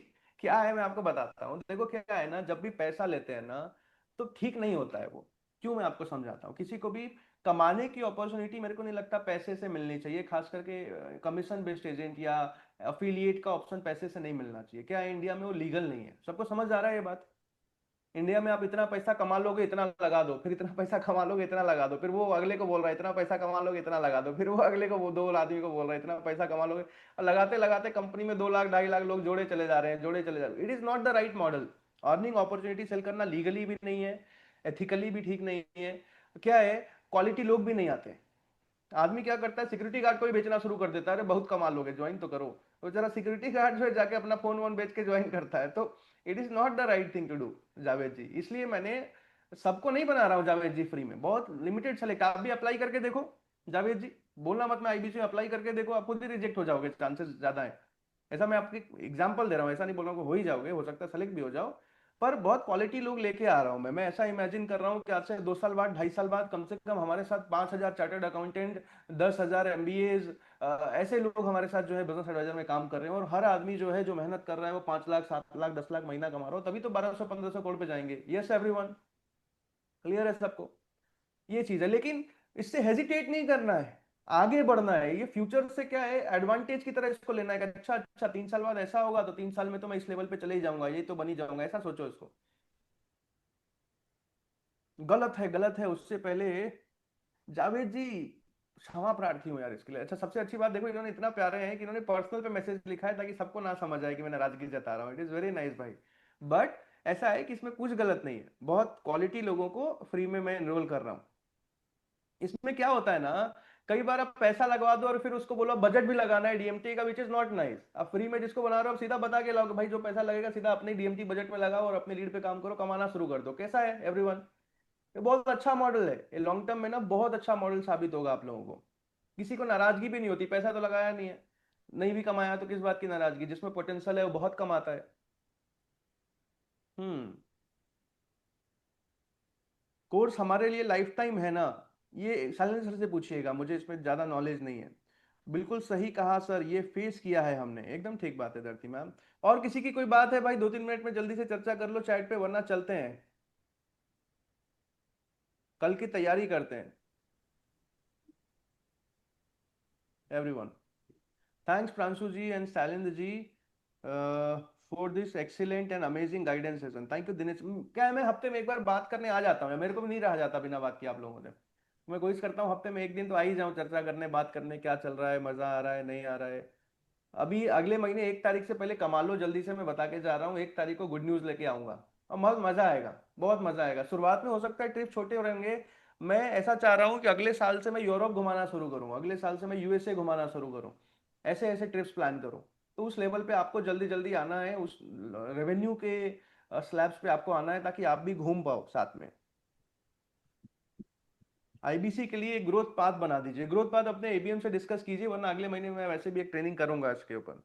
क्या है मैं आपको बताता हूँ। देखो क्या है ना, जब भी पैसा लेते हैं ना तो ठीक नहीं होता है वो। क्यों, मैं आपको समझाता हूँ। किसी को भी कमाने की अपॉर्चुनिटी मेरे को नहीं लगता पैसे से मिलनी चाहिए, खास करके कमीशन बेस्ड एजेंट या अफिलिएट का ऑप्शन पैसे से नहीं मिलना चाहिए। क्या है, इंडिया में वो लीगल नहीं है। सबको समझ आ रहा है ये बात? इंडिया में आप इतना पैसा कमा लोगे इतना लगा दो, फिर इतना पैसा कमा लोगे इतना लगा दो, फिर वो अगले को बोल रहा है इतना पैसा कमा लोगे इतना लगा दो, फिर वो अगले को, वो दो आदमी को बोल रहा है इतना पैसा कमा लोगे, और लगाते लगाते कंपनी में 2 लाख 2.5 लाख लोग जोड़े चले जा रहे हैं, जोड़े चले जा रहे हैं। It is not the right model. Earning opportunity sell करना लीगली भी नहीं है, एथिकली भी ठीक नहीं है। क्या है, क्वालिटी लोग भी नहीं आते। आदमी क्या करता है, सिक्योरिटी गार्ड को ही बेचना शुरू कर देता है, अरे बहुत कमा लोगे ज्वाइन तो करो, तो जरा सिक्योरिटी गार्ड जो है जाके अपना फोन वोन बेच के ज्वाइन करता है। तो it is not the right thing to do Javed ji. इसलिए मैंने सबको नहीं बना रहा हूँ जावेद जी फ्री में, बहुत लिमिटेड सेलेक्ट। आप भी अप्लाई करके देखो जावेद जी, बोलना मत मैं आईबीसी में अप्लाई करके देखो, आप खुद ही रिजेक्ट हो जाओगे, चांसेस ज्यादा है। ऐसा मैं आपकी एग्जांपल दे रहा हूँ, ऐसा नहीं बोल रहा हूँ कि हो ही जाओगे, हो सकता है सेलेक्ट भी हो जाओ, पर बहुत क्वालिटी लोग लेके आ रहा हूं मैं ऐसा इमेजिन कर रहा हूँ कि आज से 2 साल बाद 2.5 साल बाद कम से कम हमारे साथ 5,000 चार्टर्ड अकाउंटेंट, 10,000 MBAs, ऐसे लोग हमारे साथ जो है बिजनेस एडवाइजर में काम कर रहे हैं, और हर आदमी जो है जो मेहनत कर रहा है वो 5 लाख 7 लाख 10 लाख महीना कमा रहा हो, तभी तो 1200 1500 करोड़ पे जाएंगे। यस एवरीवन, क्लियर है सबको? ये चीज है, लेकिन इससे हेजिटेट नहीं करना है, आगे बढ़ना है। ये फ्यूचर से क्या है, एडवांटेज की तरह इसको लेना है कि अच्छा अच्छा 3 साल बाद ऐसा होगा तो 3 साल में तो मैं इस लेवल पे चले ही जाऊंगा, ये तो बन ही जाऊंगा, ऐसा सोचो इसको। गलत है, गलत है। उससे पहले जावेद जी क्षमा प्रार्थी हूँ यार इसके लिए। अच्छा सबसे अच्छी बात देखो, इन्होंने इतना प्यारे हैं कि इन्होंने पर्सनल पे मैसेज लिखा है ताकि सबको ना समझ आए कि मैं नाराजगी जता रहा हूँ। इट इज वेरी नाइस भाई। बट ऐसा है कि इसमें कुछ गलत नहीं है, बहुत क्वालिटी लोगों को फ्री में मैं एनरोल कर रहा हूँ। इसमें क्या होता है ना, कई बार आप पैसा लगवा दो और फिर उसको बोलो बजट भी लगाना है डीएमटी का, विच इज नॉट नाइस। आप फ्री में जिसको बना रहे हो आप सीधा बता के लाओ कि भाई जो पैसा लगेगा सीधा अपने डीएमटी बजट में लगाओ और अपने लीड पे काम करो, कमाना शुरू कर दो। कैसा है एवरीवन? ये बहुत अच्छा मॉडल है, ये लॉन्ग टर्म में ना बहुत अच्छा मॉडल साबित होगा आप लोगों को। किसी को नाराजगी भी नहीं होती, पैसा तो लगाया नहीं है, नहीं भी कमाया तो किस बात की नाराजगी, जिसमें पोटेंशियल है वो बहुत कमाता है। हम्म। कोर्स हमारे लिए लाइफ टाइम है ना, ये साइलेंस सर से पूछिएगा, मुझे इसमें ज्यादा नॉलेज नहीं है। बिल्कुल सही कहा सर, ये फेस किया है हमने, एकदम ठीक बात है धरती मैम। और किसी की कोई बात है भाई 2-3 मिनट में जल्दी से चर्चा कर लो चैट पे, वरना चलते हैं, कल की तैयारी करते हैं। Everyone, thanks Pranshu ji and Shailendra ji for this excellent and amazing guidance session. Thank you Dinesh. क्या है, मैं हफ्ते में एक बार बात करने आ जाता हूँ, मेरे को भी नहीं रहा जाता बिना बात किए आप लोगों से। मैं कोशिश करता हूँ हफ्ते में एक दिन तो आ ही जाऊँ, चर्चा करने, बात करने, क्या चल रहा है, मजा आ रहा है नहीं आ रहा है। अभी अगले महीने 1 तारीख से पहले कमा लो जल्दी से, मैं बता के जा रहा हूँ, 1 तारीख को गुड न्यूज लेके आऊंगा और मजा आएगा, बहुत मजा आएगा। शुरुआत में हो सकता है ट्रिप छोटे रहेंगे, मैं ऐसा चाह रहा हूँ कि अगले साल से मैं यूरोप घुमाना शुरू करूँ, अगले साल से मैं यूएसए घुमाना शुरू करूँ, ऐसे ऐसे ट्रिप्स प्लान करूँ। तो उस लेवल पे आपको जल्दी जल्दी आना है, उस रेवेन्यू के स्लैब्स पे आपको आना है ताकि आप भी घूम पाओ साथ में। आईबीसी के लिए एक ग्रोथ पाथ बना दीजिए, ग्रोथ पाथ अपने एबीएम से डिस्कस कीजिए, वरना अगले महीने में वैसे भी एक ट्रेनिंग करूंगा इसके ऊपर।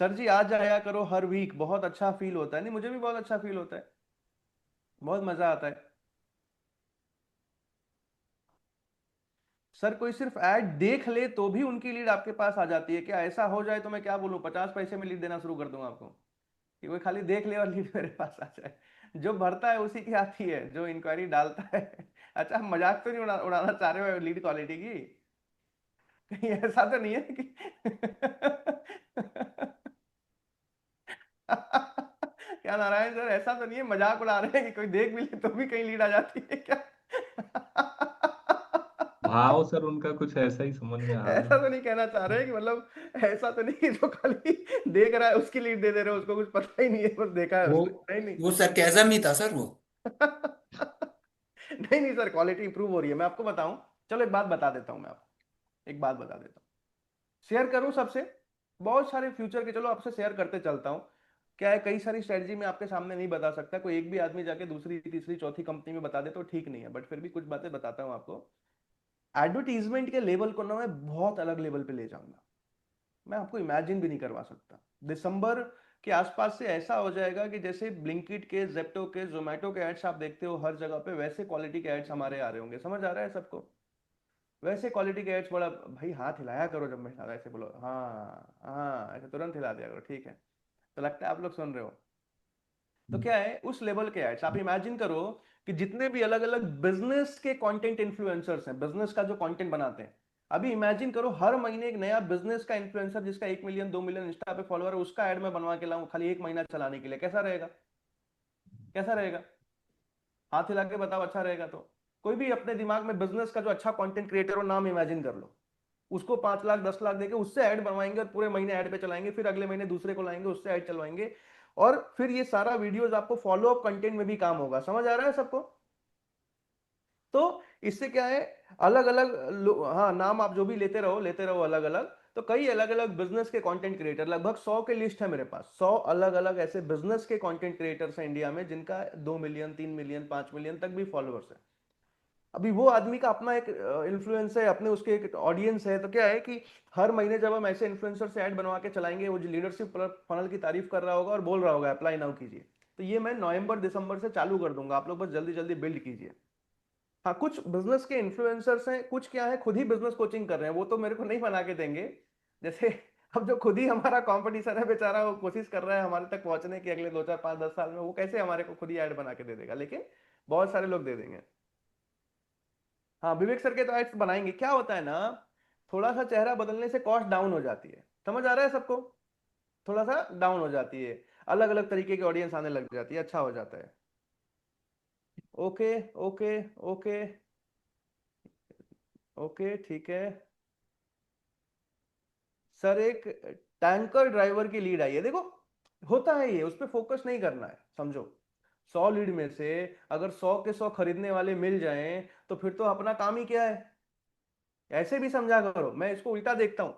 सर जी आ जाया करो हर वीक, बहुत अच्छा फील होता है। नहीं मुझे भी बहुत अच्छा फील होता है, बहुत मजा आता है। सर कोई सिर्फ ऐड देख ले तो भी उनकी लीड आपके पास आ जाती है क्या? ऐसा हो जाए तो मैं क्या बोलूं, 50 पैसे में लीड देना शुरू कर दूंगा आपको, कि कोई खाली देख ले और लीड मेरे पास आ जाए। जो भरता है उसी की आती है, जो इंक्वायरी डालता है। अच्छा हम मजाक तो नहीं उड़ाना चाह रहे हो लीड क्वालिटी की? कहीं ऐसा तो नहीं है कि क्या नारायण सर, ऐसा तो नहीं है मजाक उड़ा रहे हैं कि कोई देख भी ले तो भी कहीं लीड आ जाती है क्या? भाव सर उनका कुछ ऐसा ही समझ में आ रहा ऐसा तो नहीं कहना चाह रहे कि मतलब, ऐसा तो नहीं कि जो खाली देख रहा है उसकी लीड दे दे रहे हो, उसको कुछ पता ही नहीं है, बस देखा है वो उसने, नहीं नहीं। वो सरकेज़म ही था सर वो। नहीं नहीं सर, क्वालिटी इंप्रूव हो रही है, मैं आपको बताऊं। चलो एक बात बता देता हूं मैं आपको, एक बात बता देता हूँ, शेयर करूं सबसे, बहुत सारे फ्यूचर के, चलो आपसे शेयर करते चलता हूं। क्या है, कई सारी स्ट्रेटजी मैं आपके सामने नहीं बता सकता, कोई एक भी आदमी जाके दूसरी तीसरी चौथी कंपनी में बता दे तो ठीक नहीं है, बट फिर भी कुछ बातें बताता हूं आपको। एडवर्टीजमेंट के लेवल को ना मैं बहुत अलग लेवल पे ले जाऊंगा, मैं आपको इमेजिन भी नहीं करवा सकता। दिसंबर के आसपास से ऐसा हो जाएगा कि जैसे ब्लिंकिट के, जेप्टो के, जोमेटो के एड्स आप देखते हो हर जगह पे, वैसे क्वालिटी के एड्स हमारे आ रहे होंगे। समझ आ रहा है सबको? वैसे क्वालिटी के एड्स, बड़ा भाई हाथ हिलाया करो जब मैं ऐसे बोलो, हाँ हाँ ऐसे तुरंत हिला दिया करो, ठीक है? तो लगता है आप लोग सुन रहे हो। तो क्या है, उस लेवल के एड्स आप इमेजिन करो कि जितने भी अलग अलग बिजनेस के कंटेंट इन्फ्लुएंसर्स हैं, बिजनेस का जो कंटेंट बनाते हैं, अभी इमेजिन करो हर महीने एक नया बिजनेस का इन्फ्लुएंसर जिसका 1 मिलियन 2 मिलियन इंस्टा पे फॉलोअर है, उसका एड मैं बनवा के लाऊं खाली 1 महीना चलाने के लिए, कैसा रहेगा? कैसा रहेगा? हाथ हिला के बताओ, अच्छा रहेगा तो? कोई भी अपने दिमाग में बिजनेस का जो अच्छा कंटेंट क्रिएटर हो नाम इमेजिन कर लो, उसको 5 लाख 10 लाख देके उससे ऐड बनवाएंगे और पूरे महीने ऐड पे चलाएंगे, फिर अगले महीने दूसरे को लाएंगे उससे ऐड चलवाएंगे, और फिर ये सारा वीडियोस आपको फॉलो अप कंटेंट में भी काम होगा। समझ आ रहा है सबको? तो इससे क्या है, अलग अलग हाँ नाम आप जो भी लेते रहो अलग अलग। तो कई अलग अलग बिजनेस के कंटेंट क्रिएटर, लगभग 100 के लिस्ट है मेरे पास, 100 अलग अलग ऐसे बिजनेस के कंटेंट क्रिएटर्स हैं इंडिया में जिनका 2 मिलियन 3 मिलियन 5 मिलियन तक भी फॉलोअर्स है। अभी वो आदमी का अपना एक इन्फ्लुएंस है, अपने उसके एक ऑडियंस है। तो क्या है कि हर महीने जब हम ऐसे इन्फ्लुएंसर से ऐड बनवा के चलाएंगे, वो जो लीडरशिप फनल की तारीफ कर रहा होगा और बोल रहा होगा अप्लाई नाउ कीजिए, तो ये मैं नवंबर दिसंबर से चालू कर दूंगा। आप लोग बस जल्दी जल्दी बिल्ड कीजिए। हाँ, कुछ बिजनेस के इन्फ्लुएंसर्स हैं, कुछ क्या है खुद ही बिजनेस कोचिंग कर रहे हैं, वो तो मेरे को नहीं बना के देंगे। जैसे अब जो खुद ही हमारा कंपटीशन है बेचारा, वो कोशिश कर रहा है हमारे तक पहुंचने की अगले 2 4 5 10 साल में, वो कैसे हमारे को खुद ही ऐड बना के दे देगा, लेकिन बहुत सारे लोग दे देंगे। हाँ, विवेक सर के तो एड्स बनाएंगे। क्या होता है ना, थोड़ा सा चेहरा बदलने से कॉस्ट डाउन हो जाती है। समझ आ रहा है सबको? थोड़ा सा डाउन हो जाती है, अलग अलग तरीके की ऑडियंस आने लग जाती है, अच्छा हो जाता है। ओके ओके ओके ओके, ठीक है सर। एक टैंकर ड्राइवर की लीड आई है, देखो होता है ये, उस पर फोकस नहीं करना है। समझो 100 लीड में से अगर 100 के 100 खरीदने वाले मिल जाएं तो फिर तो अपना काम ही क्या है। ऐसे भी समझा करो, मैं इसको उल्टा देखता हूं।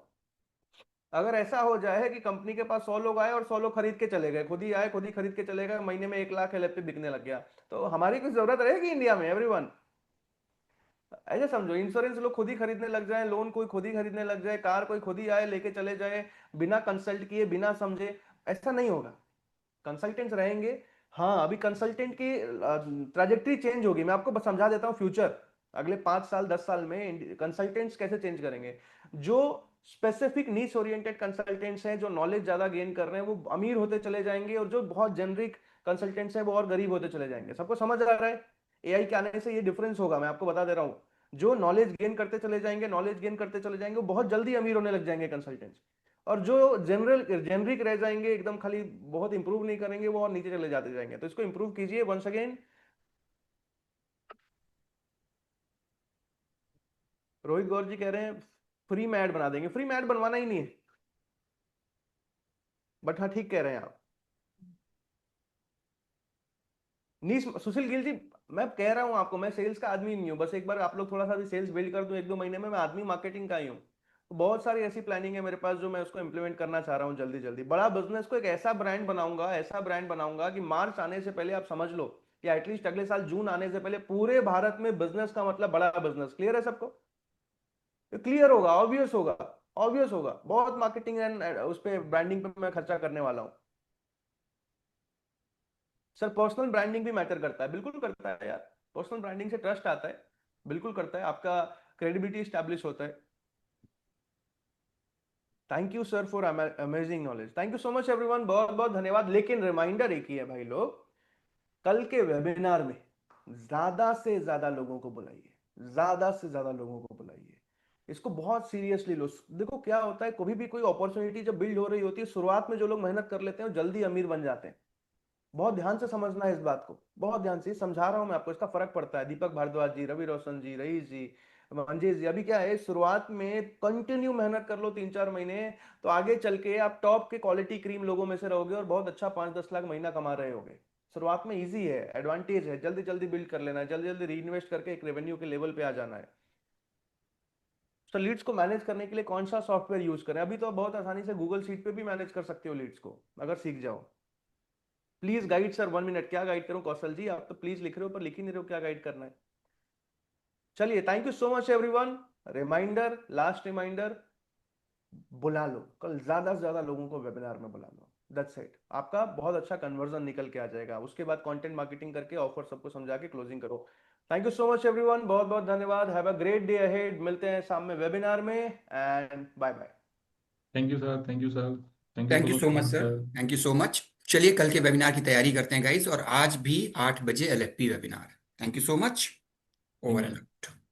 अगर ऐसा हो जाए कि कंपनी के पास 100 लोग आए और 100 लोग खरीद के चले गए, खुद ही आए खुद ही खरीद के चले गए, महीने में 1 लाख एलएफपी बिकने लग गया, तो हमारी कुछ जरूरत रहेगी इंडिया में? एवरीवन ऐसे समझो, इंश्योरेंस लोग खुद ही खरीदने लग जाए, लोन कोई खुद ही खरीदने लग जाए, कार कोई खुद ही आए लेके चले जाए, बिना कंसल्ट किए बिना समझे, ऐसा नहीं होगा। कंसल्टेंट्स रहेंगे। हाँ, अभी कंसल्टेंट की ट्रैजेक्टरी चेंज होगी, मैं आपको बस समझा देता हूँ फ्यूचर। अगले 5 साल 10 साल में कंसल्टेंट्स कैसे चेंज करेंगे। जो स्पेसिफिक नीच ओरिएंटेड कंसल्टेंट्स हैं, जो नॉलेज ज्यादा गेन कर रहे हैं, वो अमीर होते चले जाएंगे, और जो बहुत जेनरिक कंसल्टेंट्स हैं वो और गरीब होते चले जाएंगे। सबको समझ आ रहा है? एआई के आने से ये डिफरेंस होगा, मैं आपको बता दे रहा हूँ। जो नॉलेज गेन करते चले जाएंगे, नॉलेज गेन करते चले जाएंगे, वो बहुत जल्दी अमीर होने लग जाएंगे कंसल्टेंट्स। और जो जेनरिक रह जाएंगे, एकदम खाली बहुत इंप्रूव नहीं करेंगे, वो और नीचे चले जाते जाएंगे। तो इसको इंप्रूव कीजिए वंस अगेन। रोहित गौर जी कह रहे हैं फ्री में ऐड बना देंगे, फ्री में ऐड बनवाना ही नहीं है, बट हाँ ठीक कह रहे हैं आप। नीस सुशील गिल जी, मैं कह रहा हूं आपको, मैं सेल्स का आदमी नहीं हूं, बस एक बार आप लोग थोड़ा सा भी सेल्स बिल्ड कर दूं 1 2 महीने में, मैं आदमी मार्केटिंग का ही हूं। तो बहुत सारी ऐसी प्लानिंग है मेरे पास जो मैं उसको इंप्लीमेंट करना चाह रहा हूं जल्दी जल्दी। बड़ा बिजनेस को एक ऐसा ब्रांड बनाऊंगा, ऐसा ब्रांड बनाऊंगा कि मार्च आने से पहले आप समझ लो, या एटलीस्ट अगले साल जून आने से पहले पूरे भारत में बिजनेस का मतलब बड़ा बिजनेस। क्लियर है सबको? क्लियर होगा, ऑब्वियस होगा, ऑब्वियस होगा। बहुत मार्केटिंग एंड उस पर ब्रांडिंग पे मैं खर्चा करने वाला हूं। सर पर्सनल ब्रांडिंग भी मैटर करता है, बिल्कुल करता है यार। पर्सनल ब्रांडिंग से ट्रस्ट आता है, बिल्कुल करता है, आपका क्रेडिबिलिटी स्टैब्लिश होता है। Thank you sir for amazing knowledge, thank you so much everyone, बहुत बहुत धन्यवाद। लेकिन रिमाइंडर एक ही है भाई लोग, कल के वेबिनार में ज्यादा से ज्यादा लोगों को बुलाइए, ज्यादा से ज्यादा लोगों को बुलाइए, इसको बहुत सीरियसली लो। देखो क्या होता है, कभी भी कोई अपॉर्चुनिटी जब बिल्ड हो रही होती है, शुरुआत में जो लोग मेहनत कर लेते हैं वो जल्दी अमीर बन जाते हैं। बहुत ध्यान से समझना है इस बात को, बहुत ध्यान से समझा रहा हूं मैं आपको, इसका फर्क पड़ता है। दीपक भारद्वाज जी, रवि रोशन जी, रईस जी, मंजेश जी, अभी क्या है, शुरुआत में कंटिन्यू मेहनत कर लो 3 4 महीने, तो आगे चल के आप टॉप के क्वालिटी क्रीम लोगों में से रहोगे और बहुत अच्छा 5 10 लाख महीना कमा रहे होगे। शुरुआत में इजी है, एडवांटेज है, जल्दी जल्दी बिल्ड कर लेना है, जल्दी जल्दी री इन्वेस्ट करके एक रेवेन्यू के लेवल पे आ जाना है। तो लीड्स को मैनेज करने के लिए कौन सा सॉफ्टवेयर यूज करें? अभी तो बहुत आसानी से गूगल शीट पे भी मैनेज कर सकते हो लीड्स को, अगर सीख जाओ। प्लीज गाइड सर 1 मिनट, क्या गाइड करूं? कौशल जी आप तो प्लीज लिख रहे हो पर लिख ही नहीं रहे हो, क्या गाइड करना है? चलिए, thank you so much everyone. Reminder, last reminder, बुला लो कल, ज्यादा से ज्यादा लोगों को वेबिनार में बुला लो। दैट्स इट, आपका बहुत अच्छा कन्वर्जन निकल के आ जाएगा। उसके बाद कंटेंट मार्केटिंग करके ऑफर सबको समझा के क्लोजिंग करो। Thank you so much everyone, बहुत बहुत धन्यवाद। Have a great day ahead, मिलते हैं शाम में वेबिनार में, and bye bye. Thank you sir, thank you sir, thank you thank so you much so much Mohan sir, sir. Thank you so much. चलिए कल के वेबिनार की तैयारी करते हैं गाइस, और आज भी 8 बजे LFP webinar. Thank you so much. Over thank you and sir. Out.